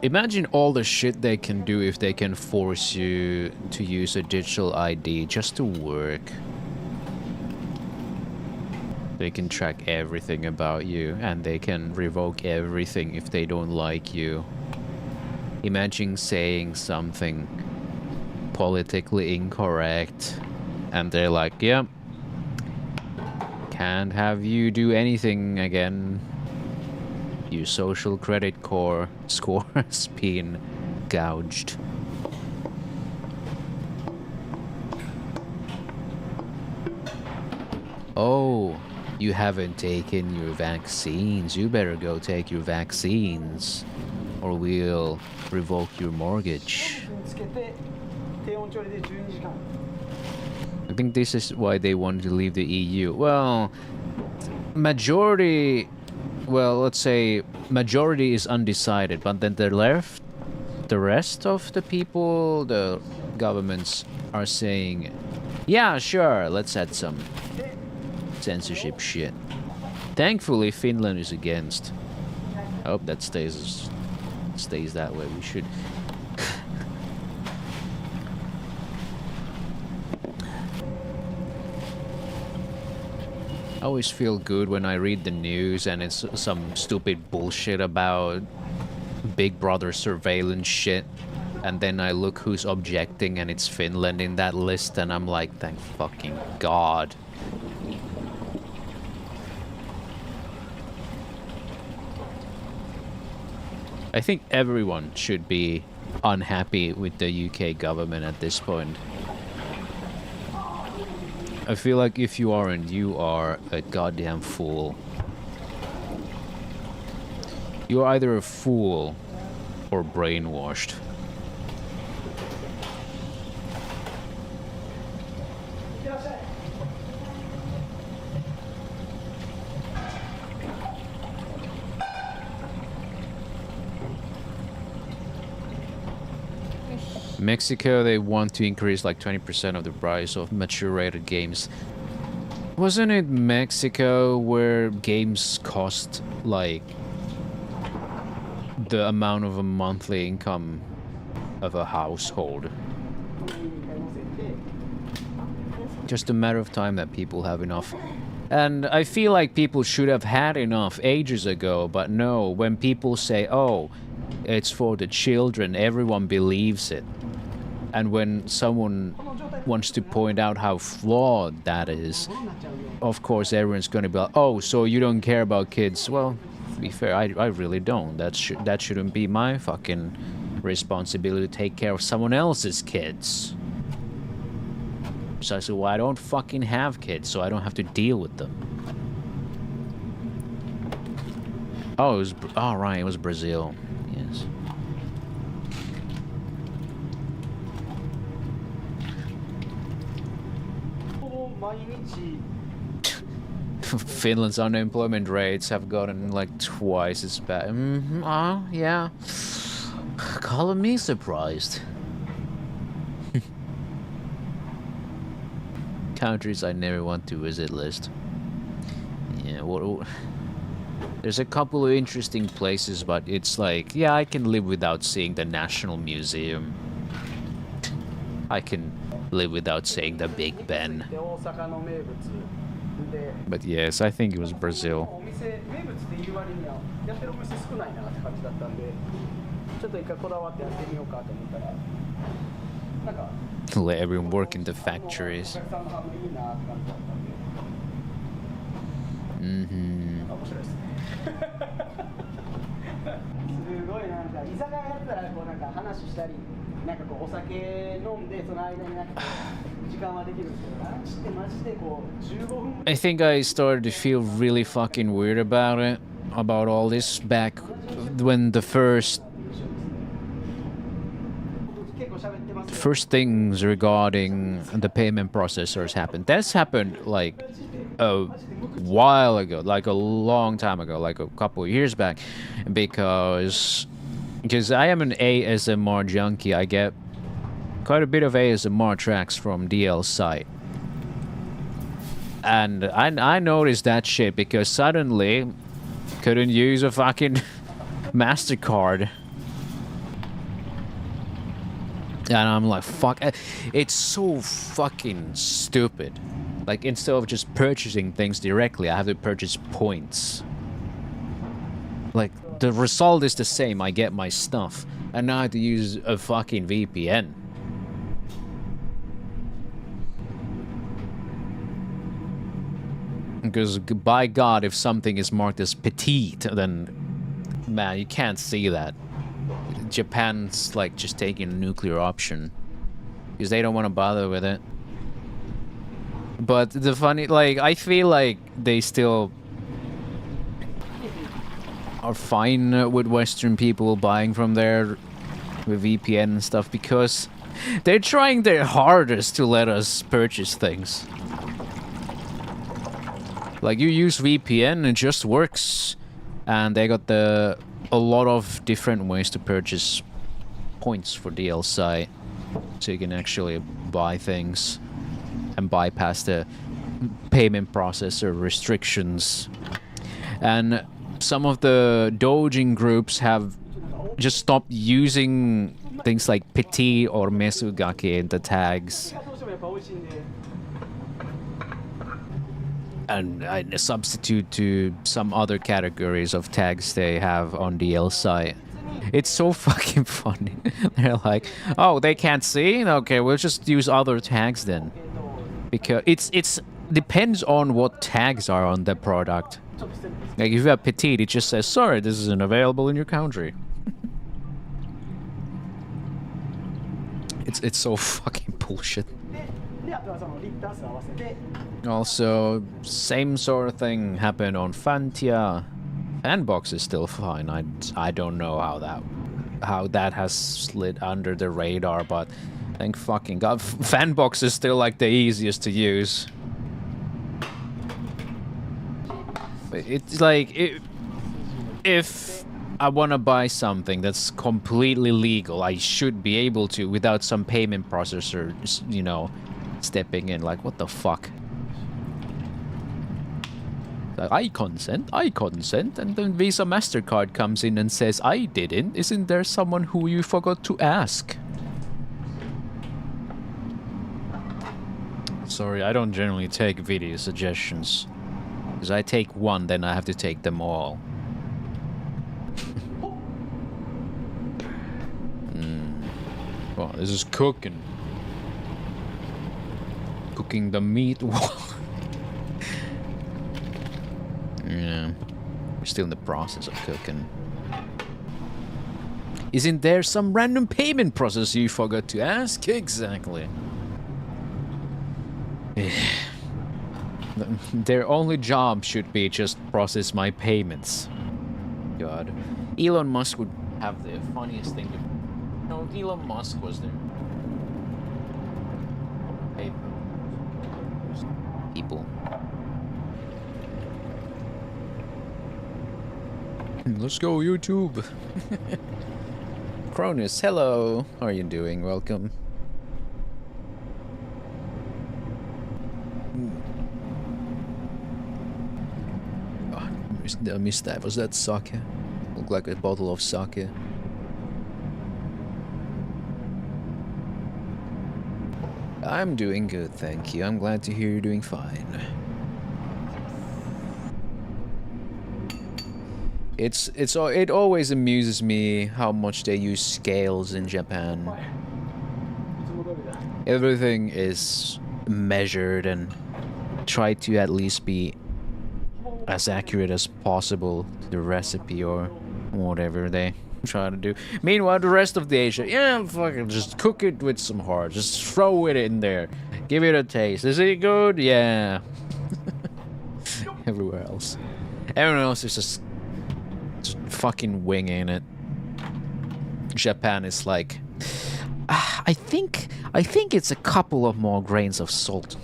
Imagine all the shit they can do if they can force you to use a digital ID just to work. They can track everything about you and they can revoke everything if they don't like you. Imagine saying something politically incorrect and they're like, yep. Can't have you do anything again. Your social credit score has been gouged. Oh, you haven't taken your vaccines. You better go take your vaccines or we'll revoke your mortgage. I think this is why they wanted to leave the EU. Well, majority, well, let's say majority is undecided, but then the rest of the people, the governments are saying, yeah, sure, let's add some censorship shit. Thankfully, Finland is against. I hope that stays that way. We should. I always feel good when I read the news and it's some stupid bullshit about Big Brother surveillance shit, and then I look who's objecting and it's Finland in that list and I'm like, thank fucking God. I think everyone should be unhappy with the UK government at this point. I feel like if you aren't, you are a goddamn fool. You're either a fool or brainwashed. Mexico, they want to increase like 20% of the price of mature rated games. Wasn't it Mexico where games cost like the amount of a monthly income of a household? Just a matter of time that people have enough. And I feel like people should have had enough ages ago, but no, when people say, oh, it's for the children, everyone believes it. And when someone wants to point out how flawed that is, of course everyone's going to be like, oh, so you don't care about kids. Well, to be fair, I really don't. That shouldn't be my fucking responsibility to take care of someone else's kids. Precisely why I don't fucking have kids, so I don't have to deal with them. Oh, it was... Oh, right, it was Brazil. Yes. Finland's unemployment rates have gotten like twice as bad. Oh, yeah. Color me surprised. Countries I never want to visit list. Yeah, there's a couple of interesting places, but it's like, yeah, I can live without seeing the National Museum. I can live without seeing the Big Ben. But yes, I think it was Brazil. Let everyone work in the factories. I think I started to feel really fucking weird about it, about all this back when the first things regarding the payment processors happened. That's happened like a while ago, like a long time ago, like a couple of years back, because I am an ASMR junkie. I get quite a bit of ASMR tracks from DL site. And I noticed that shit because suddenly couldn't use a fucking MasterCard. And I'm like, fuck, it's so fucking stupid. Like, instead of just purchasing things directly, I have to purchase points. Like, the result is the same, I get my stuff. And now I have to use a fucking VPN. Because, by God, if something is marked as petite, then, man, you can't see that. Japan's like just taking a nuclear option because they don't want to bother with it. But the funny, like, I feel like they still are fine with Western people buying from there with VPN and stuff because they're trying their hardest to let us purchase things. Like, you use VPN, it just works, and they got a lot of different ways to purchase points for DL site, so you can actually buy things and bypass the payment processor restrictions. And some of the doujin groups have just stopped using things like petit or mesugake in the tags. And substitute to some other categories of tags they have on DL site. It's so fucking funny. They're like, oh, they can't see? Okay, we'll just use other tags then. Because it's depends on what tags are on the product. Like, if you have petite, it just says, sorry, this isn't available in your country. It's so fucking bullshit. Also, same sort of thing happened on Fantia. Fanbox is still fine. I don't know how that has slid under the radar, but Thank fucking God. Fanbox is still like the easiest to use. It's like, if I want to buy something that's completely legal, I should be able to without some payment processor, you know, stepping in. Like, what the fuck? Like, I consent, and then Visa MasterCard comes in and says, I didn't. Isn't there someone who you forgot to ask? Sorry, I don't generally take video suggestions. Because I take one, then I have to take them all. Well, this is cooking. Cooking the meat. Yeah. We're still in the process of cooking. Isn't there some random payment process you forgot to ask? Exactly. Their only job should be just process my payments. God. Elon Musk would have the funniest thing to... No, Elon Musk was there. People. Let's go, YouTube. Cronus, hello. How are you doing? Welcome. I missed that. Was that sake? Looked like a bottle of sake. I'm doing good, thank you. I'm glad to hear you're doing fine. It always amuses me how much they use scales in Japan. Everything is measured and try to at least be as accurate as possible to the recipe or whatever they try to do. Meanwhile, the rest of the Asia, yeah, fucking just cook it with some heart. Just throw it in there. Give it a taste. Is it good? Yeah. Everywhere else. Everyone else is just fucking winging it. Japan is like, I think it's a couple of more grains of salt.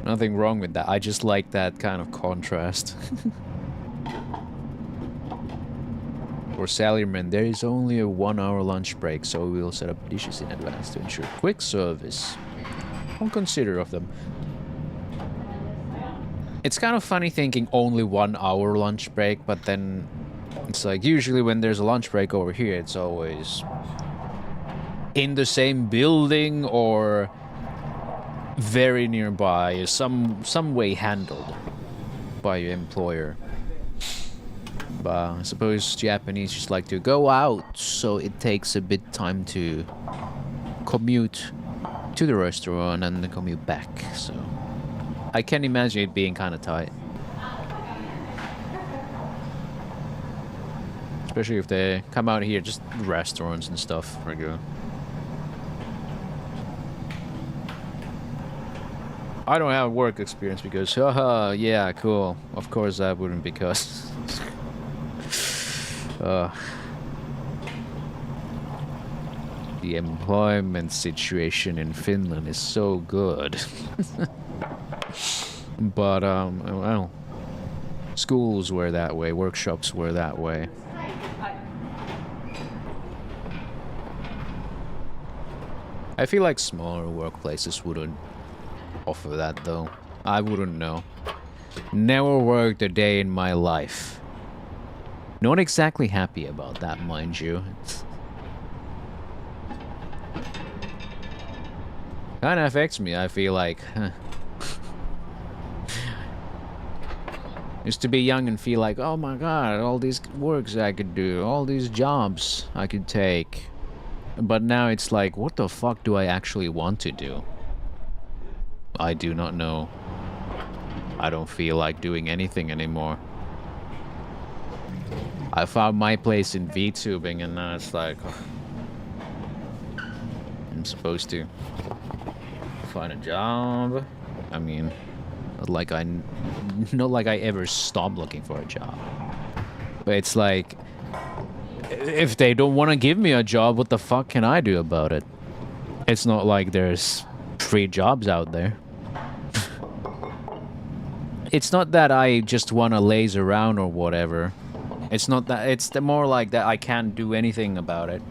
Nothing wrong with that. I just like that kind of contrast. For salarymen, there is only a 1-hour lunch break, so we will set up dishes in advance to ensure quick service. Don't consider of them. It's kind of funny thinking only 1-hour lunch break, but then it's like usually when there's a lunch break over here, it's always in the same building or very nearby, some way handled by your employer. But I suppose Japanese just like to go out, so it takes a bit time to commute to the restaurant and then commute back, so I can imagine it being kind of tight. Especially if they come out here, just restaurants and stuff. Regular. I don't have work experience because, haha, yeah, cool. Of course I wouldn't because... the employment situation in Finland is so good. But, well, schools were that way, workshops were that way. I feel like smaller workplaces wouldn't offer that, though. I wouldn't know. Never worked a day in my life. Not exactly happy about that, mind you. Kinda affects me, I feel like. Used to be young and feel like, oh my god, all these works I could do, all these jobs I could take. But now it's like, what the fuck do I actually want to do? I do not know. I don't feel like doing anything anymore. I found my place in VTubing and now it's like... I'm supposed to find a job. I mean, not like I ever stopped looking for a job. But it's like... if they don't want to give me a job, what the fuck can I do about it? It's not like there's free jobs out there. It's not that I just want to laze around or whatever. It's not that. It's more like that I can't do anything about it.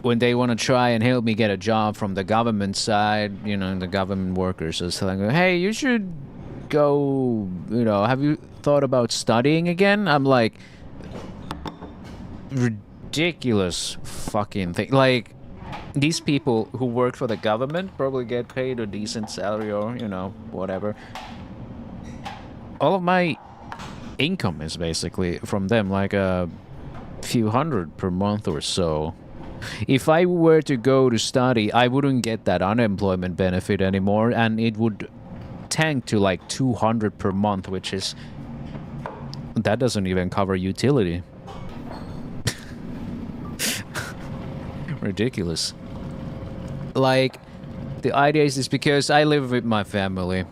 When they want to try and help me get a job from the government side, you know, the government workers are saying, hey, you should go, you know, have you thought about studying again? I'm like, ridiculous fucking thing. Like, these people who work for the government probably get paid a decent salary or, you know, whatever. All of my income is basically from them, like a few hundred per month or so. If I were to go to study, I wouldn't get that unemployment benefit anymore, and it would tank to like 200 per month, which is... that doesn't even cover utility. Ridiculous. Like, the idea is because I live with my family,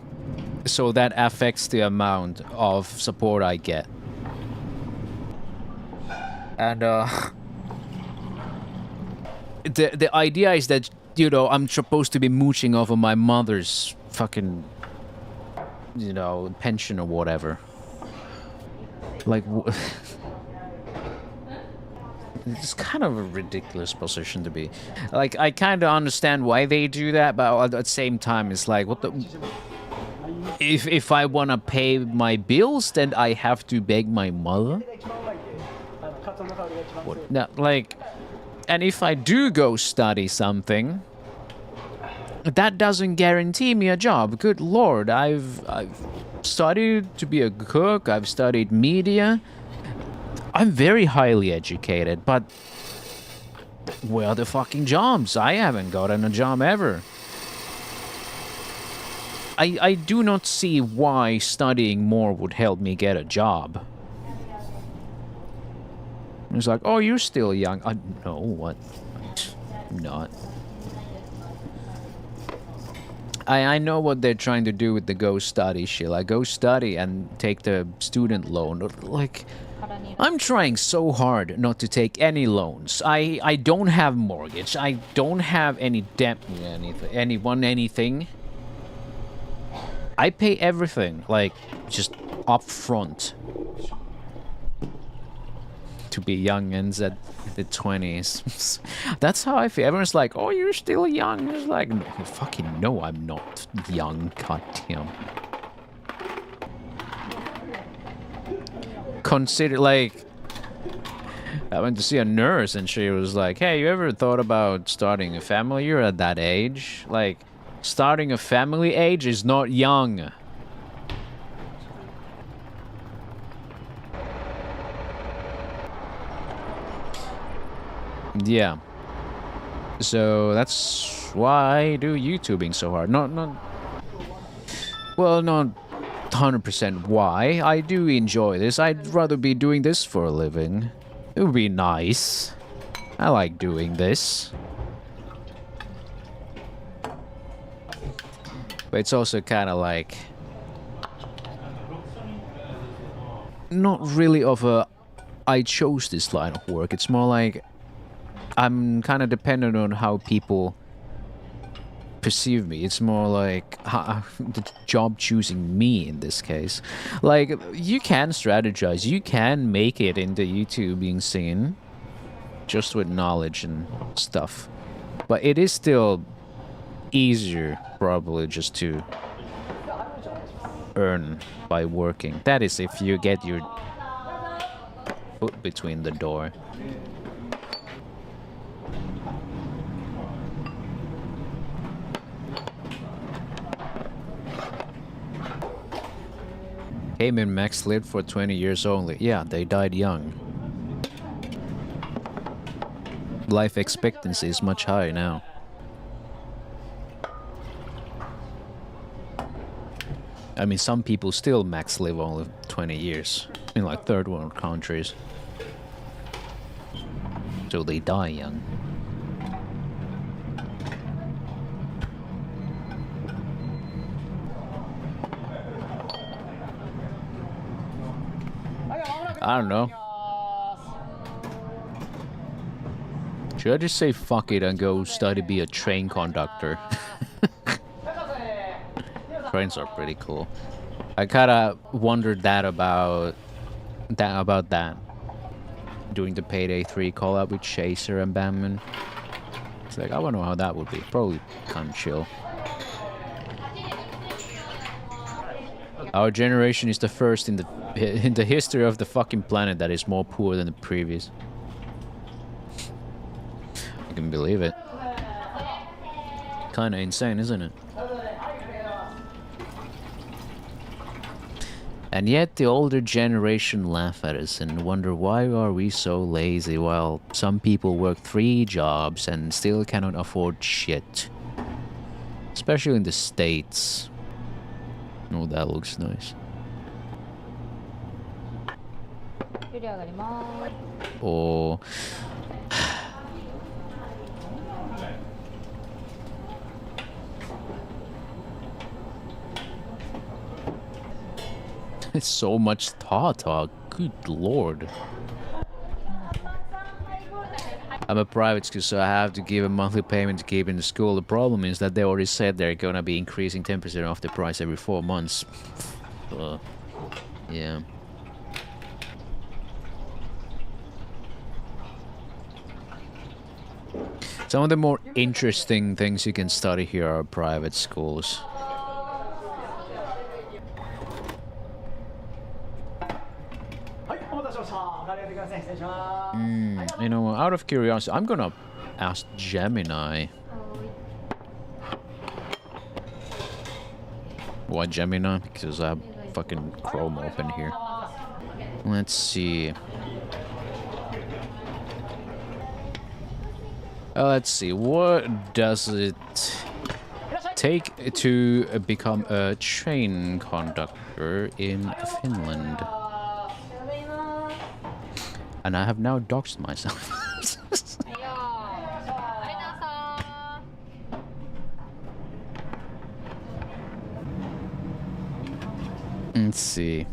so that affects the amount of support I get. And, the idea is that, you know, I'm supposed to be mooching over my mother's fucking, you know, pension or whatever. Like, it's kind of a ridiculous position to be. Like, I kind of understand why they do that, but at the same time, it's like, what the... If I want to pay my bills, then I have to beg my mother? What? No, like... And if I do go study something, that doesn't guarantee me a job. Good lord, I've studied to be a cook, I've studied media. I'm very highly educated, but where are the fucking jobs? I haven't gotten a job ever. I do not see why studying more would help me get a job. It's like, oh, you're still young. No, what? I'm not. I know what they're trying to do with the go study shit. Like, go study and take the student loan. Like, I'm trying so hard not to take any loans. I don't have mortgage. I don't have any debt with anything. I pay everything, like, just up front. To be youngins at the 20s. That's how I feel. Everyone's like, oh, you're still young. It's like, no, fucking no, I'm not young. Goddamn. Consider, like, I went to see a nurse and she was like, hey, you ever thought about starting a family? You're at that age. Like, starting a family age is not young. Yeah. So that's why I do YouTubing so hard. Not 100% why. I do enjoy this. I'd rather be doing this for a living. It would be nice. I like doing this. But it's also kind of like... not really of a... I chose this line of work. It's more like... I'm kind of dependent on how people perceive me. It's more like the job choosing me in this case. Like, you can strategize. You can make it in the YouTubing scene just with knowledge and stuff. But it is still easier, probably, just to earn by working. That is if you get your foot between the door. Came in max lived for 20 years only. Yeah, they died young. Life expectancy is much higher now. I mean, some people still max live only 20 years in like third world countries. So they die young. I don't know. Should I just say fuck it and go study be a train conductor? Trains are pretty cool. I kinda wondered that about that. Doing the Payday 3 collab with Chaser and Batman. It's like, I wanna know how that would be. Probably kinda chill. Our generation is the first in the history of the fucking planet that is more poor than the previous. I can believe it. Kinda insane, isn't it? And yet the older generation laugh at us and wonder why are we so lazy while some people work 3 jobs and still cannot afford shit. Especially in the States. Oh, that looks nice. Oh. It's so much talk. Good lord. I'm a private school, so I have to give a monthly payment to keep in the school. The problem is that they already said they're gonna be increasing 10% off the price every 4 months. Yeah. Some of the more interesting things you can study here are private schools. You know, out of curiosity, I'm gonna ask Gemini. Why Gemini? Because I have fucking Chrome open here. Let's see. Let's see. What does it take to become a train conductor in Finland? And I have now doxed myself. Let's see.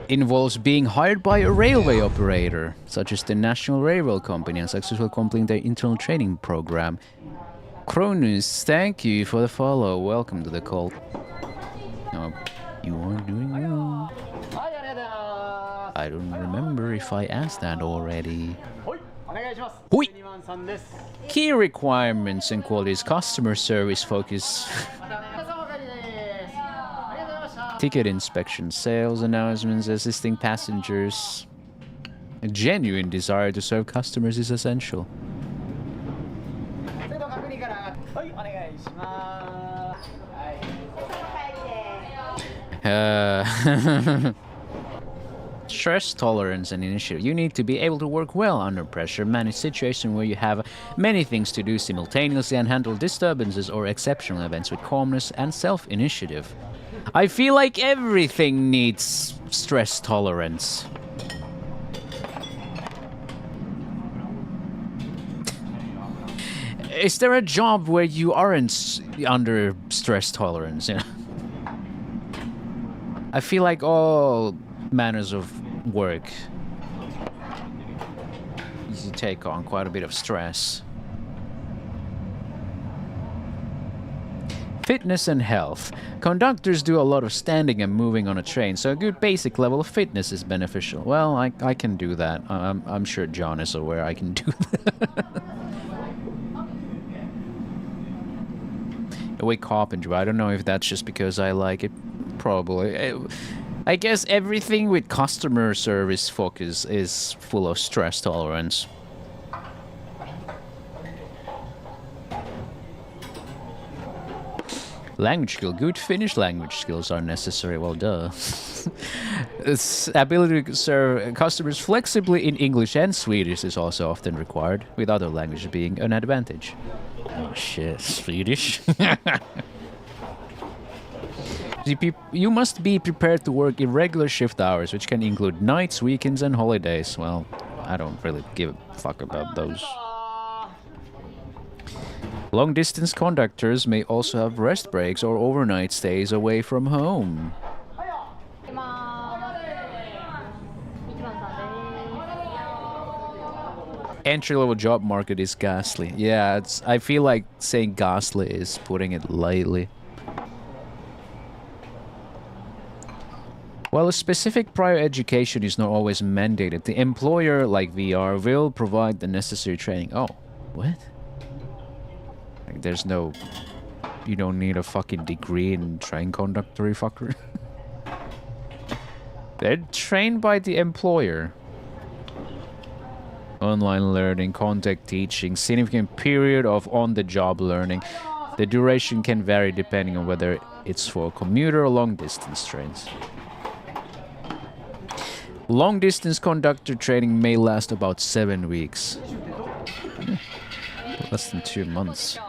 Involves being hired by a railway operator, such as the National Railway Company, and successfully completing their internal training program. Cronus, thank you for the follow. Welcome to the cult. Oh, you are doing well. I don't remember if I asked that already. Hui. Key requirements and qualities: customer service focus, ticket inspection, sales announcements, assisting passengers. A genuine desire to serve customers is essential. Stress tolerance and initiative. You need to be able to work well under pressure, manage situations where you have many things to do simultaneously, and handle disturbances or exceptional events with calmness and self-initiative. I feel like everything needs stress tolerance. Is there a job where you aren't under stress tolerance? You know? I feel like all manners of work you take on quite a bit of stress. Fitness and health. Conductors do a lot of standing and moving on a train, so a good basic level of fitness is beneficial. Well, I can do that. I'm sure John is aware I can do that. Away carpentry. I don't know if that's just because I like it. Probably. I guess everything with customer service focus is full of stress tolerance. Language skill. Good Finnish language skills are necessary. Well, duh. Its ability to serve customers flexibly in English and Swedish is also often required, with other languages being an advantage. Oh shit, Swedish? You must be prepared to work irregular shift hours, which can include nights, weekends, and holidays. Well, I don't really give a fuck about those. Long-distance conductors may also have rest breaks or overnight stays away from home. entry-level job market is ghastly. Yeah, I feel like saying ghastly is putting it lightly. While a specific prior education is not always mandated, the employer, like VR, will provide the necessary training. Oh, what? Like, there's no... You don't need a fucking degree in train conductor, fucker. They're trained by the employer. Online learning, contact teaching, significant period of on-the-job learning. The duration can vary depending on whether it's for commuter or long-distance trains. Long-distance conductor training may last about 7 weeks. Less than 2 months.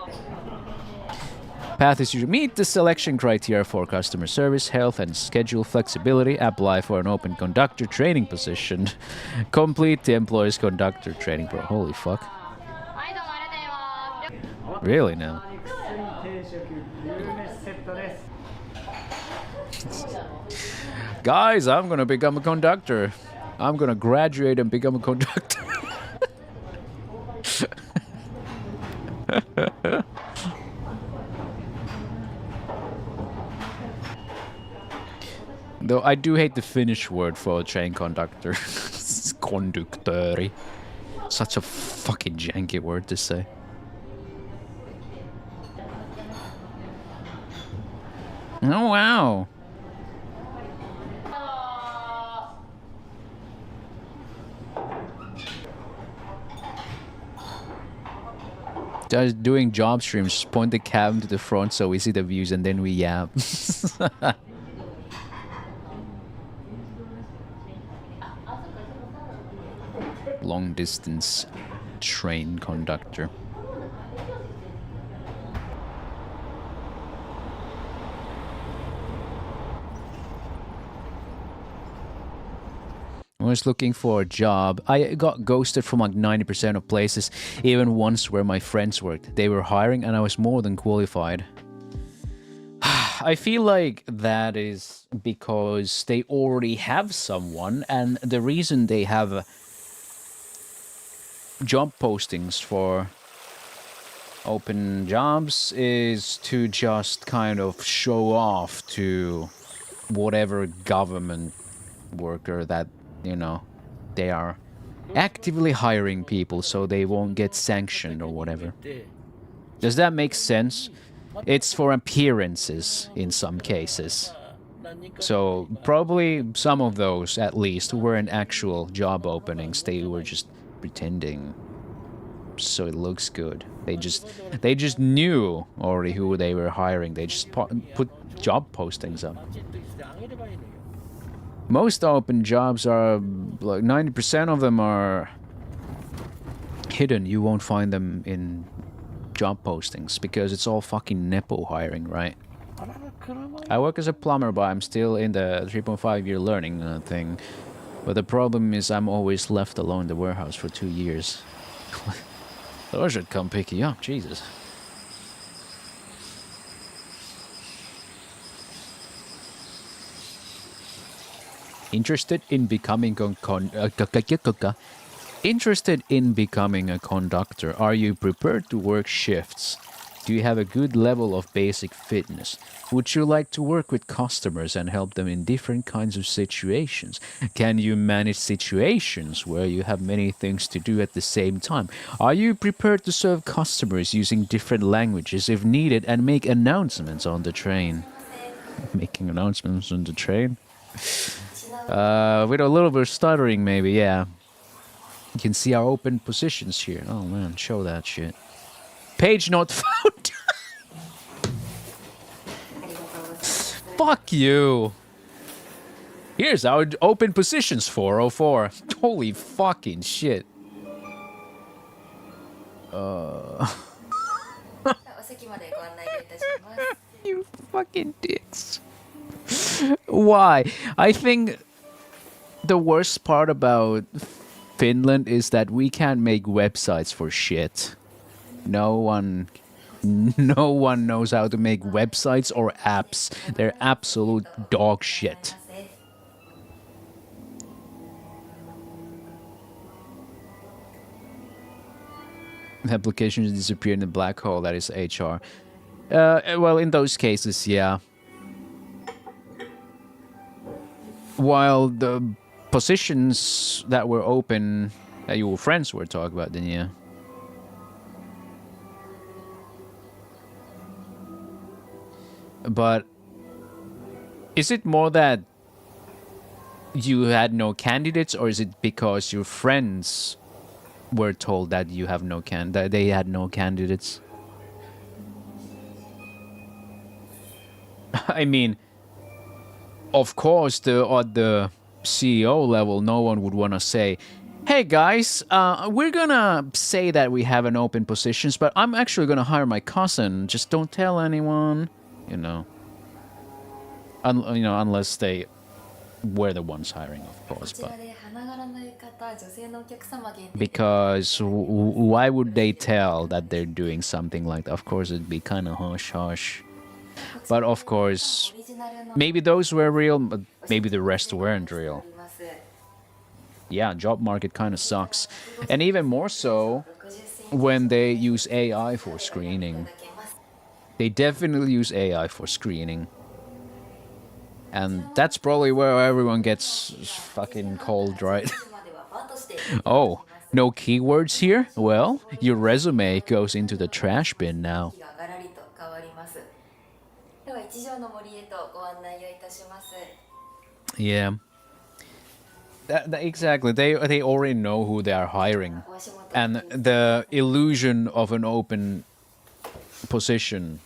Path is usually meet the selection criteria for customer service, health and schedule flexibility, apply for an open conductor training position, complete the employee's conductor training program. Holy fuck. Really now? Guys, I'm gonna become a conductor. I'm gonna graduate and become a conductor. Though I do hate the Finnish word for a train conductor. Konduktööri. Such a fucking janky word to say. Oh wow. Just doing job streams, just point the cam to the front so we see the views and then we yap. Long distance train conductor. I was looking for a job. I got ghosted from like 90% of places, even once where my friends worked. They were hiring and I was more than qualified. I feel like that is because they already have someone, and the reason they have job postings for open jobs is to just kind of show off to whatever government worker that, you know, they are actively hiring people so they won't get sanctioned or whatever. Does that make sense? It's for appearances in some cases. So probably some of those at least weren't actual job openings. They were just pretending so it looks good. They just knew already who they were hiring. They just put job postings up. Most open jobs are like 90% of them are hidden. You won't find them in job postings because it's all fucking nepo hiring, right? I work as a plumber, but I'm still in the 3.5 year learning thing. But the problem is I'm always left alone in the warehouse for 2 years. I should come pick you up, Jesus. Interested in becoming a conductor? Are you prepared to work shifts? Do you have a good level of basic fitness? Would you like to work with customers and help them in different kinds of situations? Can you manage situations where you have many things to do at the same time? Are you prepared to serve customers using different languages if needed and make announcements on the train? Making announcements on the train? With a little bit of stuttering, maybe, yeah. You can see our open positions here. Oh man, show that shit. Page not found. Fuck you. Here's our open positions 404. Holy fucking shit. You fucking dicks. Why? I think the worst part about Finland is that we can't make websites for shit. No one knows how to make websites or apps. They're absolute dog shit. applications disappear in the black hole that is HR. Well, in those cases, yeah. While the positions that were open that your friends were talking about, then yeah. But is it more that you had no candidates, or is it because your friends were told that you have no that they had no candidates? I mean, of course, at the CEO level, no one would want to say, "Hey guys, we're gonna say that we have an open positions, but I'm actually gonna hire my cousin. Just don't tell anyone." You know, unless they were the ones hiring, of course. But because why would they tell that they're doing something like that? Of course, it'd be kind of hush hush. But of course, maybe those were real, but maybe the rest weren't real. Yeah, job market kind of sucks, and even more so when they use AI for screening. They definitely use AI for screening. And that's probably where everyone gets fucking cold, right? Oh, no keywords here? Well, your resume goes into the trash bin now. Yeah. Exactly. They already know who they are hiring. And the illusion of an open position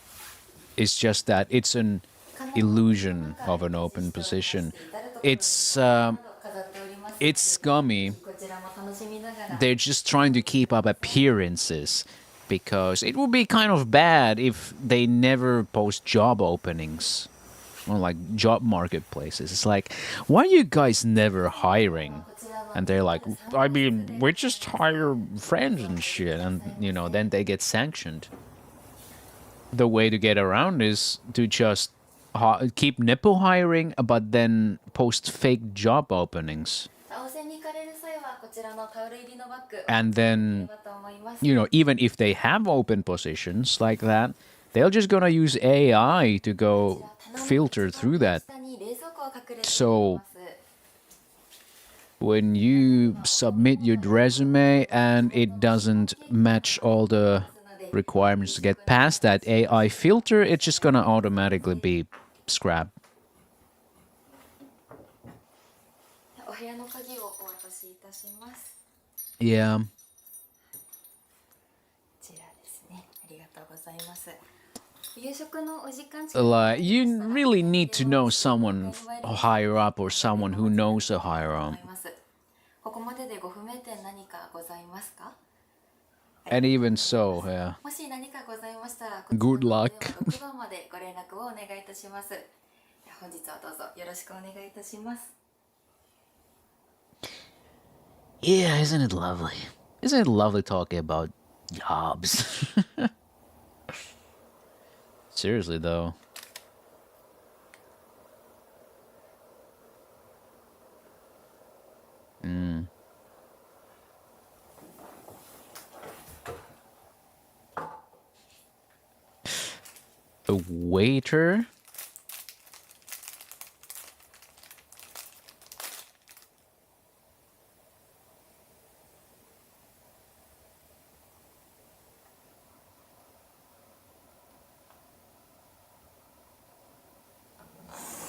is just that it's an illusion of an open position. It's scummy. They're just trying to keep up appearances, because it would be kind of bad if they never post job openings on like job marketplaces. It's like, why are you guys never hiring? And they're like, I mean, we just hire friends and shit, and then they get sanctioned. The way to get around is to just keep nipple hiring, but then post fake job openings. And then, even if they have open positions like that, they're just gonna use AI to go filter through that. So when you submit your resume and it doesn't match all the requirements to get past that AI filter, it's just gonna automatically be scrapped. Yeah. Like, you really need to know someone higher up, or someone who knows a higher up. And even so, yeah. Good luck. Yeah, isn't it lovely? Isn't it lovely talking about jobs? Seriously, though. A waiter?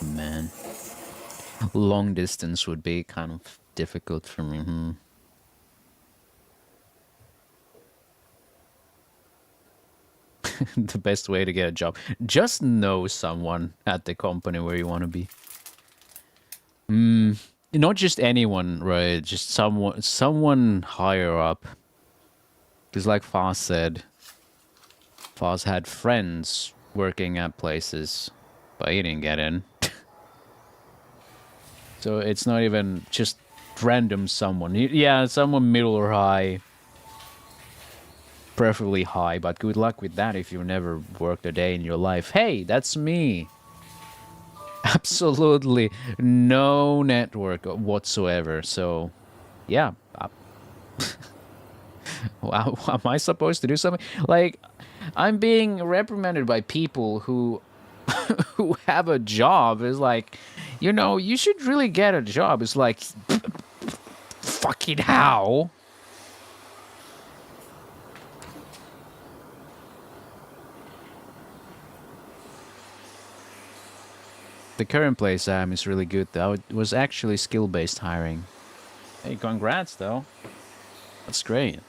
Man. Long distance would be kind of difficult for me. The best way to get a job. Just know someone at the company where you want to be. Not just anyone, right? Just someone higher up. Because like Faz said, Faz had friends working at places, but he didn't get in. So it's not even just random someone. Yeah, someone middle or high. Preferably high, but good luck with that if you've never worked a day in your life. Hey, that's me. Absolutely no network whatsoever. So, yeah. Wow, am I supposed to do something? Like, I'm being reprimanded by people who who have a job. It's like, you know, you should really get a job. It's like, fucking how? The current place I'm is really good though. It was actually skill-based hiring. Hey, congrats though. That's great.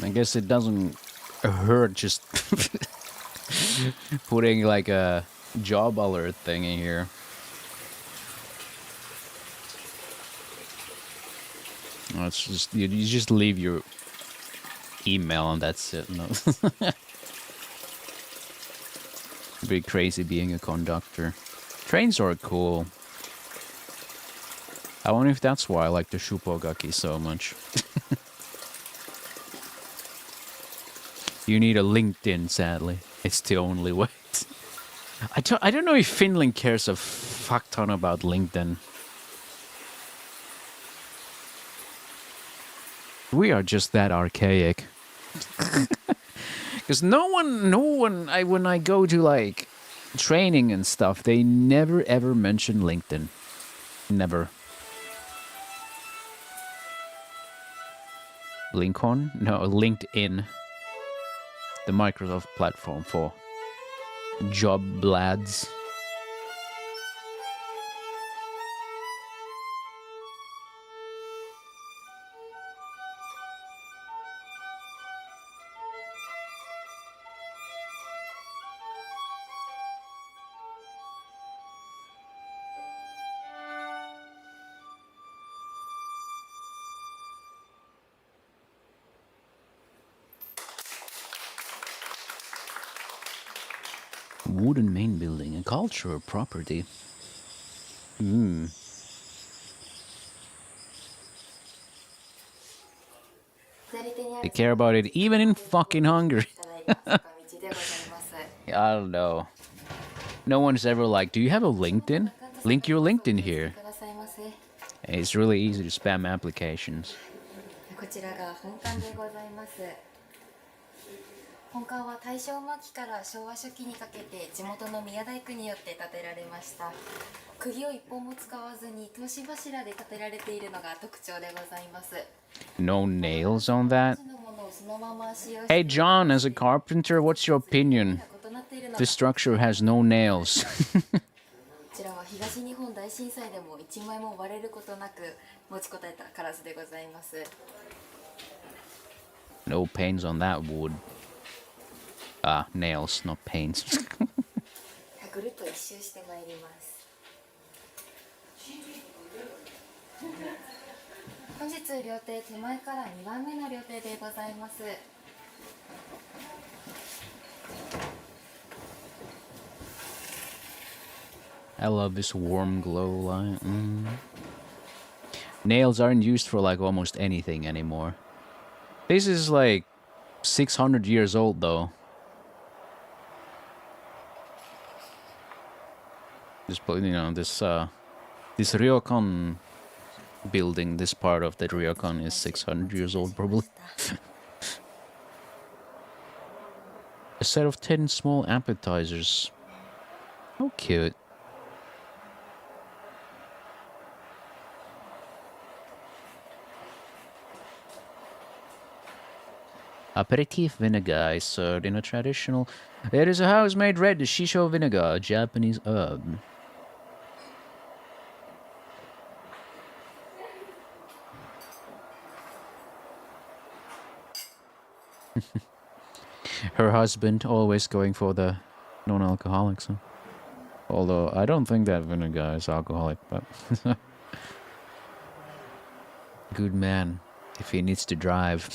I guess it doesn't hurt just putting like a job alert thing in here. Oh, it's just you just leave your email and that's it. No. Be crazy being a conductor. Trains are cool. I wonder if that's why I like the Shupogaki so much. You need a LinkedIn, sadly. It's the only way. I don't know if Finland cares a fuck ton about LinkedIn. We are just that archaic. Because no one, when I go to like training and stuff, they never ever mention LinkedIn. Never. Lincoln? No, LinkedIn. The Microsoft platform for job lads. Wooden main building, a cultural property. Hmm. They care about it even in fucking Hungary. I don't know. No one's ever like, do you have a LinkedIn? Link your LinkedIn here. It's really easy to spam applications. 本館は大正末期から昭和初期にかけて地元の宮大工によって建てられました。釘を一本も使わずに通し柱で建てられているのが特徴でございます。 No nails on that? Hey John, as a carpenter, what's your opinion? This structure has no nails. こちらは東日本大震災でも一枚も割れることなく持ちこたえたカラスでございます。 No pains on that wood. Ah, nails, not pains. ぐるっと一周してまいります。本日料亭手前から2番目の料亭でございます。 I love this warm glow light. Nails aren't used for like almost anything anymore. This is like 600 years old though. This, you know, this ryokan building, this part of the ryokan is 600 years old probably. A set of 10 small appetizers. How cute. Aperitif vinegar is served in a traditional... It is a house-made red shisho vinegar, a Japanese herb. Her husband always going for the non-alcoholics. Huh? Although I don't think that vinegar is alcoholic, but good man if he needs to drive.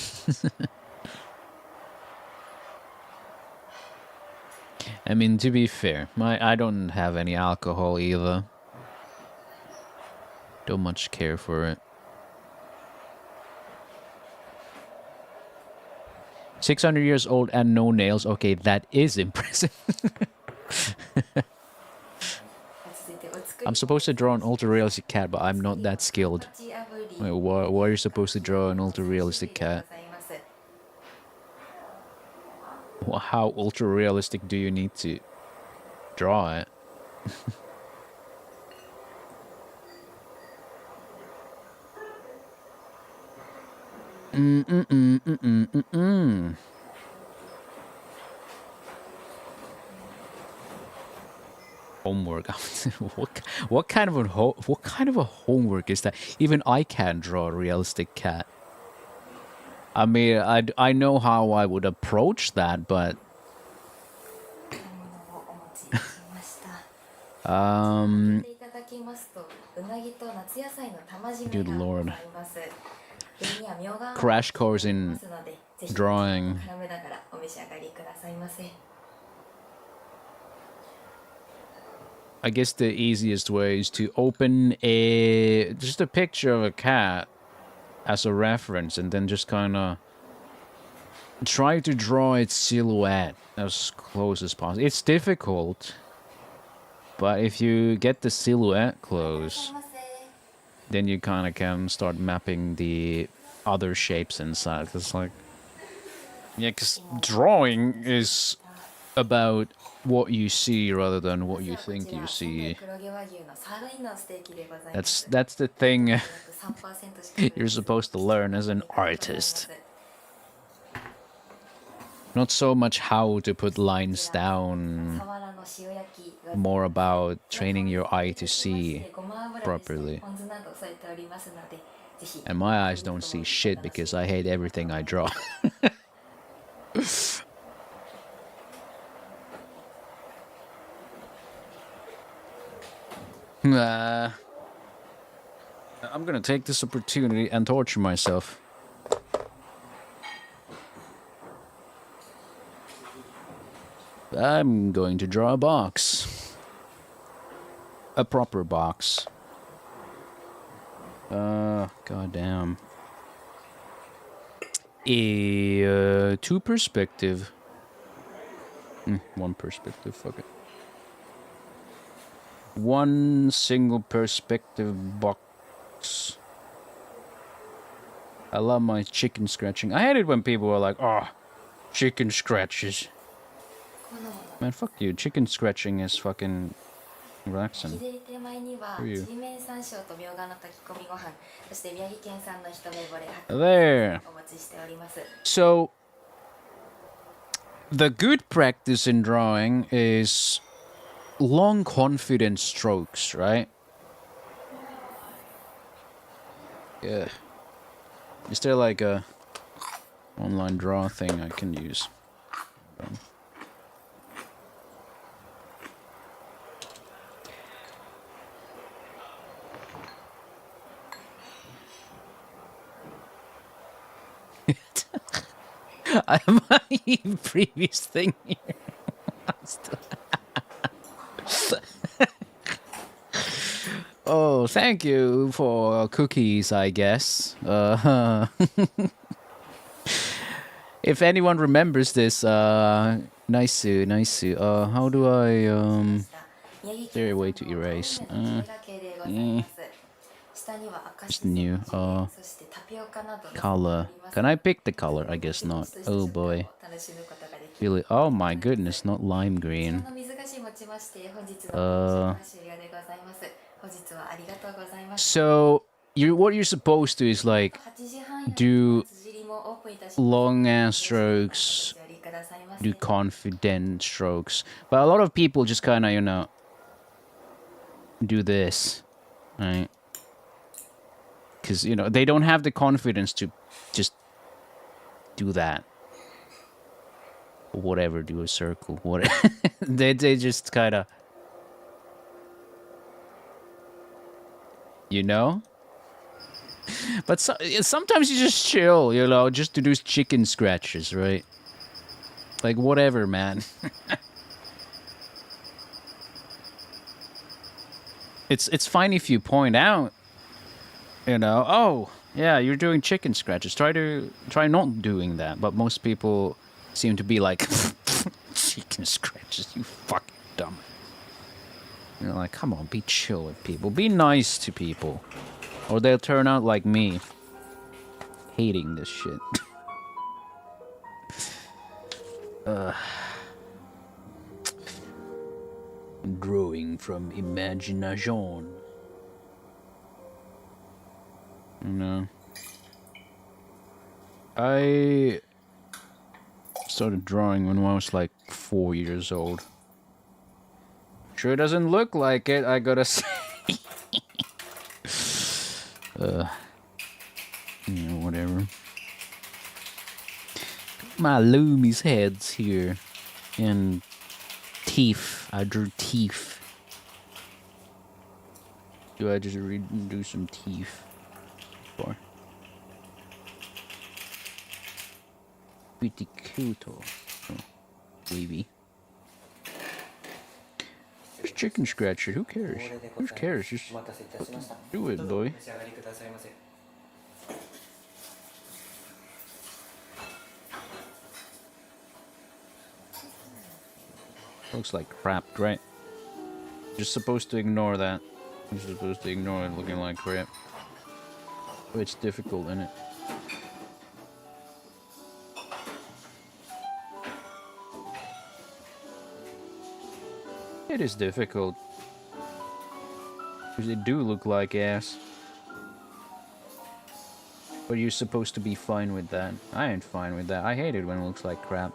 I mean, to be fair, I don't have any alcohol either. Don't much care for it. 600 years old and no nails. Okay, that is impressive. I'm supposed to draw an ultra-realistic cat, but I'm not that skilled. Wait, why are you supposed to draw an ultra-realistic cat? Well, how ultra-realistic do you need to draw it? Homework. what kind of a homework is that? Even I can't draw a realistic cat. I mean, I know how I would approach that, but good lord. Crash course in drawing. I guess the easiest way is to open just a picture of a cat as a reference and then just kind of try to draw its silhouette as close as possible. It's difficult, but if you get the silhouette close, then you kind of can start mapping the other shapes inside. Cause like, yeah, because drawing is about what you see rather than what you think you see. That's the thing you're supposed to learn as an artist. Not so much how to put lines down, more about training your eye to see properly. And my eyes don't see shit because I hate everything I draw. I'm gonna take this opportunity and torture myself. I'm going to draw a box. A proper box. Goddamn. Two perspective. One perspective, fuck it. One single perspective box. I love my chicken scratching. I hate it when people are like, oh, chicken scratches. Man, fuck you. Chicken scratching is fucking relaxing. Who are you? There. So, the good practice in drawing is long, confident strokes, right? Yeah. Is there like a online draw thing I can use? I have my previous thing here. Oh, thank you for cookies, I guess. If anyone remembers this, nice. How do I, is there a way to erase? Just new, color. Can I pick the color? I guess not. Oh boy. Really? Oh my goodness, not lime green. So what you're supposed to is like do long ass strokes, do confident strokes, but a lot of people just kind of, you know, do this, right? Because, you know, they don't have the confidence to just do that. whatever, do a circle, whatever. they just kind of, you know. But sometimes you just chill, you know, just to do chicken scratches, right? Like whatever, man. It's fine if you point out, you know, oh yeah, you're doing chicken scratches. Try not doing that. But most people seem to be like, chicken scratches, you fucking dumb. You know, like, come on, be chill with people. Be nice to people. Or they'll turn out like me. Hating this shit. Drawing from imagination. You know. I started drawing when I was like 4 years old. Sure doesn't look like it, I gotta say. You know, whatever. My Loomies heads here. And teeth. I drew teeth. Do I just do some teeth? Or pretty cute. Oh, wavy. Just chicken scratcher. Who cares? Who cares? Just do it, boy. Looks like crap, right? You're supposed to ignore that. You're supposed to ignore it looking like crap. But it's difficult, isn't it? It is difficult. Because they do look like ass. But you're supposed to be fine with that. I ain't fine with that. I hate it when it looks like crap.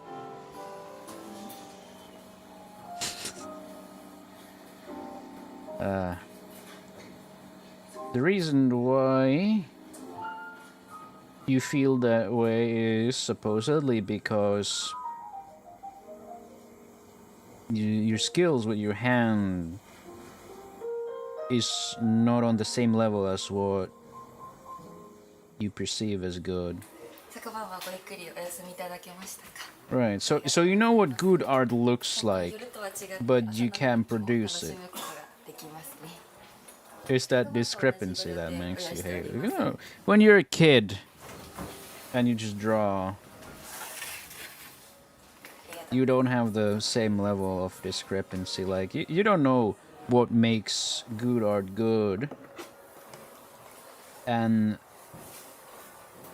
The reason why you feel that way is supposedly because your skills with your hand is not on the same level as what you perceive as good. Right, so you know what good art looks like, but you can't produce it. It's that discrepancy that makes you hate it. You know, when you're a kid and you just draw, you don't have the same level of discrepancy. Like, you don't know what makes good art good. And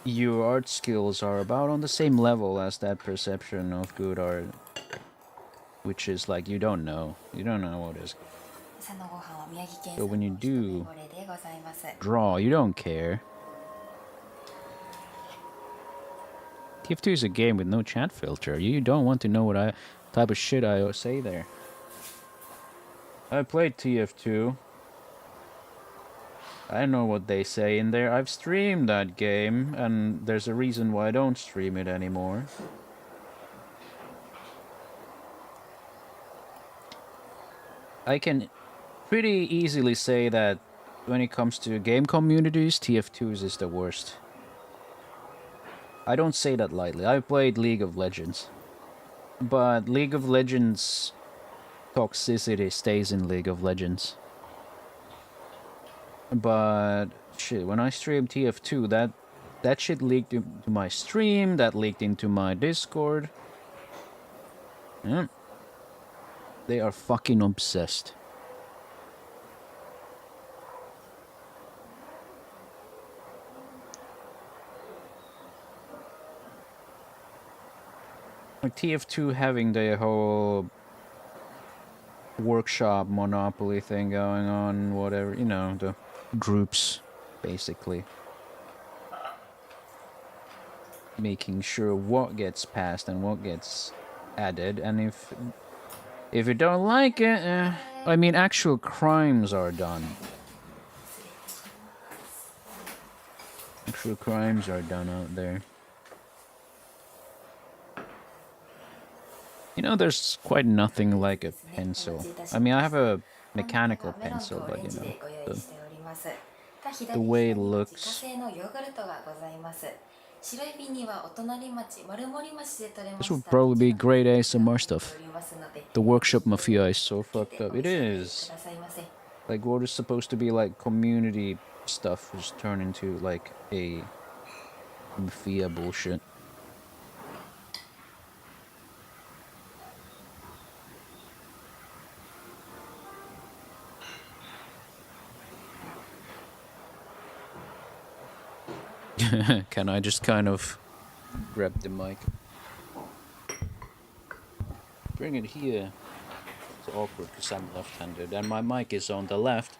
your art skills are about on the same level as that perception of good art. Which is like, you don't know. You don't know what is. So when you do draw, you don't care. TF2 is a game with no chat filter. You don't want to know what type of shit I say there. I played TF2. I know what they say in there. I've streamed that game, and there's a reason why I don't stream it anymore. I can pretty easily say that when it comes to game communities, TF2's is the worst. I don't say that lightly. I played League of Legends. But League of Legends toxicity stays in League of Legends. But shit, when I stream TF2, that shit leaked into my stream, that leaked into my Discord. Yeah. They are fucking obsessed. Like TF2 having the whole workshop monopoly thing going on, whatever, you know, the groups, basically. Making sure what gets passed and what gets added, and if you don't like it, I mean, actual crimes are done. Actual crimes are done out there. You know, there's quite nothing like a pencil. I mean, I have a mechanical pencil, but you know, the way it looks. This would probably be great ASMR stuff. The workshop mafia is so fucked up. It is. Like, what is supposed to be like community stuff just turned into like a mafia bullshit. Can I just kind of grab the mic? Bring it here. It's awkward because I'm left-handed and my mic is on the left.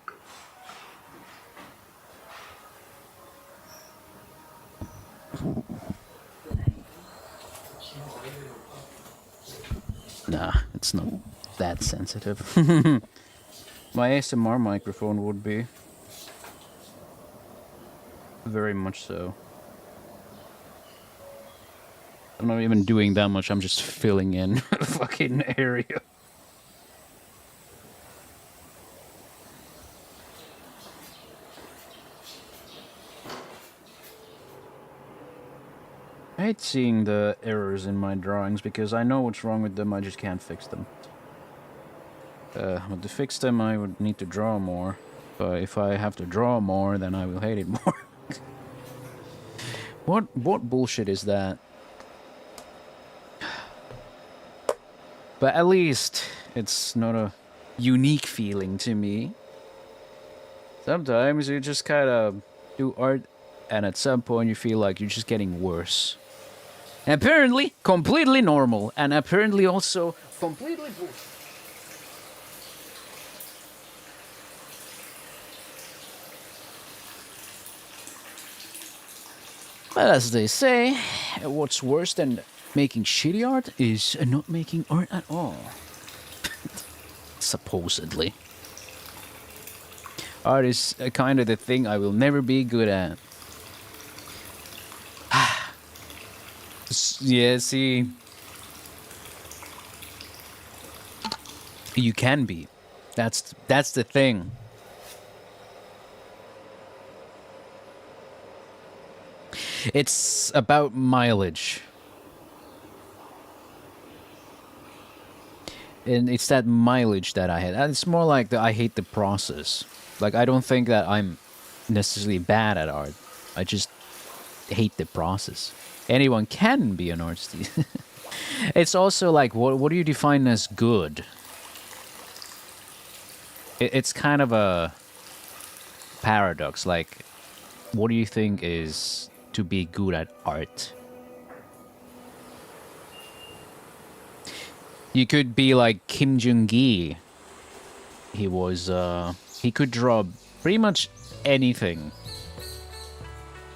Nah, it's not that sensitive. My ASMR microphone would be. Very much so. I'm not even doing that much, I'm just filling in a fucking area. I hate seeing the errors in my drawings because I know what's wrong with them, I just can't fix them. But to fix them I would need to draw more. But if I have to draw more, then I will hate it more. What bullshit is that? But at least it's not a unique feeling to me. Sometimes you just kind of do art and at some point you feel like you're just getting worse. Apparently completely normal and apparently also completely bullshit. But as they say, what's worse than making shitty art is not making art at all. Supposedly. Art is kind of the thing I will never be good at. Yeah, see. You can be. That's the thing. It's about mileage. And it's that mileage that I had. And it's more like I hate the process. Like, I don't think that I'm necessarily bad at art. I just hate the process. Anyone can be an artist. It's also like, what do you define as good? It's kind of a paradox. Like, what do you think is to be good at art? You could be like Kim Jung-gi. He was, he could draw pretty much anything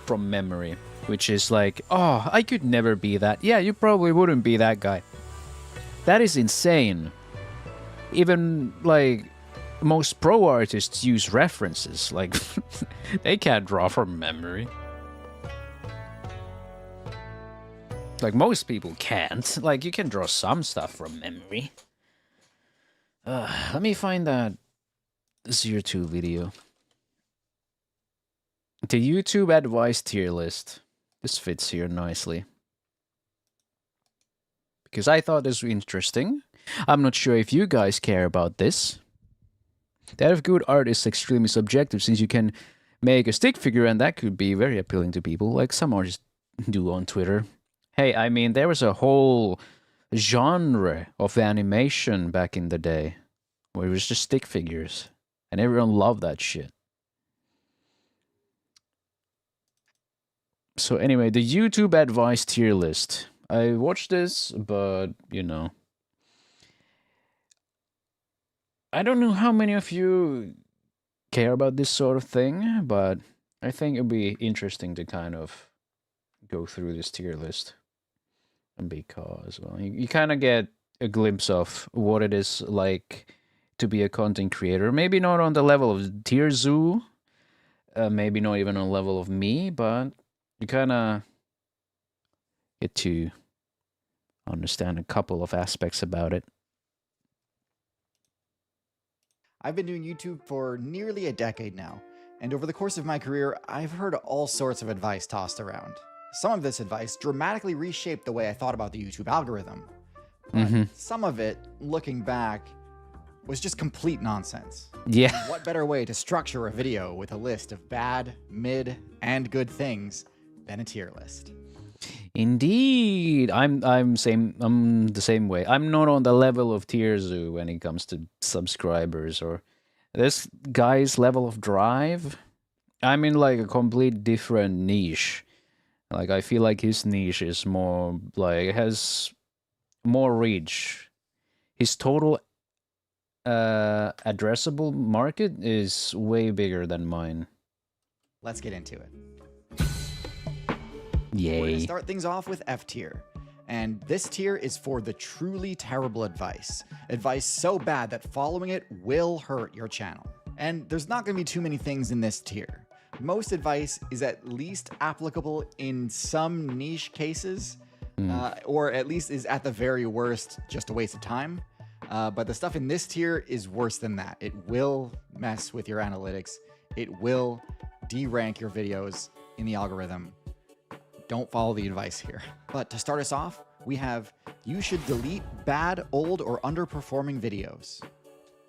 from memory, which is like, oh, I could never be that. Yeah, you probably wouldn't be that guy. That is insane. Even, like, most pro artists use references. Like, they can't draw from memory. Like, most people can't. Like, you can draw some stuff from memory. Let me find that 02 video. The YouTube advice tier list. This fits here nicely. Because I thought this was interesting. I'm not sure if you guys care about this. That of good art is extremely subjective, since you can make a stick figure and that could be very appealing to people, like some artists do on Twitter. Hey, I mean, there was a whole genre of animation back in the day where it was just stick figures, and everyone loved that shit. So anyway, the YouTube advice tier list. I watched this, but, you know, I don't know how many of you care about this sort of thing, but I think it'd be interesting to kind of go through this tier list. And because, well, you kind of get a glimpse of what it is like to be a content creator. Maybe not on the level of Tier Zoo, maybe not even on the level of me, but you kind of get to understand a couple of aspects about it. I've been doing YouTube for nearly a decade now, and over the course of my career, I've heard all sorts of advice tossed around. Some of this advice dramatically reshaped the way I thought about the YouTube algorithm. But some of it, looking back, was just complete nonsense. Yeah. What better way to structure a video with a list of bad, mid, and good things than a tier list? Indeed, I'm the same way. I'm not on the level of Tier Zoo when it comes to subscribers or this guy's level of drive. I'm in like a complete different niche. Like I feel like his niche is more like has more reach. His total addressable market is way bigger than mine. Let's get into it. Yay. We're going to start things off with F tier. And this tier is for the truly terrible advice. Advice so bad that following it will hurt your channel. And there's not going to be too many things in this tier. Most advice is at least applicable in some niche cases, or at least is at the very worst just a waste of time. But the stuff in this tier is worse than that. It will mess with your analytics. It will derank your videos in the algorithm. Don't follow the advice here. But to start us off, we have, you should delete bad, old, or underperforming videos.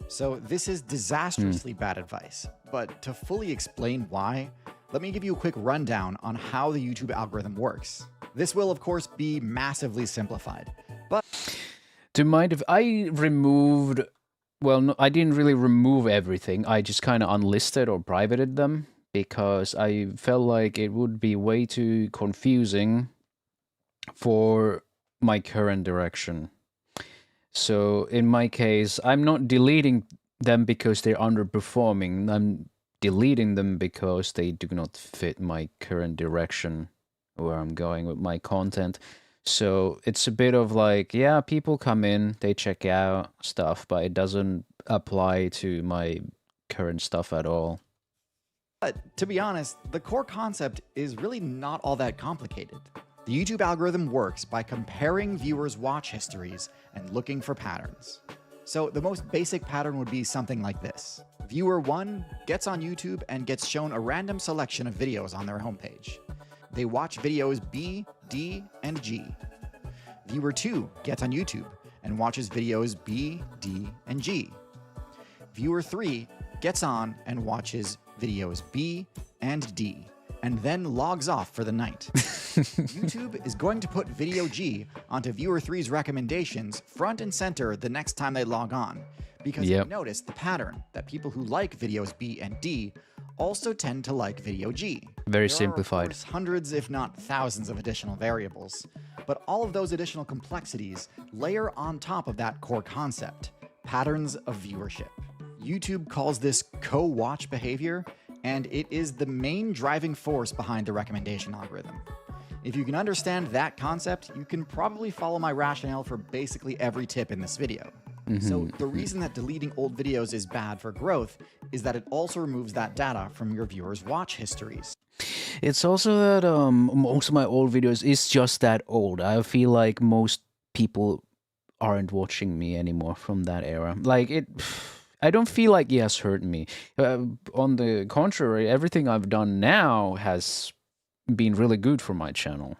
So this is disastrously bad advice. But to fully explain why, let me give you a quick rundown on how the YouTube algorithm works. This will, of course, be massively simplified. But do you mind if I removed... Well, no, I didn't really remove everything. I just kind of unlisted or privated them, because I felt like it would be way too confusing for my current direction. So in my case, I'm not deleting them because they're underperforming. I'm deleting them because they do not fit my current direction, where I'm going with my content. So it's a bit of like, yeah, people come in, they check out stuff, but it doesn't apply to my current stuff at all. But to be honest, the core concept is really not all that complicated. The YouTube algorithm works by comparing viewers' watch histories and looking for patterns. So the most basic pattern would be something like this. Viewer 1 gets on YouTube and gets shown a random selection of videos on their homepage. They watch videos B, D, and G. Viewer 2 gets on YouTube and watches videos B, D, and G. Viewer 3 gets on and watches videos B and D, and then logs off for the night. YouTube is going to put video G onto viewer 3's recommendations front and center the next time they log on, because you notice the pattern that people who like videos B and D also tend to like video G. Very There simplified. are, of course, hundreds, if not thousands, of additional variables, but all of those additional complexities layer on top of that core concept, patterns of viewership. YouTube calls this co-watch behavior, and it is the main driving force behind the recommendation algorithm. If you can understand that concept, you can probably follow my rationale for basically every tip in this video. So the reason that deleting old videos is bad for growth is that it also removes that data from your viewers' watch histories. It's also that most of my old videos is just that old. I feel like most people aren't watching me anymore from that era. Like it... I don't feel like it has hurt me. On the contrary, everything I've done now has been really good for my channel.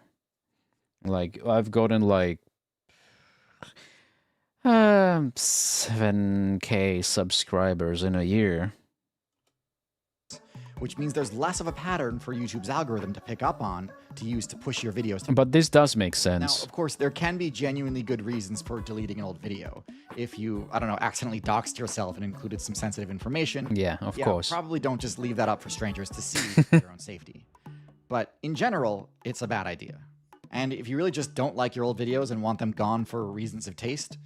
Like, I've gotten like 7K subscribers in a year. Which means there's less of a pattern for YouTube's algorithm to pick up on to use to push your videos. But this does make sense. Now, of course, there can be genuinely good reasons for deleting an old video. If you, I don't know, accidentally doxed yourself and included some sensitive information. Yeah, of course. Probably don't just leave that up for strangers to see for your own safety. But in general, it's a bad idea. And if you really just don't like your old videos and want them gone for reasons of taste,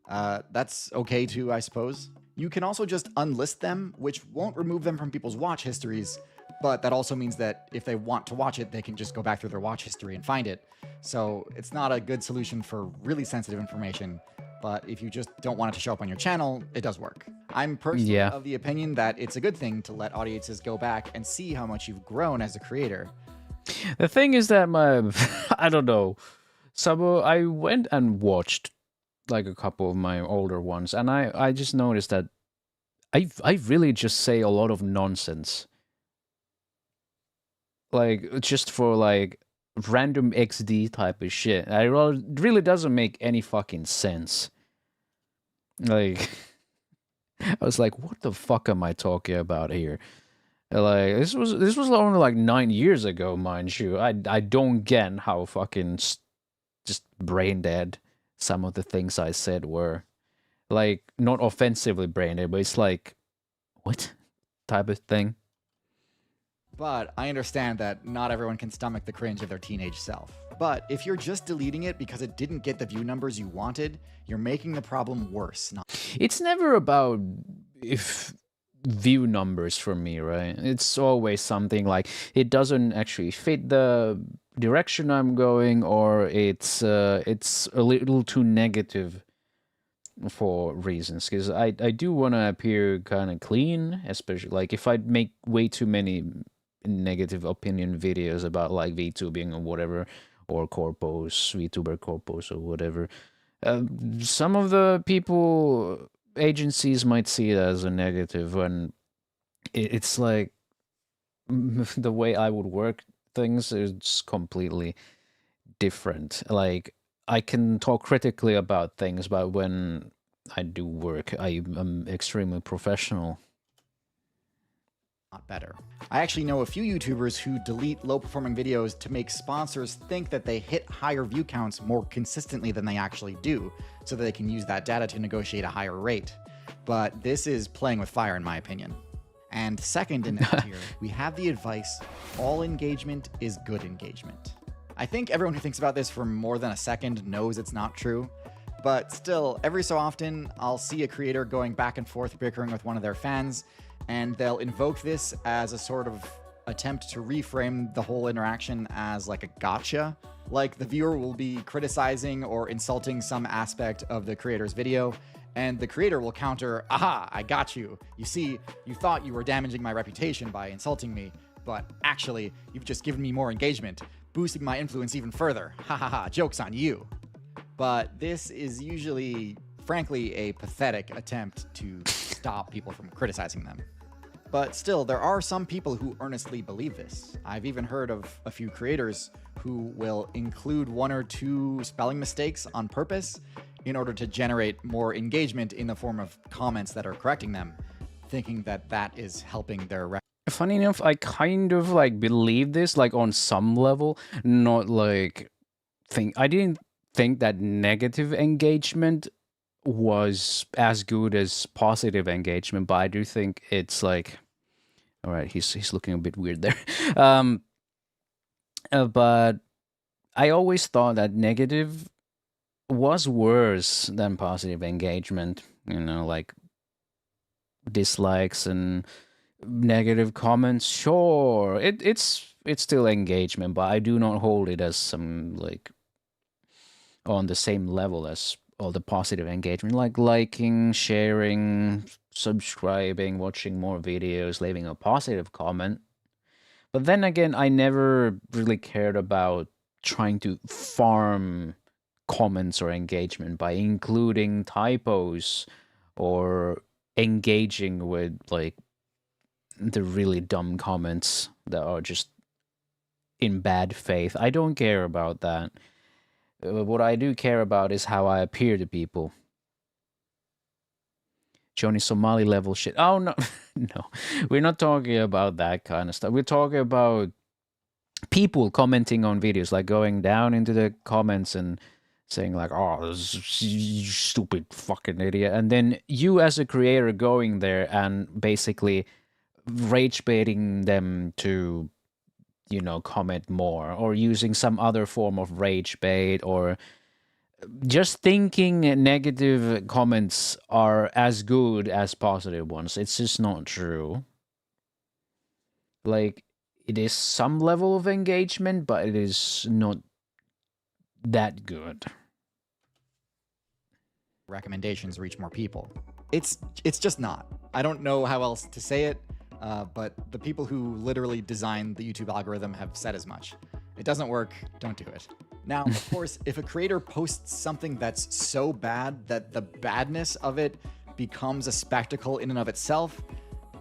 that's okay too, I suppose. You can also just unlist them, which won't remove them from people's watch histories, but that also means that if they want to watch it, they can just go back through their watch history and find it. So it's not a good solution for really sensitive information, but if you just don't want it to show up on your channel, it does work. I'm personally of the opinion that it's a good thing to let audiences go back and see how much you've grown as a creator. The thing is that my, I don't know, So I went and watched like a couple of my older ones, and I just noticed that I really just say a lot of nonsense. Like, just for like random XD type of shit. It really doesn't make any fucking sense. Like, I was like, what the fuck am I talking about here? Like, this was only like 9 years ago, mind you. I don't get how fucking just brain dead some of the things I said were. Like, not offensively brain dead, but it's like, what type of thing? But I understand that not everyone can stomach the cringe of their teenage self. But if you're just deleting it because it didn't get the view numbers you wanted, you're making the problem worse. It's never about if view numbers for me, right? It's always something like it doesn't actually fit the direction I'm going, or it's a little too negative for reasons, because I do want to appear kind of clean, especially like if I make way too many negative opinion videos about like VTubing or whatever, or corpos, VTuber corpos or whatever. Some of the people, agencies might see it as a negative, when it's like the way I would work things is completely different. Like, I can talk critically about things, but when I do work, I am extremely professional. Not better. I actually know a few YouTubers who delete low-performing videos to make sponsors think that they hit higher view counts more consistently than they actually do, so that they can use that data to negotiate a higher rate. But this is playing with fire, in my opinion. And second in that tier, we have the advice, all engagement is good engagement. I think everyone who thinks about this for more than a second knows it's not true. But still, every so often, I'll see a creator going back and forth bickering with one of their fans, and they'll invoke this as a sort of attempt to reframe the whole interaction as like a gotcha. Like, the viewer will be criticizing or insulting some aspect of the creator's video, and the creator will counter, aha, I got you. You see, you thought you were damaging my reputation by insulting me, but actually, you've just given me more engagement, boosting my influence even further. Ha ha ha, joke's on you. But this is usually, frankly, a pathetic attempt to stop people from criticizing them. But still, there are some people who earnestly believe this. I've even heard of a few creators who will include 1 or 2 spelling mistakes on purpose in order to generate more engagement in the form of comments that are correcting them, thinking that that is helping their Funny enough, I kind of like believe this, like on some level, not like I didn't think that negative engagement was as good as positive engagement, but I do think it's like, all right, he's looking a bit weird there. But I always thought that negative was worse than positive engagement, you know, like dislikes and negative comments. Sure, it's still engagement, but I do not hold it as some like on the same level as all the positive engagement, like liking, sharing, subscribing, watching more videos, leaving a positive comment. But then again, I never really cared about trying to farm comments or engagement by including typos or engaging with like the really dumb comments that are just in bad faith. I don't care about that. What I do care about is how I appear to people. Johnny Somali level shit. Oh, no. No. We're not talking about that kind of stuff. We're talking about people commenting on videos, like going down into the comments and saying like, oh, this you stupid fucking idiot. And then you as a creator going there and basically rage baiting them to, you know, comment more, or using some other form of rage bait, or just thinking negative comments are as good as positive ones. It's just not true. Like, it is some level of engagement, but it is not that good. Recommendations reach more people. It's just not. I don't know how else to say it, but the people who literally designed the YouTube algorithm have said as much. It doesn't work, don't do it. Now, of course, if a creator posts something that's so bad that the badness of it becomes a spectacle in and of itself,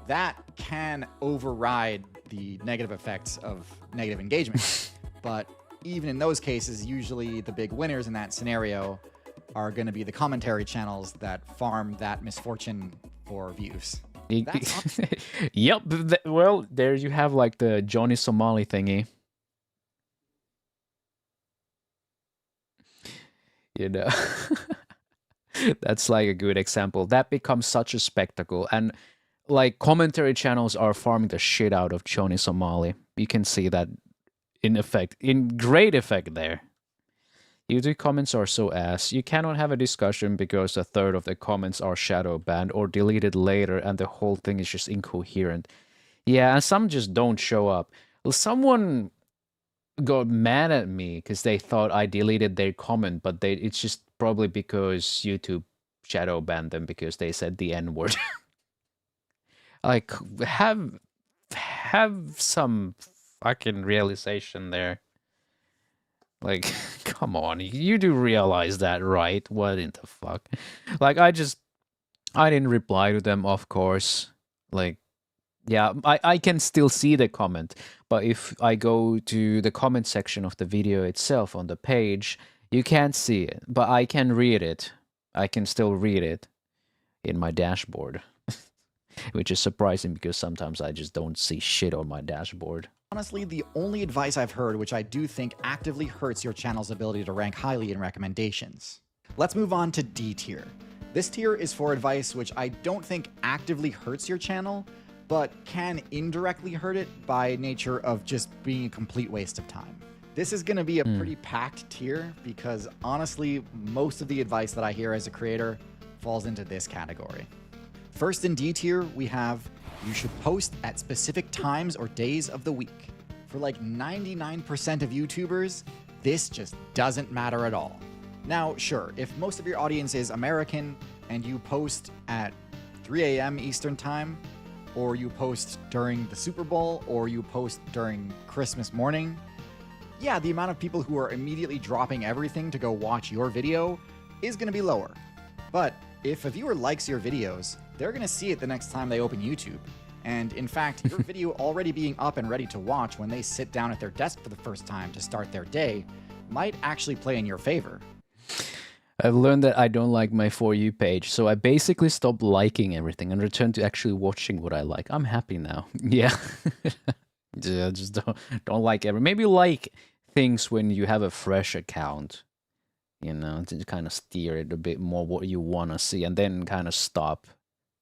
that can override the negative effects of negative engagement. But even in those cases, usually the big winners in that scenario are going to be the commentary channels that farm that misfortune for views. Yep. Well, there you have like the Johnny Somali thingy. You know, that's like a good example. That becomes such a spectacle. And like commentary channels are farming the shit out of Johnny Somali. You can see that in great effect there. YouTube comments are so ass. You cannot have a discussion because a third of the comments are shadow banned or deleted later and the whole thing is just incoherent. Yeah, and some just don't show up. Well, someone got mad at me because they thought I deleted their comment, but it's just probably because YouTube shadow banned them because they said the N-word. Like, have some fucking realization there. Like, come on, you do realize that, right? What in the fuck? Like, I didn't reply to them, of course. Like, yeah, I can still see the comment, but if I go to the comment section of the video itself on the page, you can't see it, but I can read it. I can still read it in my dashboard, which is surprising because sometimes I just don't see shit on my dashboard. Honestly, the only advice I've heard, which I do think actively hurts your channel's ability to rank highly in recommendations. Let's move on to D tier. This tier is for advice which I don't think actively hurts your channel, but can indirectly hurt it by nature of just being a complete waste of time. This is going to be a pretty packed tier because honestly, most of the advice that I hear as a creator falls into this category. First in D tier, we have you should post at specific times or days of the week. For like 99% of YouTubers, this just doesn't matter at all. Now, sure, if most of your audience is American and you post at 3 a.m. Eastern time, or you post during the Super Bowl, or you post during Christmas morning, yeah, the amount of people who are immediately dropping everything to go watch your video is going to be lower. But if a viewer likes your videos, they're going to see it the next time they open YouTube. And in fact, your video already being up and ready to watch when they sit down at their desk for the first time to start their day might actually play in your favor. I've learned that I don't like my For You page, so I basically stopped liking everything and returned to actually watching what I like. I'm happy now. Yeah. Yeah, just don't like maybe like things when you have a fresh account, you know, to kind of steer it a bit more what you want to see, and then kind of stop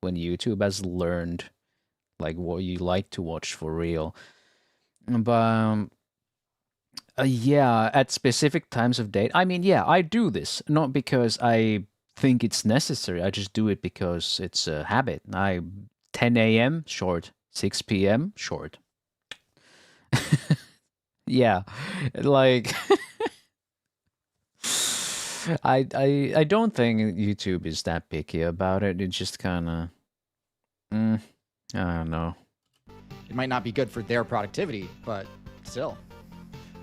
when YouTube has learned like what you like to watch for real. But yeah, at specific times of day, I mean, yeah, I do this not because I think it's necessary. I just do it because it's a habit. 10 a.m. short, 6 p.m. short. Yeah, like I don't think YouTube is that picky about it. It just kind of I don't know. It might not be good for their productivity, but still.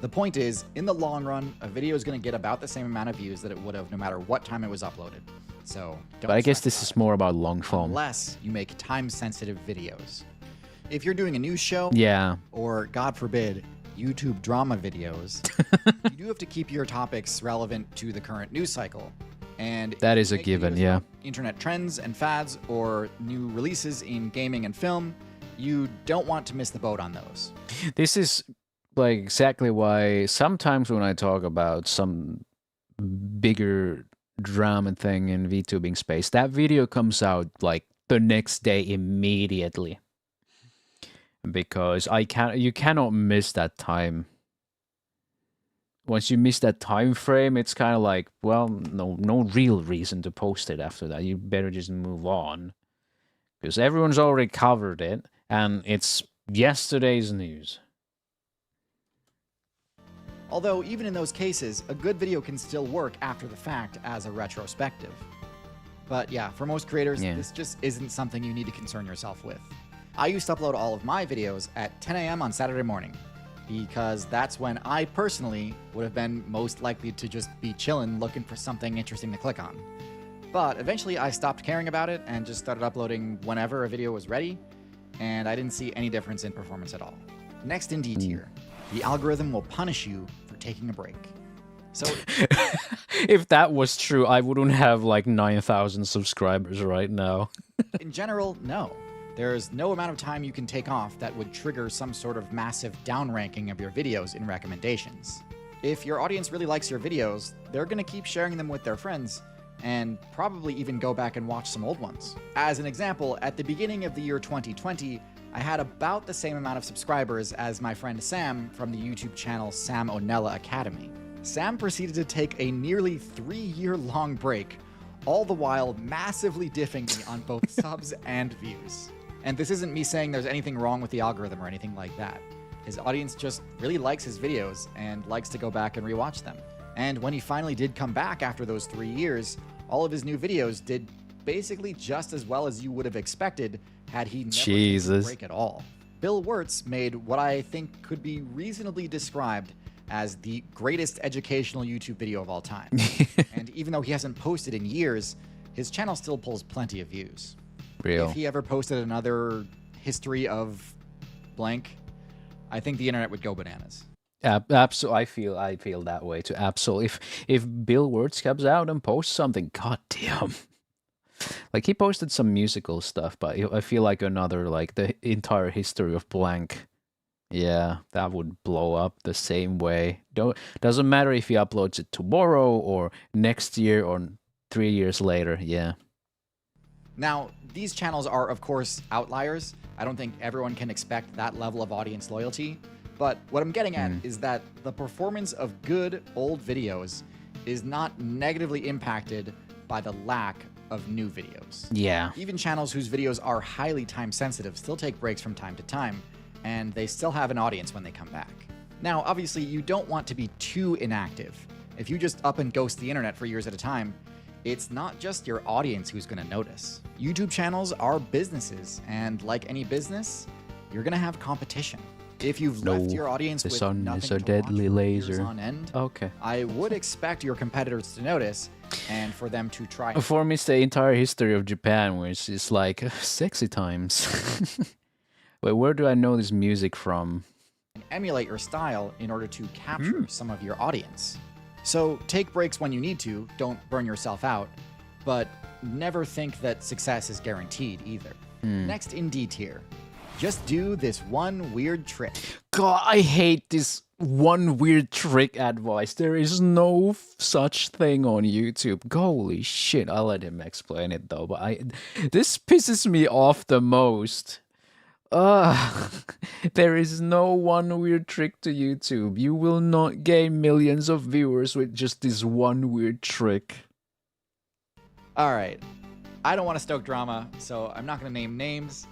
The point is, in the long run, a video is going to get about the same amount of views that it would have no matter what time it was uploaded. So, but I guess this is more about long form. Unless you make time-sensitive videos. If you're doing a news show, yeah, or God forbid, YouTube drama videos, you do have to keep your topics relevant to the current news cycle. And that is a given, yeah. Internet trends and fads or new releases in gaming and film, you don't want to miss the boat on those. This is like exactly why sometimes when I talk about some bigger drama thing in VTubing space, that video comes out like the next day immediately. Because you cannot miss that time. Once you miss that time frame, it's kind of like, well, no real reason to post it after that. You better just move on. Because everyone's already covered it, and it's yesterday's news. Although, even in those cases, a good video can still work after the fact as a retrospective. But yeah, for most creators, this just isn't something you need to concern yourself with. I used to upload all of my videos at 10 a.m. on Saturday morning. because that's when I personally would have been most likely to just be chillin' looking for something interesting to click on. But eventually I stopped caring about it and just started uploading whenever a video was ready, and I didn't see any difference in performance at all. Next in D tier, the algorithm will punish you for taking a break. So if that was true, I wouldn't have like 9,000 subscribers right now. in general, no. There's no amount of time you can take off that would trigger some sort of massive downranking of your videos in recommendations. If your audience really likes your videos, they're gonna keep sharing them with their friends, and probably even go back and watch some old ones. As an example, at the beginning of the year 2020, I had about the same amount of subscribers as my friend Sam from the YouTube channel Sam Onella Academy. Sam proceeded to take a nearly 3-year-long break, all the while massively diffing me on both subs and views. And this isn't me saying there's anything wrong with the algorithm or anything like that. His audience just really likes his videos and likes to go back and rewatch them. And when he finally did come back after those 3 years, all of his new videos did basically just as well as you would have expected had he never taken a break at all. Bill Wirtz made what I think could be reasonably described as the greatest educational YouTube video of all time. And even though he hasn't posted in years, his channel still pulls plenty of views. Real. If he ever posted another history of blank, I think the internet would go bananas. Absolutely, I feel that way too. Absolutely. If Bill Wirtz comes out and posts something, goddamn. Like he posted some musical stuff, but I feel like another, like the entire history of blank. Yeah, that would blow up the same way. Doesn't matter if he uploads it tomorrow or next year or 3 years later. Yeah. Now, these channels are, of course, outliers. I don't think everyone can expect that level of audience loyalty. But what I'm getting at is that the performance of good old videos is not negatively impacted by the lack of new videos. Yeah. Even channels whose videos are highly time sensitive still take breaks from time to time, and they still have an audience when they come back. Now, obviously, you don't want to be too inactive. If you just up and ghost the internet for years at a time, it's not just your audience who's going to notice. YouTube channels are businesses, and like any business, you're going to have competition. If you've left your audience with sun nothing is a to deadly watch for laser. years on end, Okay. I would expect your competitors to notice and for them to try. For me, it's the entire history of Japan, which is like sexy times. Wait, where do I know this music from? And emulate your style in order to capture some of your audience. So take breaks when you need to, don't burn yourself out, but never think that success is guaranteed either. Next in D tier, just do this one weird trick. God, I hate this one weird trick advice. There is no such thing on YouTube. Holy shit, I'll let him explain it though, but this pisses me off the most. There is no one weird trick to YouTube. You will not gain millions of viewers with just this one weird trick. Alright, I don't want to stoke drama, so I'm not going to name names,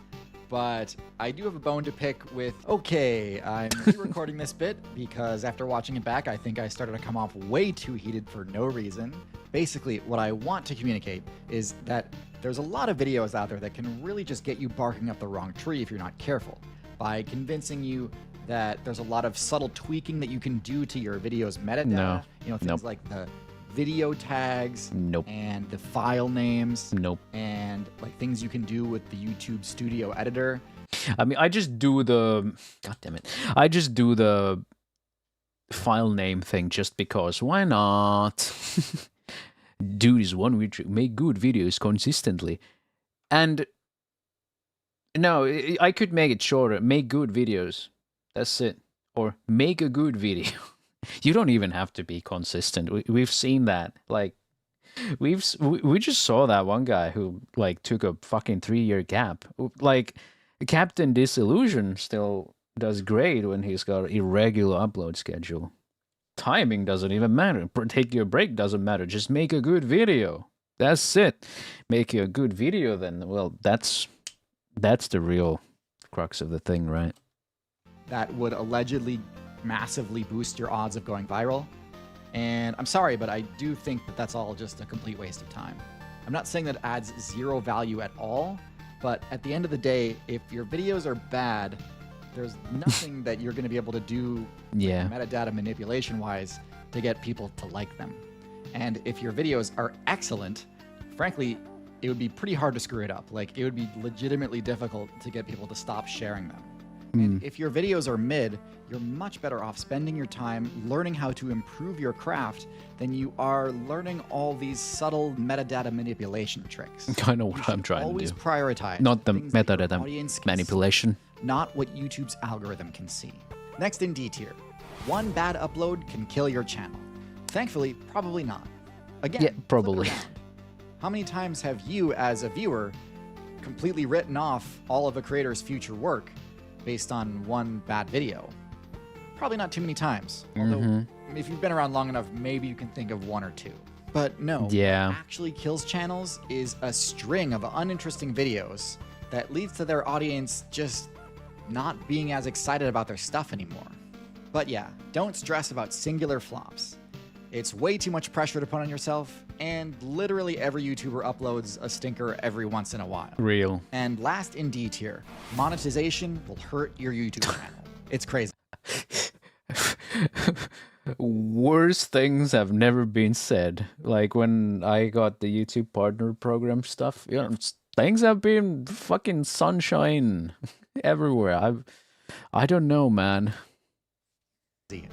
but I do have a bone to pick with... Okay, I'm re-recording this bit because after watching it back, I think I started to come off way too heated for no reason. Basically, what I want to communicate is that there's a lot of videos out there that can really just get you barking up the wrong tree if you're not careful, by convincing you that there's a lot of subtle tweaking that you can do to your video's metadata. No. You know, things like the video tags and the file names and like things you can do with the YouTube Studio Editor. I mean, I just do the... God damn it. I just do the file name thing just because. Why not? Do this one weird trick. Make good videos consistently. And... No, I could make it shorter. Make good videos. That's it. Or make a good video. You don't even have to be consistent. We've seen that. Like, we just saw that one guy who like took a fucking 3-year gap. Like, Captain Disillusion still does great when he's got an irregular upload schedule. Timing doesn't even matter. Take your break doesn't matter. Just make a good video. That's it. Make a good video, then. Well, that's the real crux of the thing, right? That would allegedly massively boost your odds of going viral. And I'm sorry, but I do think that that's all just a complete waste of time. I'm not saying that adds zero value at all, but at the end of the day, if your videos are bad, There's nothing that you're going to be able to do Yeah. metadata manipulation-wise to get people to like them. And if your videos are excellent, frankly, it would be pretty hard to screw it up. Like, it would be legitimately difficult to get people to stop sharing them. And if your videos are mid, you're much better off spending your time learning how to improve your craft than you are learning all these subtle metadata manipulation tricks. I know what I'm trying to Always do. prioritize Not the things that your metadata audience can manipulation. see, not what YouTube's algorithm can see. Next in D tier, one bad upload can kill your channel. Thankfully, probably not. Again, Yeah, flip it probably. around. How many times have you, as a viewer, completely written off all of a creator's future work based on one bad video? Probably not too many times. Although, if you've been around long enough, maybe you can think of one or two. But no, Yeah. what actually kills channels is a string of uninteresting videos that leads to their audience just not being as excited about their stuff anymore. But yeah, don't stress about singular flops. It's way too much pressure to put on yourself, and literally every YouTuber uploads a stinker every once in a while. Real. And last in D tier, monetization will hurt your YouTube channel. It's crazy. Worse things have never been said. Like when I got the YouTube partner program stuff, you know, things have been fucking sunshine everywhere. I don't know, man.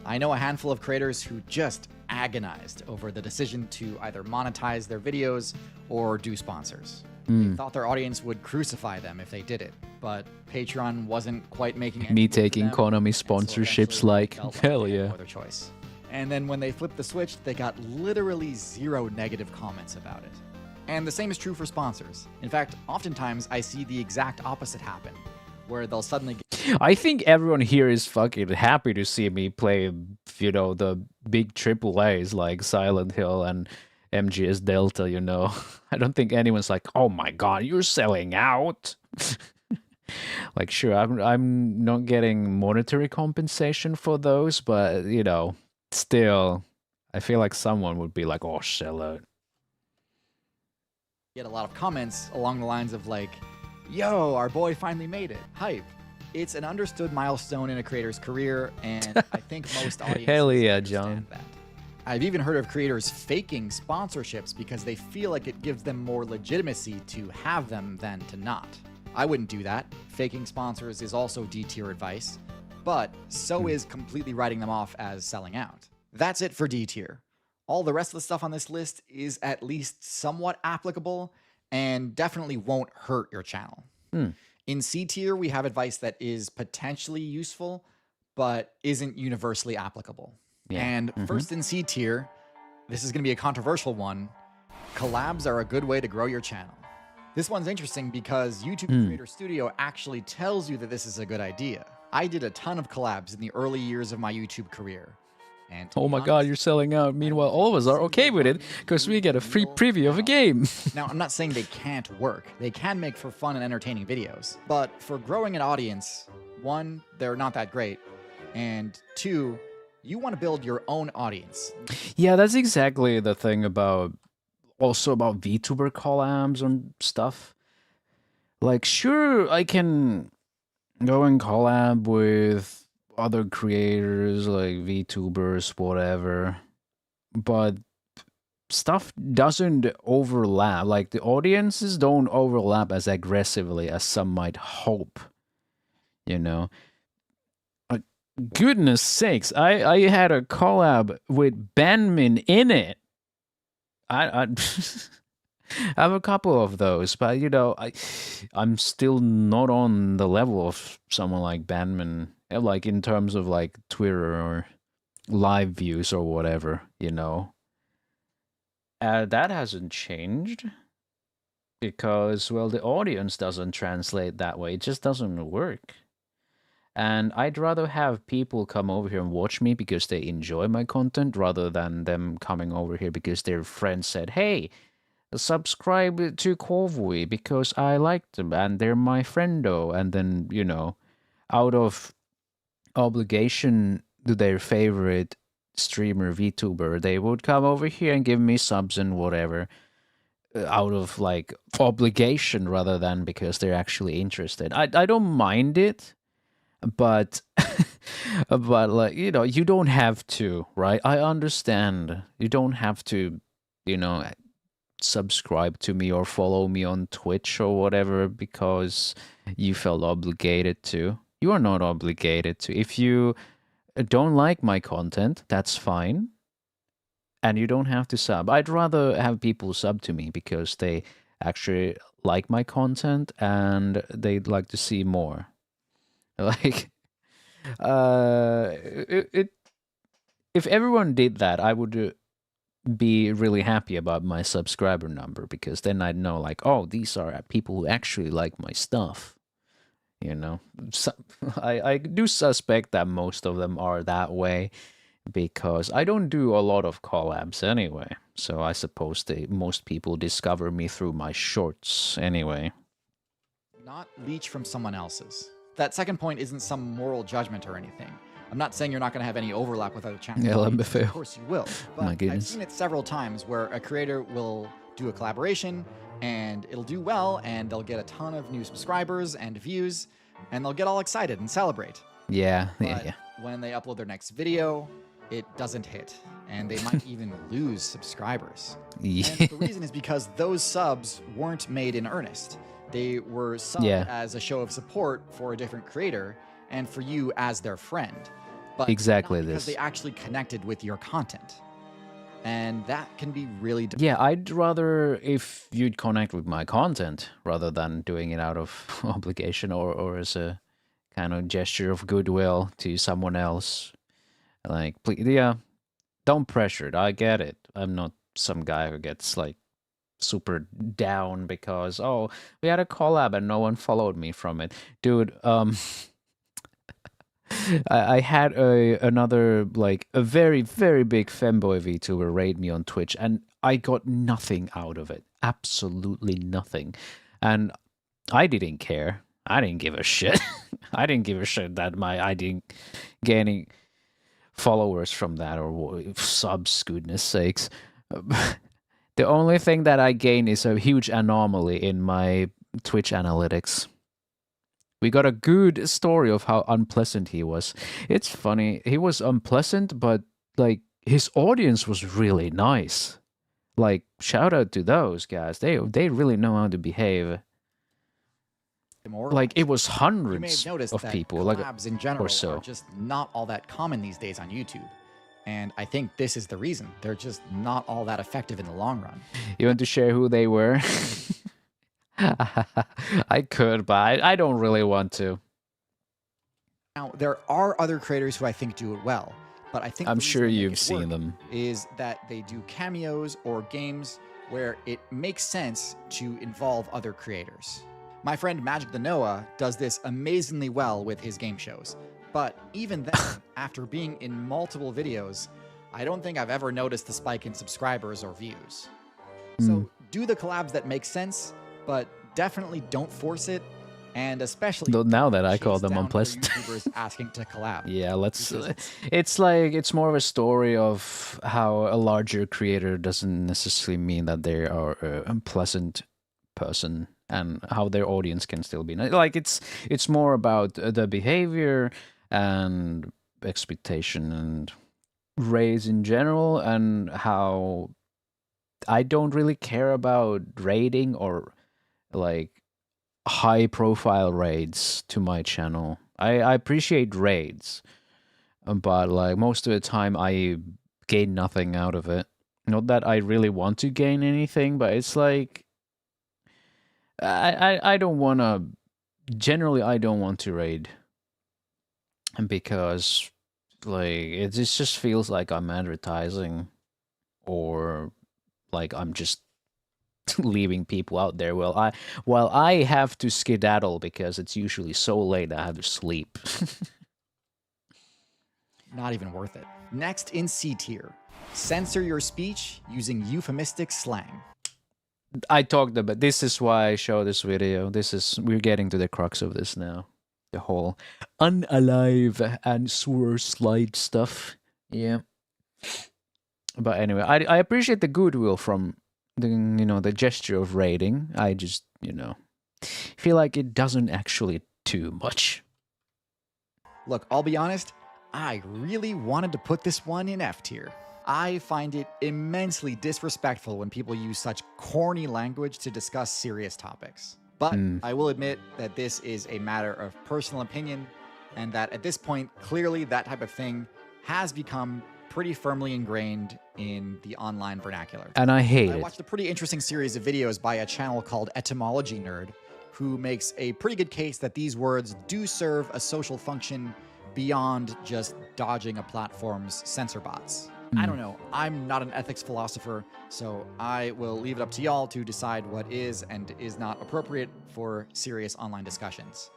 I know a handful of creators who just agonized over the decision to either monetize their videos or do sponsors. They thought their audience would crucify them if they did it, but Patreon wasn't quite making Me taking Konami sponsorships like, hell yeah. Their choice. And then when they flipped the switch, they got literally 0 negative comments about it. And the same is true for sponsors. In fact, oftentimes I see the exact opposite happen, where they'll suddenly get I think everyone here is fucking happy to see me play, you know, the big AAAs like Silent Hill and MGS Delta, you know. I don't think anyone's like, oh my god, you're selling out. Like, sure, I'm not getting monetary compensation for those, but, you know, still, I feel like someone would be like, oh, sell out. a lot of comments along the lines of like, yo, our boy finally made it. Hype. It's an understood milestone in a creator's career, and I think most audiences Hell yeah, understand John. that. I've even heard of creators faking sponsorships because they feel like it gives them more legitimacy to have them than to not. I wouldn't do that. Faking sponsors is also D-tier advice, but so is completely writing them off as selling out. That's it for D-tier. All the rest of the stuff on this list is at least somewhat applicable and definitely won't hurt your channel. In C tier, we have advice that is potentially useful, but isn't universally applicable. Yeah. And first in C tier, this is going to be a controversial one. Collabs are a good way to grow your channel. This one's interesting because YouTube Creator Studio actually tells you that this is a good idea. I did a ton of collabs in the early years of my YouTube career. And Oh my god, you're selling out. Meanwhile, all of us are okay with it because we get a free preview of a game. Now, I'm not saying they can't work. They can make for fun and entertaining videos. But for growing an audience, one, they're not that great. And two, you want to build your own audience. Yeah, that's exactly the thing about VTuber collabs and stuff. Like, sure, I can go and collab with other creators like VTubers, whatever, but stuff doesn't overlap. Like, the audiences don't overlap as aggressively as some might hope, you know. Goodness sakes, I had a collab with Banmin in it. I have a couple of those, but you know, I'm still not on the level of someone like Banmin, like in terms of like Twitter or live views or whatever, you know. That hasn't changed because, well, the audience doesn't translate that way. It just doesn't work. And I'd rather have people come over here and watch me because they enjoy my content rather than them coming over here because their friends said, hey, subscribe to Corvui because I like them and they're my friendo. And then, you know, out of obligation to their favorite streamer, VTuber, they would come over here and give me subs and whatever out of like obligation rather than because they're actually interested. I don't mind it. but but like, you know, you don't have to, right? I understand you don't have to, you know, subscribe to me or follow me on Twitch or whatever because you felt obligated to. You are not obligated to. If you don't like my content, that's fine. And you don't have to sub. I'd rather have people sub to me because they actually like my content and they'd like to see more. Like, if everyone did that, I would be really happy about my subscriber number because then I'd know, like, oh, these are people who actually like my stuff. You know, so, I do suspect that most of them are that way because I don't do a lot of collabs anyway. So I suppose most people discover me through my shorts anyway. Not leech from someone else's. That second point isn't some moral judgment or anything. I'm not saying you're not going to have any overlap with other channels. Yeah, let me fail. Of course you will. But My goodness. I've seen it several times where a creator will do a collaboration and it'll do well and they'll get a ton of new subscribers and views and they'll get all excited and celebrate. Yeah, But yeah. when they upload their next video, it doesn't hit and they might even lose subscribers. Yeah. And the reason is because those subs weren't made in earnest. They were subbed as a show of support for a different creator and for you as their friend. But Exactly not because this. they actually connected with your content. And that can be really Yeah, I'd rather if you'd connect with my content rather than doing it out of obligation or as a kind of gesture of goodwill to someone else. Like, please, yeah, don't pressure it. I get it. I'm not some guy who gets like super down because, oh, we had a collab and no one followed me from it. Dude, I had another, like, a very, very big femboy VTuber raid me on Twitch, and I got nothing out of it. Absolutely nothing. And I didn't care. I didn't give a shit. I didn't give a shit that I didn't get any followers from that or subs, goodness sakes. The only thing that I gain is a huge anomaly in my Twitch analytics. We got a good story of how unpleasant he was. It's funny, he was unpleasant, but like his audience was really nice. Like, shout out to those guys. They really know how to behave. Like, it was You may hundreds have noticed of that people, like, collabs in general or so. are just not all that common these days on YouTube. And I think this is the reason. They're just not all that effective in the long run. You want to share who they were? I could, but I don't really want to. Now, there are other creators who I think do it well, but I think I'm the reason sure they make you've it seen work them. is that they do cameos or games where it makes sense to involve other creators. My friend Magic the Noah does this amazingly well with his game shows, but even then, after being in multiple videos, I don't think I've ever noticed the spike in subscribers or views. So do the collabs that make sense, but definitely don't force it, and especially Though now that I call chase them down other unpleasant. YouTubers asking to collab. Yeah, let's. Because It's like it's more of a story of how a larger creator doesn't necessarily mean that they are a unpleasant person, and how their audience can still be like it's more about the behavior and expectation and raise in general, and how I don't really care about raiding or like high profile raids to my channel. I appreciate raids, but like most of the time I gain nothing out of it. Not that I really want to gain anything, but it's like I don't want to. Generally, I don't want to raid because like it just feels like I'm advertising or like I'm just leaving people out there while I have to skedaddle because it's usually so late I have to sleep. Not even worth it. Next in C tier, censor your speech using euphemistic slang. I talked about this is why I show this video. We're getting to the crux of this now. The whole unalive and sewer slide stuff. Yeah. But anyway, I appreciate the goodwill from the gesture of raiding. I just, feel like it doesn't actually do much. Look, I'll be honest, I really wanted to put this one in F tier. I find it immensely disrespectful when people use such corny language to discuss serious topics. But I will admit that this is a matter of personal opinion, and that at this point, clearly that type of thing has become pretty firmly ingrained in the online vernacular. And I hate I it. watched a pretty interesting series of videos by a channel called Etymology Nerd, who makes a pretty good case that these words do serve a social function beyond just dodging a platform's censor bots. I don't know. I'm not an ethics philosopher, so I will leave it up to y'all to decide what is and is not appropriate for serious online discussions.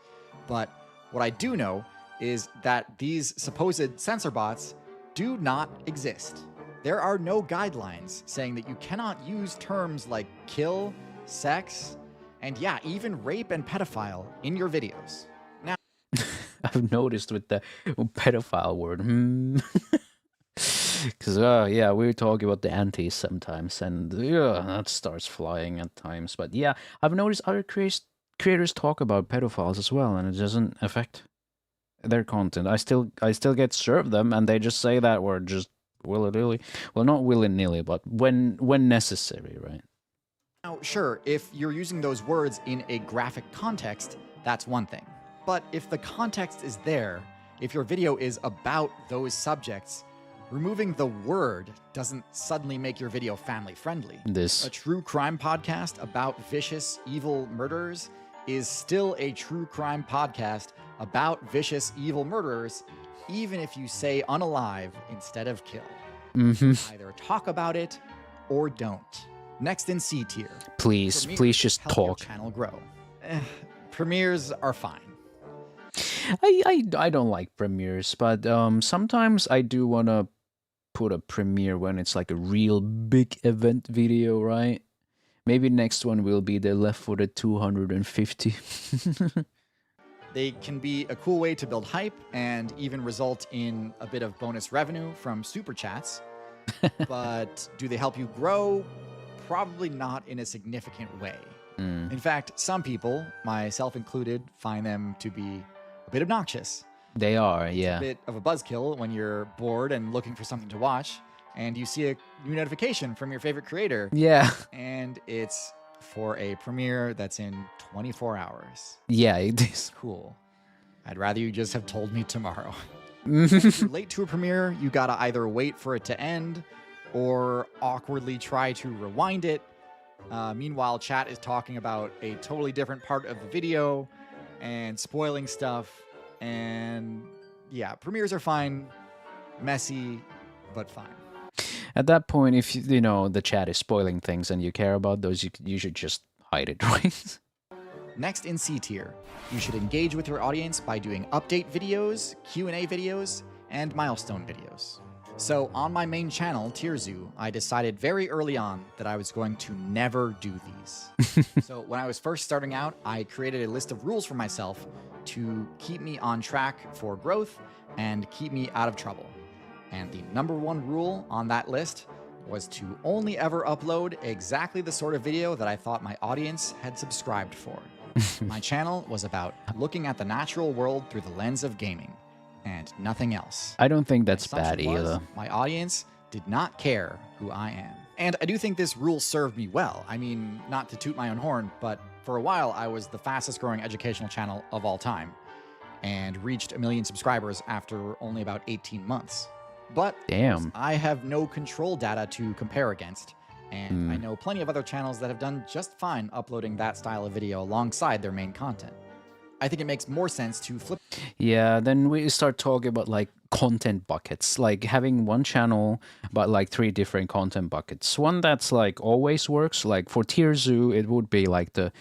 But what I do know is that these supposed censor bots do not exist. There are no guidelines saying that you cannot use terms like kill, sex, and yeah, even rape and pedophile in your videos. Now, I've noticed with the pedophile word. Because, yeah, we're talking about the antis sometimes, and that starts flying at times. But yeah, I've noticed other creators talk about pedophiles as well, and it doesn't affect their content. I still get served them, and they just say that word just willy-nilly. Well, not willy-nilly, but when necessary, right? Now, sure, if you're using those words in a graphic context, that's one thing. But if the context is there, if your video is about those subjects, removing the word doesn't suddenly make your video family-friendly. A true crime podcast about vicious, evil murderers is still a true crime podcast about vicious, evil murderers, even if you say unalive instead of kill. Either talk about it or don't. Next in C tier. Please just help talk. your channel grow. Premieres are fine. I don't like premieres, but sometimes I do want to put a premiere when it's like a real big event video, right? Maybe next one will be the Left 4 Dead 250. They can be a cool way to build hype and even result in a bit of bonus revenue from super chats. But do they help you grow? Probably not in a significant way. In fact, some people, myself included, find them to be a bit obnoxious. They are, yeah. A bit of a buzzkill when you're bored and looking for something to watch, and you see a new notification from your favorite creator. Yeah. And it's for a premiere that's in 24 hours. Yeah, it is. Cool. I'd rather you just have told me tomorrow. If you're late to a premiere, you gotta either wait for it to end or awkwardly try to rewind it. Meanwhile, chat is talking about a totally different part of the video and spoiling stuff. And yeah, premieres are fine, messy, but fine. At that point, if you know the chat is spoiling things and you care about those, you should just hide it, right? Next in C tier, you should engage with your audience by doing update videos, Q&A videos, and milestone videos. So on my main channel, TierZoo, I decided very early on that I was going to never do these. So when I was first starting out, I created a list of rules for myself to keep me on track for growth and keep me out of trouble. And the number one rule on that list was to only ever upload exactly the sort of video that I thought my audience had subscribed for. My channel was about looking at the natural world through the lens of gaming and nothing else. I don't think that's bad either. My audience did not care who I am. And I do think this rule served me well. I mean, not to toot my own horn, but for a while I was the fastest growing educational channel of all time and reached 1 million subscribers after only about 18 months. But damn, I have no control data to compare against. And I know plenty of other channels that have done just fine uploading that style of video alongside their main content. I think it makes more sense to flip. Yeah, then we start talking about like content buckets, like having one channel but like 3 different content buckets. One that's like always works, like for TierZoo, it would be like the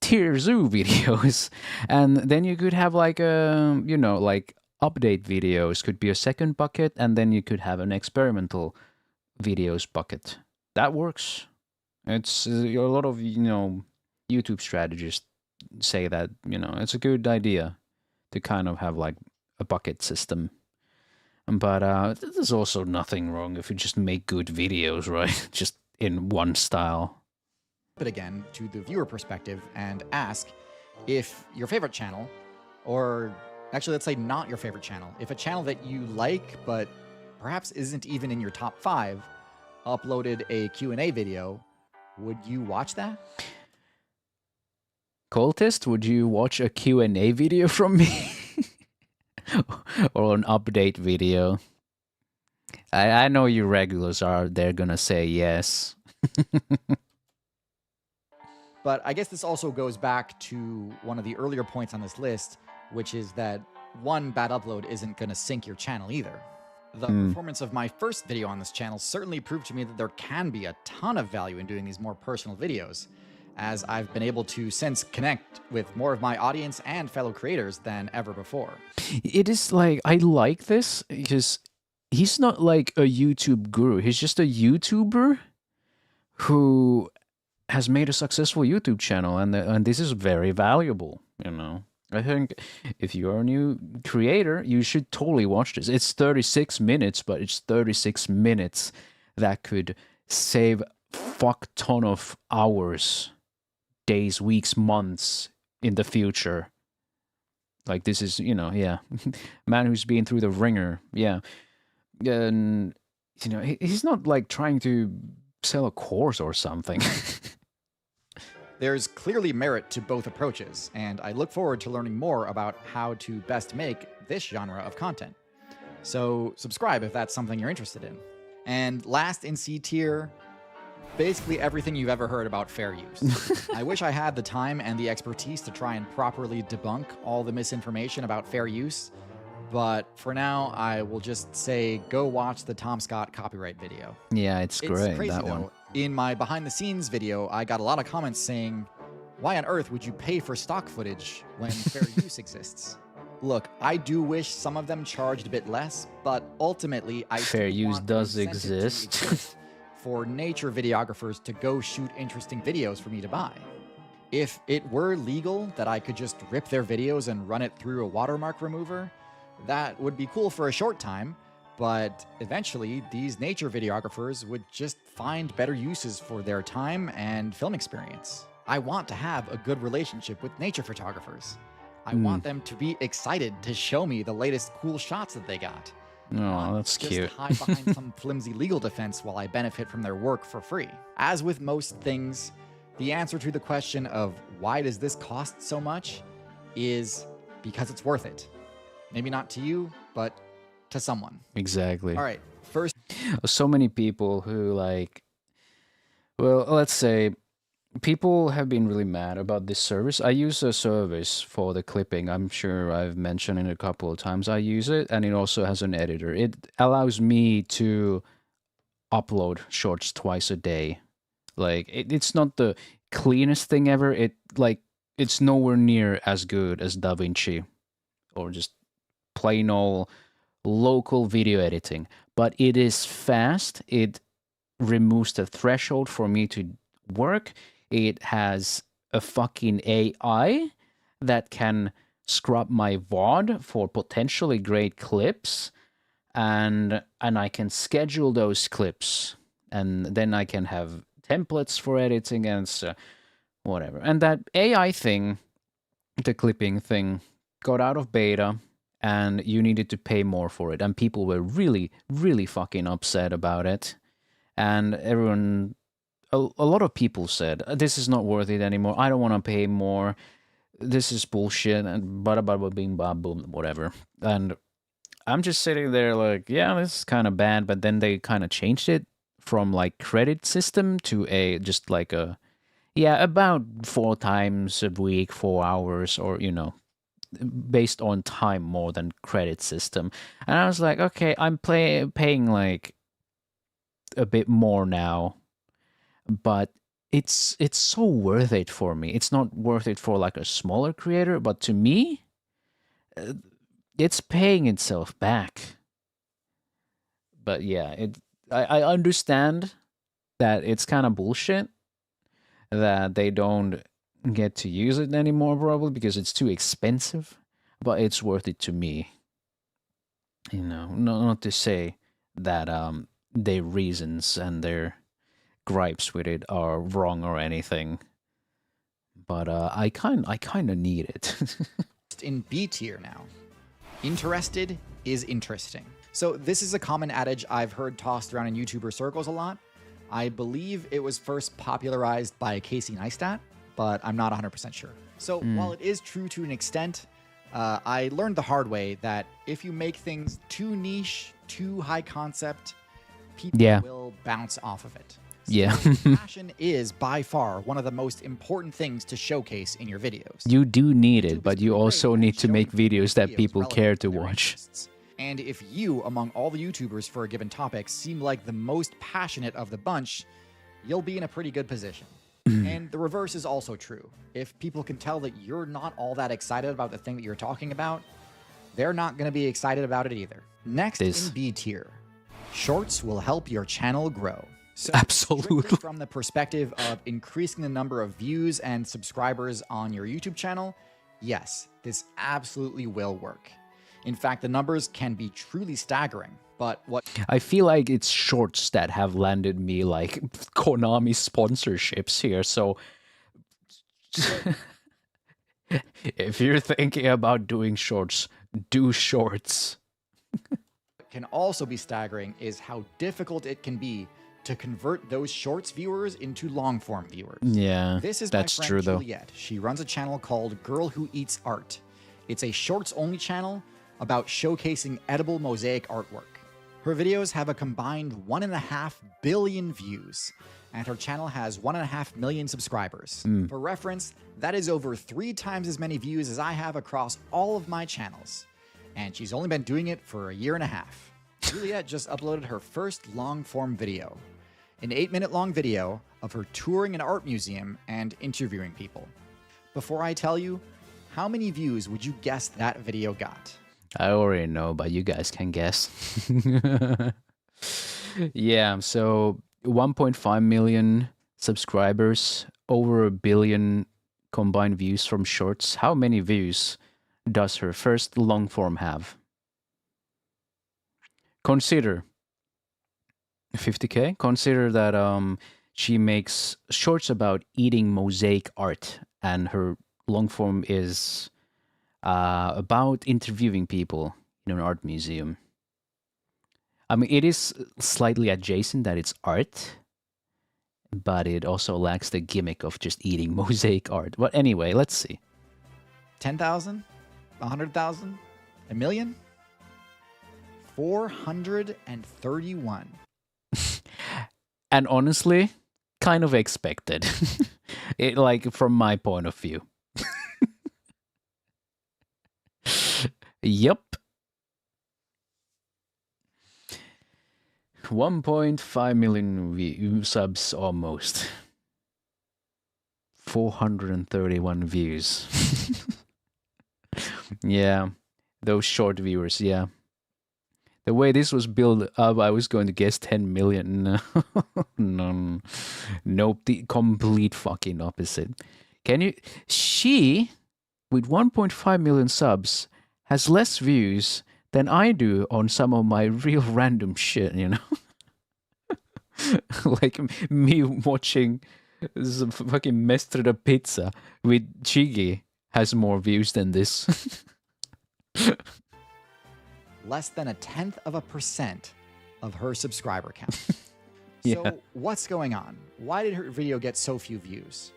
TierZoo videos, and then you could have like a, you know, like update videos could be a second bucket, and then you could have an experimental videos bucket. That works. It's a lot of, you know, YouTube strategists say that, you know, it's a good idea to kind of have like a bucket system. But there's also nothing wrong if you just make good videos, right? Just in one style. But again, to the viewer perspective and ask if your favorite channel, or Actually, let's say not your favorite channel. If a channel that you like, but perhaps isn't even in your top 5, uploaded a Q&A video, would you watch that? Cultist, would you watch a Q&A video from me? Or an update video? I know you regulars are, they're gonna say yes. But I guess this also goes back to one of the earlier points on this list, which is that one bad upload isn't going to sink your channel either. The performance of my first video on this channel certainly proved to me that there can be a ton of value in doing these more personal videos, as I've been able to since connect with more of my audience and fellow creators than ever before. It is like, I like this because he's not like a YouTube guru. He's just a YouTuber who has made a successful YouTube channel, and this is very valuable, you know. I think if you're a new creator, you should totally watch this. It's 36 minutes, but it's 36 minutes that could save fuck ton of hours, days, weeks, months in the future. Like, this is, you know, yeah, man who's been through the ringer, yeah. And, you know, he's not like trying to sell a course or something. There's clearly merit to both approaches, and I look forward to learning more about how to best make this genre of content. So subscribe if that's something you're interested in. And last in C tier, basically everything you've ever heard about fair use. I wish I had the time and the expertise to try and properly debunk all the misinformation about fair use, but for now, I will just say go watch the Tom Scott copyright video. Yeah, it's great, It's crazy, that though. one. In my behind-the-scenes video, I got a lot of comments saying, why on earth would you pay for stock footage when fair use exists? Look, I do wish some of them charged a bit less, but ultimately, I fair still use want does the incentive to exist. exist for nature videographers to go shoot interesting videos for me to buy. If it were legal that I could just rip their videos and run it through a watermark remover, that would be cool for a short time, but eventually these nature videographers would just find better uses for their time and film experience. I want to have a good relationship with nature photographers. I want them to be excited to show me the latest cool shots that they got. Oh, that's Just cute. hide behind some flimsy legal defense while I benefit from their work for free. As with most things, the answer to the question of why does this cost so much is because it's worth it. Maybe not to you, but to someone. Exactly. All right, first. So many people who, like, well, let's say people have been really mad about this service. I use a service for the clipping. I'm sure I've mentioned it a couple of times. I use it, and it also has an editor. It allows me to upload shorts twice a day. Like, it's not the cleanest thing ever. It's nowhere near as good as DaVinci or just plain old local video editing, but it is fast. It removes the threshold for me to work. It has a fucking AI that can scrub my VOD for potentially great clips, and I can schedule those clips, and then I can have templates for editing and so whatever. And that AI thing, the clipping thing, got out of beta, and you needed to pay more for it. And people were really, really fucking upset about it. And everyone, a lot of people said, this is not worth it anymore. I don't want to pay more. This is bullshit. And bada bada bing ba boom, whatever. And I'm just sitting there like, yeah, this is kind of bad. But then they kind of changed it from like credit system to just like about 4 times a week, 4 hours, or, you know, based on time more than credit system. And I was like, okay, I'm paying like a bit more now, but it's so worth it for me. It's not worth it for like a smaller creator, but to me, it's paying itself back. But yeah, I understand that it's kind of bullshit that they don't get to use it anymore, probably because it's too expensive, but it's worth it to me. You know, not to say that their reasons and their gripes with it are wrong or anything, but I kind of need it. In B tier now. Interested is interesting. So this is a common adage I've heard tossed around in YouTuber circles a lot. I believe it was first popularized by Casey Neistat, but I'm not 100% sure. So while it is true to an extent, I learned the hard way that if you make things too niche, too high concept, people will bounce off of it. So passion is by far one of the most important things to showcase in your videos. You do need it, but you also need to make videos that people care to watch. And if you, among all the YouTubers for a given topic, seem like the most passionate of the bunch, you'll be in a pretty good position. And the reverse is also true. If people can tell that you're not all that excited about the thing that you're talking about, they're not going to be excited about it either. Next in B tier, shorts will help your channel grow. So absolutely, from the perspective of increasing the number of views and subscribers on your YouTube channel, yes, this absolutely will work. In fact, the numbers can be truly staggering. But what I feel like it's shorts that have landed me like Konami sponsorships here. So if you're thinking about doing shorts, do shorts. can also be staggering is how difficult it can be to convert those shorts viewers into long form viewers. Yeah, this is that's my friend true though. Juliet. She runs a channel called Girl Who Eats Art. It's a shorts only channel about showcasing edible mosaic artwork. Her videos have a combined 1.5 billion views, and her channel has 1.5 million subscribers. For reference, that is over 3 times as many views as I have across all of my channels. And she's only been doing it for a year and a half. Juliet just uploaded her first long-form video, an 8-minute long video of her touring an art museum and interviewing people. Before I tell you, how many views would you guess that video got? I already know, but you guys can guess. Yeah, so 1.5 million subscribers, over 1 billion combined views from shorts. How many views does her first long form have? Consider 50K. Consider that she makes shorts about eating mosaic art, and her long form is about interviewing people in an art museum. I mean, it is slightly adjacent that it's art, but it also lacks the gimmick of just eating mosaic art. But anyway, let's see. 10,000? 100,000? A million? 431. And honestly, kind of expected. It, like, from my point of view. Yep. 1.5 million subs almost. 431 views. Yeah, those short viewers, yeah. The way this was built up, I was going to guess 10 million. No. Nope, the complete fucking opposite. Can you... She, with 1.5 million subs, has less views than I do on some of my real random shit, you know? Like me watching some fucking Mestre de Pizza with Chigi has more views than this. Less than 0.1% of her subscriber count. Yeah. So what's going on? Why did her video get so few views?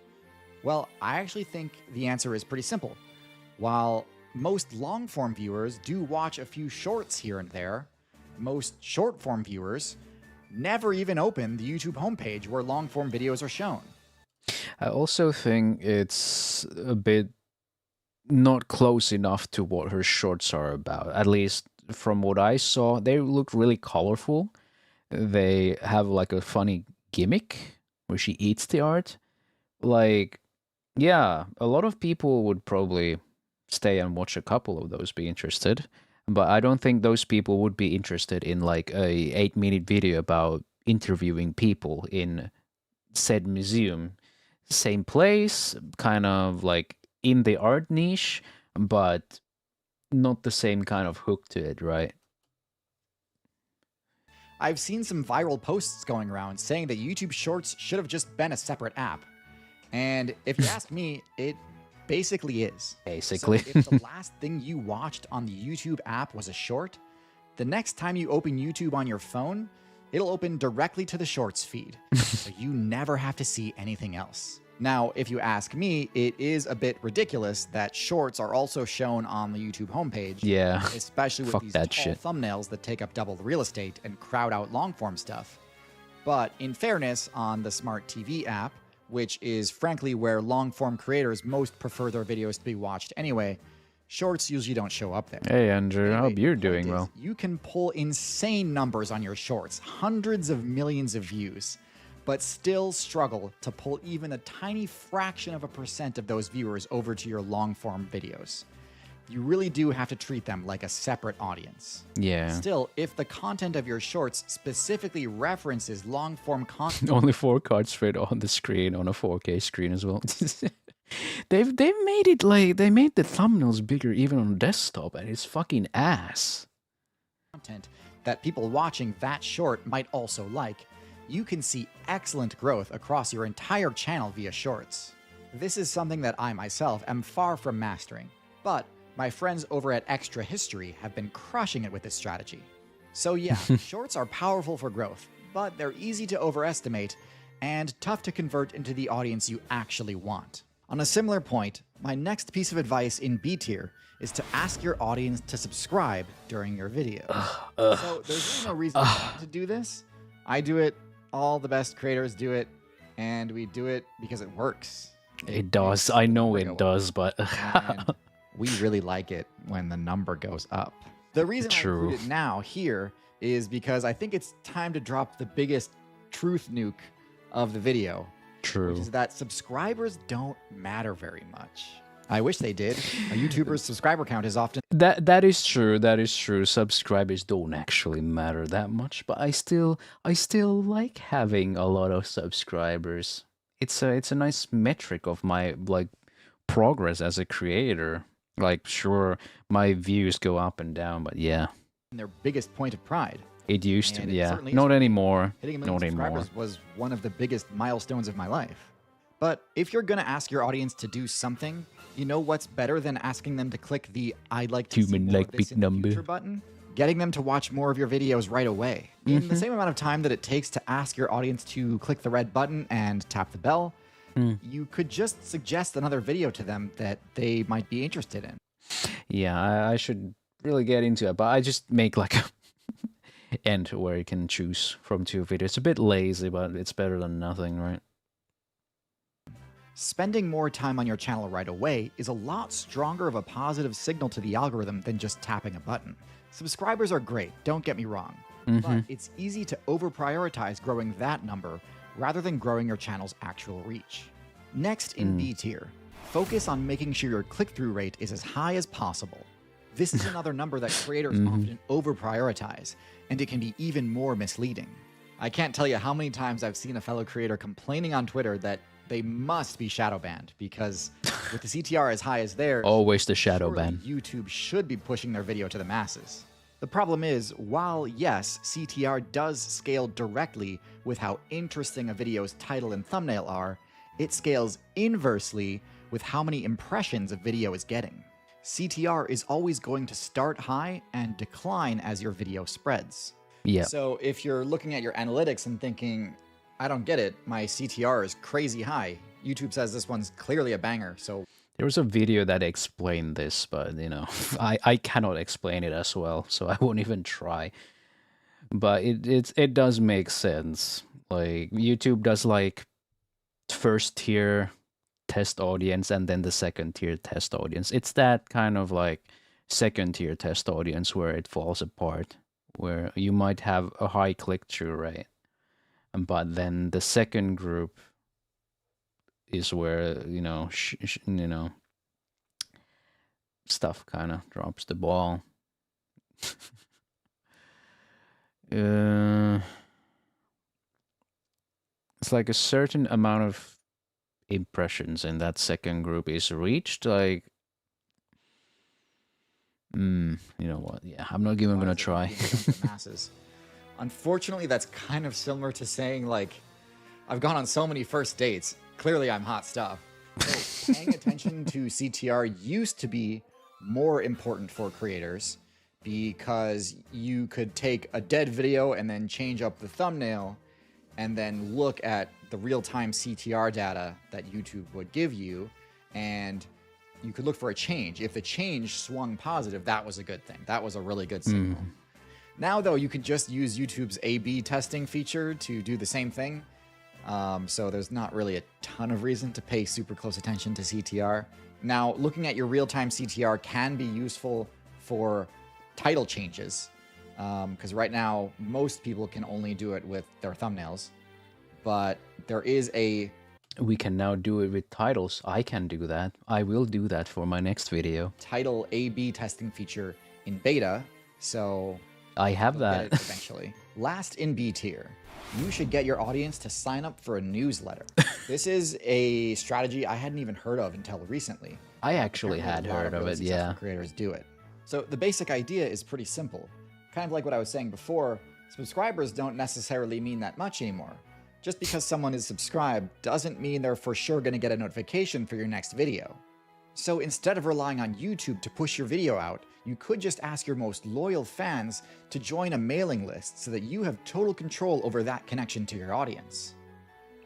Well, I actually think the answer is pretty simple. While most long-form viewers do watch a few shorts here and there, most short-form viewers never even open the YouTube homepage where long-form videos are shown. I also think it's a bit not close enough to what her shorts are about. At least from what I saw, they look really colorful. They have like a funny gimmick where she eats the art. Like, yeah, a lot of people would probably stay and watch a couple of those, be interested. But I don't think those people would be interested in like a 8-minute video about interviewing people in said museum. Same place, kind of like in the art niche, but not the same kind of hook to it, right? I've seen some viral posts going around saying that YouTube Shorts should have just been a separate app. And if you ask me, it basically is. Basically. So if the last thing you watched on the YouTube app was a short, the next time you open YouTube on your phone, it'll open directly to the Shorts feed, so you never have to see anything else. Now, if you ask me, it is a bit ridiculous that Shorts are also shown on the YouTube homepage. Yeah. Especially with Fuck these that tall shit. thumbnails that take up double the real estate and crowd out long-form stuff. But in fairness, on the Smart TV app, which is frankly where long-form creators most prefer their videos to be watched anyway, Shorts usually don't show up there. Hey, Andrew. I hope you're doing Point is, well. you can pull insane numbers on your Shorts, hundreds of millions of views, but still struggle to pull even a tiny fraction of a percent of those viewers over to your long-form videos. You really do have to treat them like a separate audience. Yeah. Still, if the content of your Shorts specifically references long-form content... Only 4 cards fit on the screen, on a 4K screen as well. They've made it like, they made the thumbnails bigger even on desktop, and it's fucking ass. ...content that people watching that short might also like, you can see excellent growth across your entire channel via Shorts. This is something that I myself am far from mastering, but my friends over at Extra History have been crushing it with this strategy. So yeah, Shorts are powerful for growth, but they're easy to overestimate and tough to convert into the audience you actually want. On a similar point, my next piece of advice in B tier is to ask your audience to subscribe during your videos. So there's really no reason not to do this. I do it, all the best creators do it, and we do it because it works. It does. I know it does, but... And we really like it when the number goes up. The reason I include it now here is because I think it's time to drop the biggest truth nuke of the video. True. Which is that subscribers don't matter very much. I wish they did. A YouTuber's subscriber count is often... That is true. That is true. Subscribers don't actually matter that much, but I still like having a lot of subscribers. It's a nice metric of my like progress as a creator. Like, sure, my views go up and down, but yeah. Their biggest point of pride. It used to, And it yeah. certainly Not is. anymore. Hitting a Not million anymore. subscribers was one of the biggest milestones of my life. But if you're going to ask your audience to do something, you know what's better than asking them to click the I'd like to see more of this in the future button? Getting them to watch more of your videos right away. In the same amount of time that it takes to ask your audience to click the red button and tap the bell, you could just suggest another video to them that they might be interested in. Yeah, I should really get into it, but I just make like a end where you can choose from 2 videos. It's a bit lazy, but it's better than nothing, right? Spending more time on your channel right away is a lot stronger of a positive signal to the algorithm than just tapping a button. Subscribers are great, don't get me wrong, but it's easy to over-prioritize growing that number rather than growing your channel's actual reach. Next in B tier, focus on making sure your click-through rate is as high as possible. This is another number that creators often over-prioritize, and it can be even more misleading. I can't tell you how many times I've seen a fellow creator complaining on Twitter that they must be shadow banned because with the CTR as high as theirs, Always the shadow surely ban. YouTube should be pushing their video to the masses. The problem is, while yes, CTR does scale directly with how interesting a video's title and thumbnail are, it scales inversely with how many impressions a video is getting. CTR is always going to start high and decline as your video spreads. Yeah. So if you're looking at your analytics and thinking, I don't get it, my CTR is crazy high, YouTube says this one's clearly a banger, so... There was a video that explained this, but, you know, I cannot explain it as well, so I won't even try. But it does make sense. Like, YouTube does, like, first tier test audience and then the second tier test audience. It's that kind of, like, second tier test audience where it falls apart, where you might have a high click-through rate. But then the second group is where, you know, stuff kind of drops the ball. It's like a certain amount of impressions in that second group is reached. Like, you know what? Yeah, I'm not even gonna try. masses. Unfortunately, that's kind of similar to saying, like, I've gone on so many first dates. Clearly, I'm hot stuff. So paying attention to CTR used to be more important for creators because you could take a dead video and then change up the thumbnail and then look at the real-time CTR data that YouTube would give you, and you could look for a change. If the change swung positive, that was a good thing. That was a really good signal. Now, though, you could just use YouTube's A/B testing feature to do the same thing. So there's not really a ton of reason to pay super close attention to CTR. Now, looking at your real-time CTR can be useful for title changes, because right now, most people can only do it with their thumbnails. But there is a... We can now do it with titles. I can do that. I will do that for my next video. Title A/B testing feature in beta, so... I have you'll that. get it eventually. Last in B tier, you should get your audience to sign up for a newsletter. This is a strategy I hadn't even heard of until recently. I actually had A lot heard of really it, successful yeah. creators do it. So the basic idea is pretty simple. Kind of like what I was saying before, subscribers don't necessarily mean that much anymore. Just because someone is subscribed doesn't mean they're for sure going to get a notification for your next video. So instead of relying on YouTube to push your video out, you could just ask your most loyal fans to join a mailing list so that you have total control over that connection to your audience.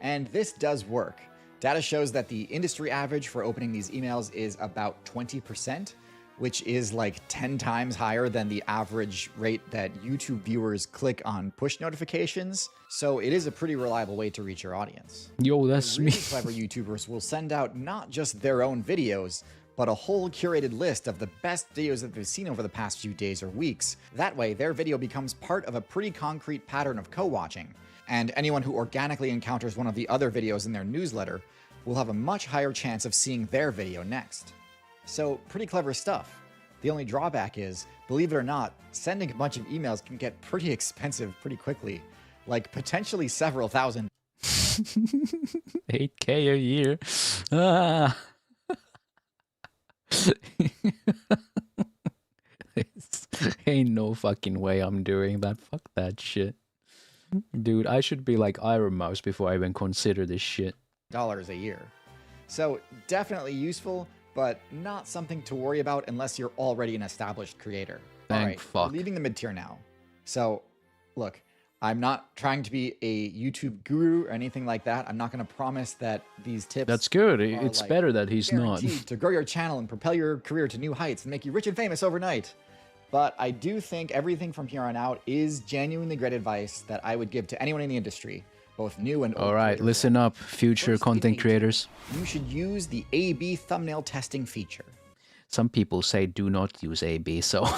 And this does work. Data shows that the industry average for opening these emails is about 20%, which is like 10 times higher than the average rate that YouTube viewers click on push notifications. So it is a pretty reliable way to reach your audience. Yo, that's really me. Clever YouTubers will send out not just their own videos, but a whole curated list of the best videos that they've seen over the past few days or weeks. That way, their video becomes part of a pretty concrete pattern of co-watching, and anyone who organically encounters one of the other videos in their newsletter will have a much higher chance of seeing their video next. So, pretty clever stuff. The only drawback is, believe it or not, sending a bunch of emails can get pretty expensive pretty quickly, like potentially several thousand. 8K a year. Ah. Ain't no fucking way I'm doing that. Fuck that shit. Dude, I should be like Iron Mouse before I even consider this shit. Dollars a year. So definitely useful, but not something to worry about unless you're already an established creator. Thank fuck. We're leaving the mid-tier now. So, look, I'm not trying to be a YouTube guru or anything like that. I'm not going to promise that these tips... That's good. are, It's like, better that he's not. guaranteed to grow your channel and propel your career to new heights and make you rich and famous overnight. But I do think everything from here on out is genuinely great advice that I would give to anyone in the industry, both new and old. All right, listen up, future content creators. You should use the A/B thumbnail testing feature. Some people say do not use A/B, so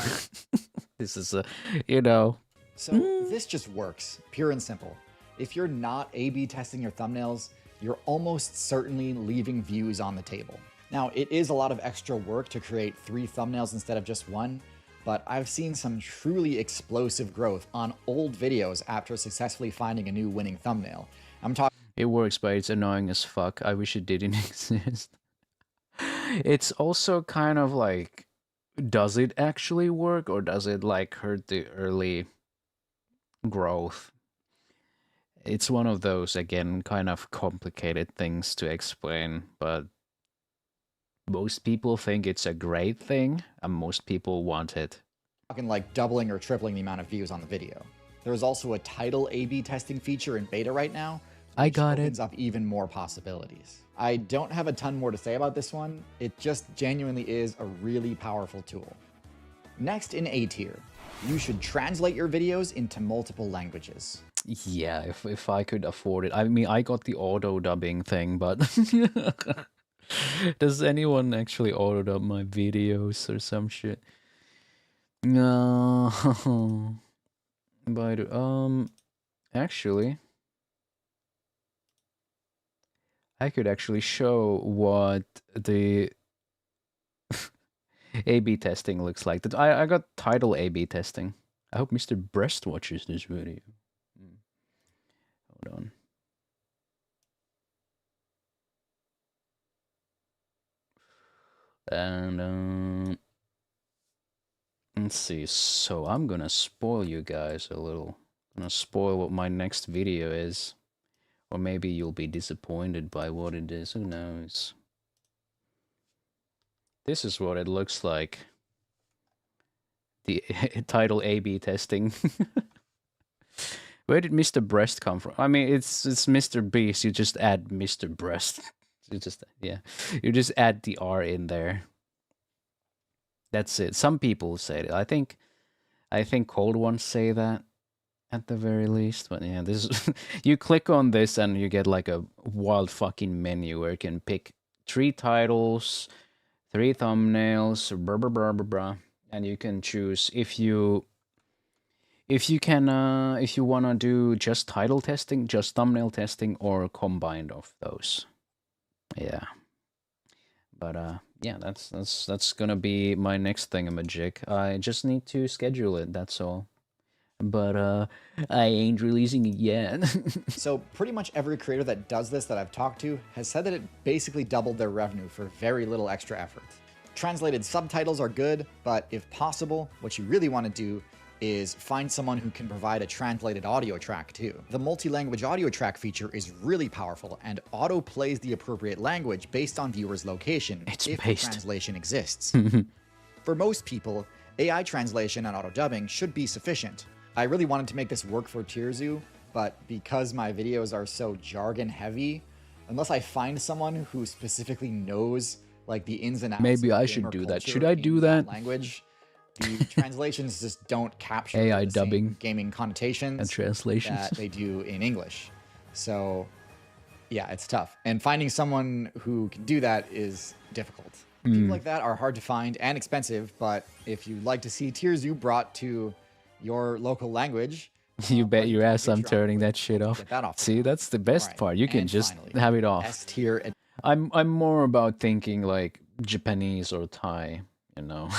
this is a, you know. So this just works, pure and simple. If you're not A/B testing your thumbnails, you're almost certainly leaving views on the table. Now, it is a lot of extra work to create 3 thumbnails instead of just 1, but I've seen some truly explosive growth on old videos after successfully finding a new winning thumbnail. I'm talking... It works, but it's annoying as fuck. I wish it didn't exist. It's also kind of like, does it actually work, or does it like hurt the early growth? It's one of those, again, kind of complicated things to explain, but most people think it's a great thing, and most people want it. Talking like doubling or tripling the amount of views on the video. There's also a title A/B testing feature in beta right now. I got opens up even more possibilities. I don't have a ton more to say about this one. It just genuinely is a really powerful tool. Next in A tier, you should translate your videos into multiple languages. Yeah, if I could afford it. I mean, I got the auto dubbing thing, but does anyone actually auto dub my videos or some shit? No. But actually, I could actually show what the A/B testing looks like. I got title A/B testing. I hope Mr. Breast watches this video. Hold on. And let's see. So I'm gonna spoil you guys a little. I'm gonna spoil what my next video is, or maybe you'll be disappointed by what it is. Who knows? This is what it looks like. The title A/B testing. Where did Mr. Breast come from? I mean, it's Mr. Beast. You just add Mr. Breast. You just you just add the R in there. That's it. Some people say it. I think cold ones say that at the very least. But yeah, this you click on this and you get like a wild fucking menu where you can pick 3 titles, 3 thumbnails, blah blah blah blah blah, and you can choose if you wanna do just title testing, just thumbnail testing, or combined of those. Yeah. But yeah, that's gonna be my next thingamajig. I just need to schedule it, that's all. But I ain't releasing it yet. So pretty much every creator that does this that I've talked to has said that it basically doubled their revenue for very little extra effort. Translated subtitles are good, but if possible, what you really want to do is find someone who can provide a translated audio track too. The multi-language audio track feature is really powerful and auto plays the appropriate language based on viewer's location if the translation exists. For most people, AI translation and auto dubbing should be sufficient. I really wanted to make this work for Tirzu, but because my videos are so jargon heavy, unless I find someone who specifically knows like the ins and outs Maybe of I gamer should do that. culture Should I in do that? language, the translations just don't capture AI the same dubbing gaming connotations and translations that they do in English. So yeah, it's tough. And finding someone who can do that is difficult. People like that are hard to find and expensive, but if you'd like to see Tirzu brought to your local language, you bet your ass I'm turning that shit off. get that off. See, that's the best part. You can and just finally, have it off. S tier. I'm more about thinking like Japanese or Thai, you know.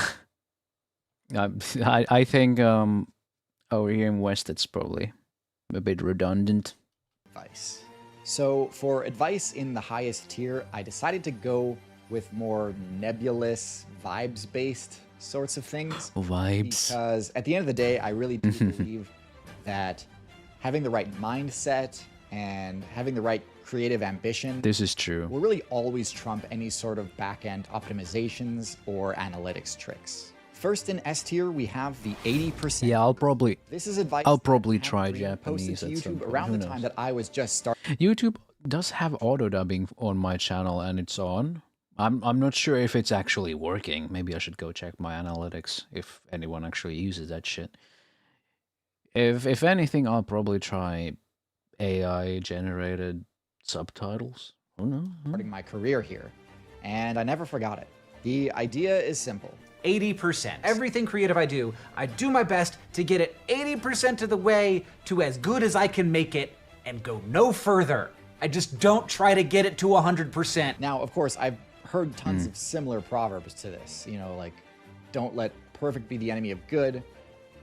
I think over here in West it's probably a bit redundant. Advice. So for advice in the highest tier, I decided to go with more nebulous, vibes-based sorts of things. Vibes. Because at the end of the day, I really do believe that having the right mindset and having the right creative ambition This is true. will really always trump any sort of back-end optimizations or analytics tricks. First in S tier, we have the 80%. Yeah, I'll probably. This is advice I'll probably try posted Japanese to at some YouTube point. around Who the time knows? that I was just starting. YouTube does have auto dubbing on my channel, and it's on. I'm not sure if it's actually working. Maybe I should go check my analytics if anyone actually uses that shit. If anything, I'll probably try AI generated subtitles. Who knows? Starting my career here, and I never forgot it. The idea is simple. 80%. Everything creative I do my best to get it 80% of the way to as good as I can make it and go no further. I just don't try to get it to 100%. Now, of course, I've heard tons of similar proverbs to this. You know, like, don't let perfect be the enemy of good.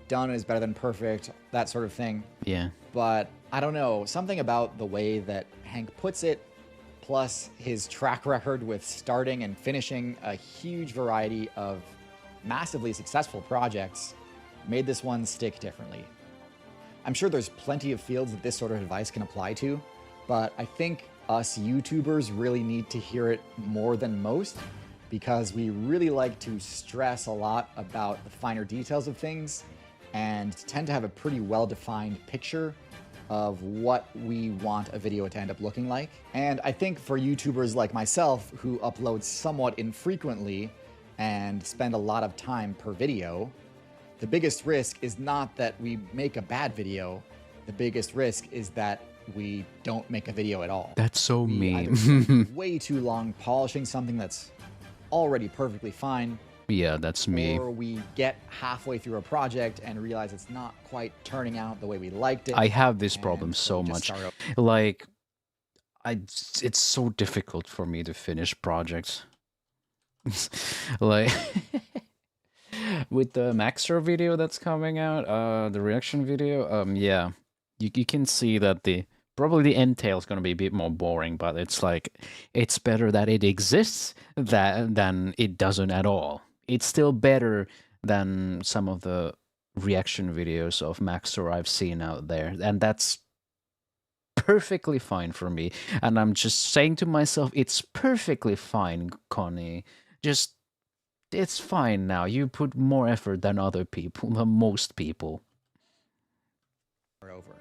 Done is better than perfect, that sort of thing. Yeah. But I don't know, something about the way that Hank puts it, plus his track record with starting and finishing a huge variety of massively successful projects, made this one stick differently. I'm sure there's plenty of fields that this sort of advice can apply to, but I think us YouTubers really need to hear it more than most, because we really like to stress a lot about the finer details of things and tend to have a pretty well-defined picture of what we want a video to end up looking like. And I think for YouTubers like myself, who upload somewhat infrequently and spend a lot of time per video, the biggest risk is not that we make a bad video. The biggest risk is that we don't make a video at all. That's so We either mean. spend way too long polishing something that's already perfectly fine, Yeah, that's me. or we get halfway through a project and realize it's not quite turning out the way we liked it. I have this and problem so we just much. start over. Like, it's so difficult for me to finish projects. Like, with the Maxer video that's coming out, the reaction video, yeah, you can see that probably the end tail is going to be a bit more boring, but it's like, it's better that it exists than it doesn't at all. It's still better than some of the reaction videos of Maxer I've seen out there, and that's perfectly fine for me. And I'm just saying to myself, it's perfectly fine, Connie. Just it's fine now. You put more effort than other people, than most people. Over.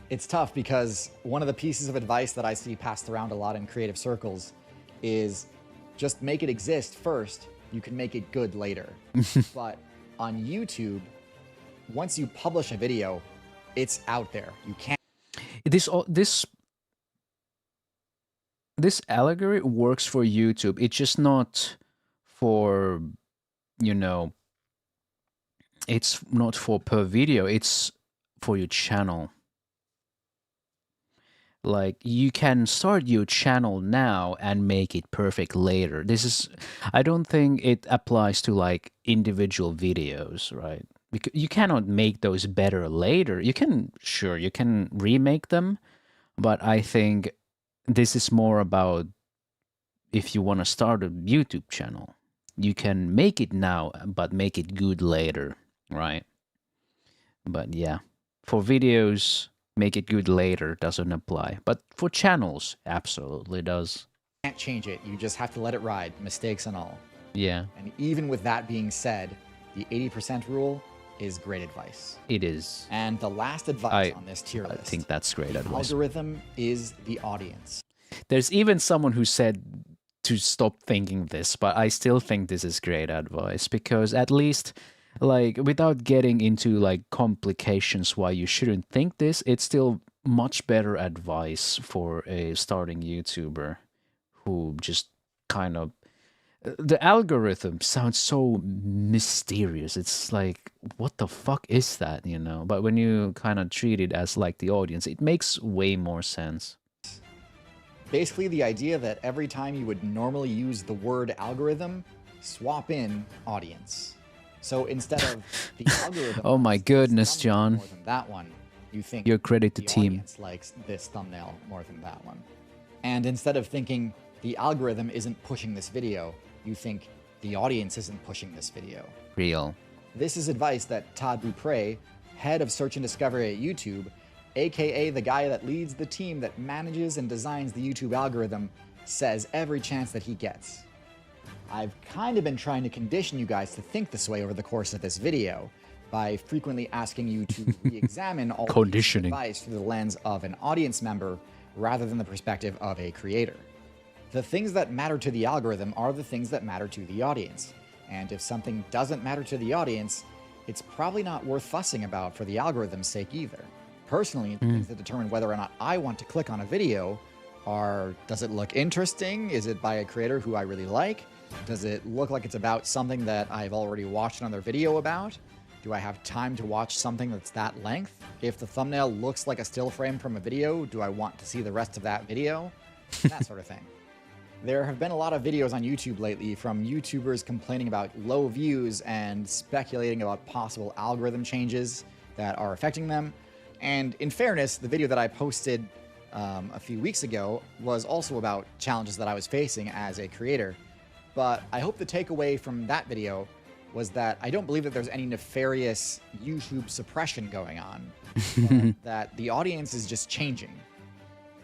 It's tough because one of the pieces of advice that I see passed around a lot in creative circles is just make it exist first. You can make it good later. But on YouTube, once you publish a video, it's out there. You can't. This allegory works for YouTube. It's just not for, you know, it's not for per video. It's for your channel. Like, you can start your channel now and make it perfect later. I don't think it applies to like individual videos, right? Because you cannot make those better later. You can remake them, but I think this is more about if you want to start a YouTube channel. You can make it now, but make it good later, right? But yeah, for videos, make it good later doesn't apply. But for channels, absolutely does. Can't change it. You just have to let it ride, mistakes and all. Yeah. And even with that being said, the 80% rule is great advice. It is. And the last advice on this tier list. I think that's great advice. Algorithm is the audience. There's even someone who said to stop thinking this, but I still think this is great advice because at least, like, without getting into like complications why you shouldn't think this, it's still much better advice for a starting YouTuber who just kind of, the algorithm sounds so mysterious. It's like, what the fuck is that, you know? But when you kind of treat it as like the audience, it makes way more sense. Basically, the idea that every time you would normally use the word algorithm, swap in audience. So instead of the algorithm, oh my goodness, John. more than that one, you think your credit to the team audience likes this thumbnail more than that one. And instead of thinking the algorithm isn't pushing this video, you think the audience isn't pushing this video. Real. This is advice that Todd Beaupre, head of search and discovery at YouTube, aka the guy that leads the team that manages and designs the YouTube algorithm, says every chance that he gets. I've kind of been trying to condition you guys to think this way over the course of this video by frequently asking you to re-examine all conditioning advice through the lens of an audience member rather than the perspective of a creator. The things that matter to the algorithm are the things that matter to the audience. And if something doesn't matter to the audience, it's probably not worth fussing about for the algorithm's sake either. Personally, the things that determine whether or not I want to click on a video are, does it look interesting? Is it by a creator who I really like? Does it look like it's about something that I've already watched another video about? Do I have time to watch something that's that length? If the thumbnail looks like a still frame from a video, do I want to see the rest of that video? That sort of thing. There have been a lot of videos on YouTube lately from YouTubers complaining about low views and speculating about possible algorithm changes that are affecting them. And in fairness, the video that I posted a few weeks ago was also about challenges that I was facing as a creator. But I hope the takeaway from that video was that I don't believe that there's any nefarious YouTube suppression going on, but that the audience is just changing.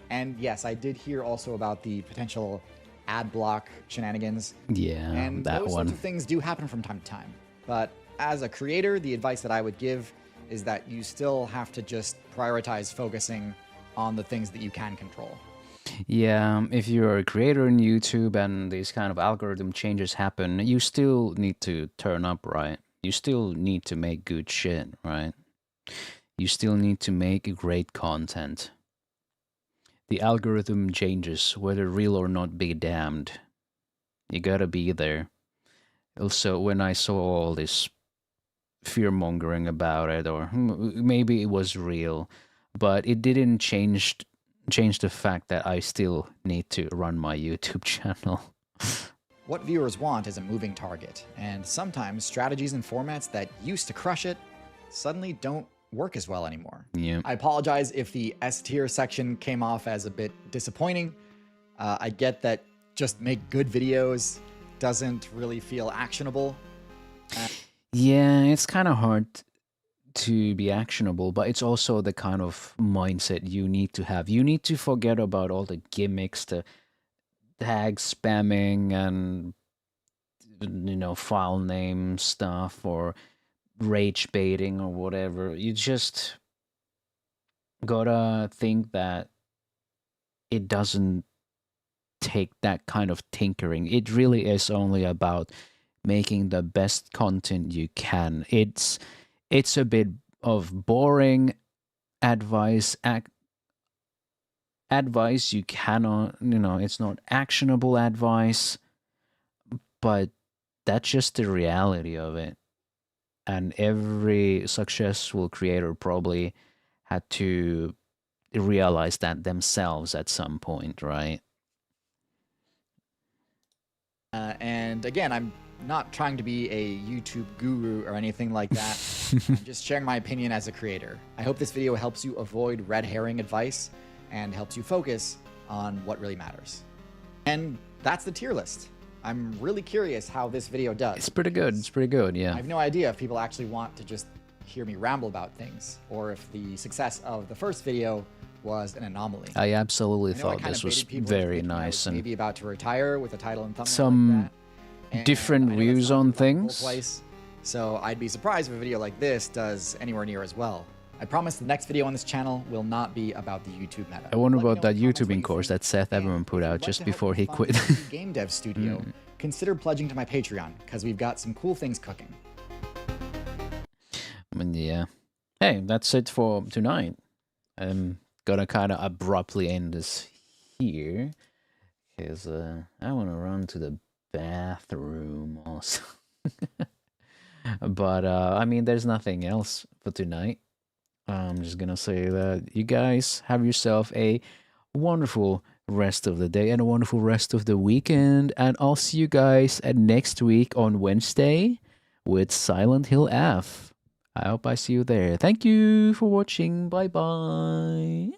And yes, I did hear also about the potential ad block shenanigans. Yeah, and that those one. sorts of things do happen from time to time. But as a creator, the advice that I would give is that you still have to just prioritize focusing on the things that you can control. Yeah, if you're a creator in YouTube and these kind of algorithm changes happen, you still need to turn up, right? You still need to make good shit, right? You still need to make great content. The algorithm changes, whether real or not, be damned. You gotta be there. Also, when I saw all this fear-mongering about it, or maybe it was real, but it didn't change the fact that I still need to run my YouTube channel. What viewers want is a moving target, and sometimes strategies and formats that used to crush it suddenly don't work as well anymore. Yeah. I apologize if the S tier section came off as a bit disappointing. I get that just make good videos doesn't really feel actionable. Yeah, it's kind of hard to be actionable, but it's also the kind of mindset you need to have. You need to forget about all the gimmicks, the tag spamming, and file name stuff or rage baiting or whatever. You just gotta think that it doesn't take that kind of tinkering. It really is only about making the best content you can. It's a bit of boring advice. Advice you cannot, it's not actionable advice, but that's just the reality of it. And every successful creator probably had to realize that themselves at some point, right? And again, I'm not trying to be a YouTube guru or anything like that. I'm just sharing my opinion as a creator. I hope this video helps you avoid red herring advice and helps you focus on what really matters. And that's the tier list. I'm really curious how this video does. It's pretty good. It's pretty good, yeah. I have no idea if people actually want to just hear me ramble about things, or if the success of the first video was an anomaly. I absolutely thought this was very nice, and maybe about to retire with a title and thumbnail some like that. different views on things. So I'd be surprised if a video like this does anywhere near as well. I promise the next video on this channel will not be about the YouTube meta. I wonder about that YouTubing course that Seth Everman put out just before he quit. Game dev studio. Consider pledging to my Patreon, because we've got some cool things cooking. Yeah. Hey, that's it for tonight. I'm gonna kind of abruptly end this here, because I want to run to the bathroom also. But I mean, there's nothing else for tonight. I'm just gonna say that you guys have yourself a wonderful rest of the day and a wonderful rest of the weekend, and I'll see you guys next week on Wednesday with Silent Hill F. I hope I see you there. Thank you for watching. Bye bye.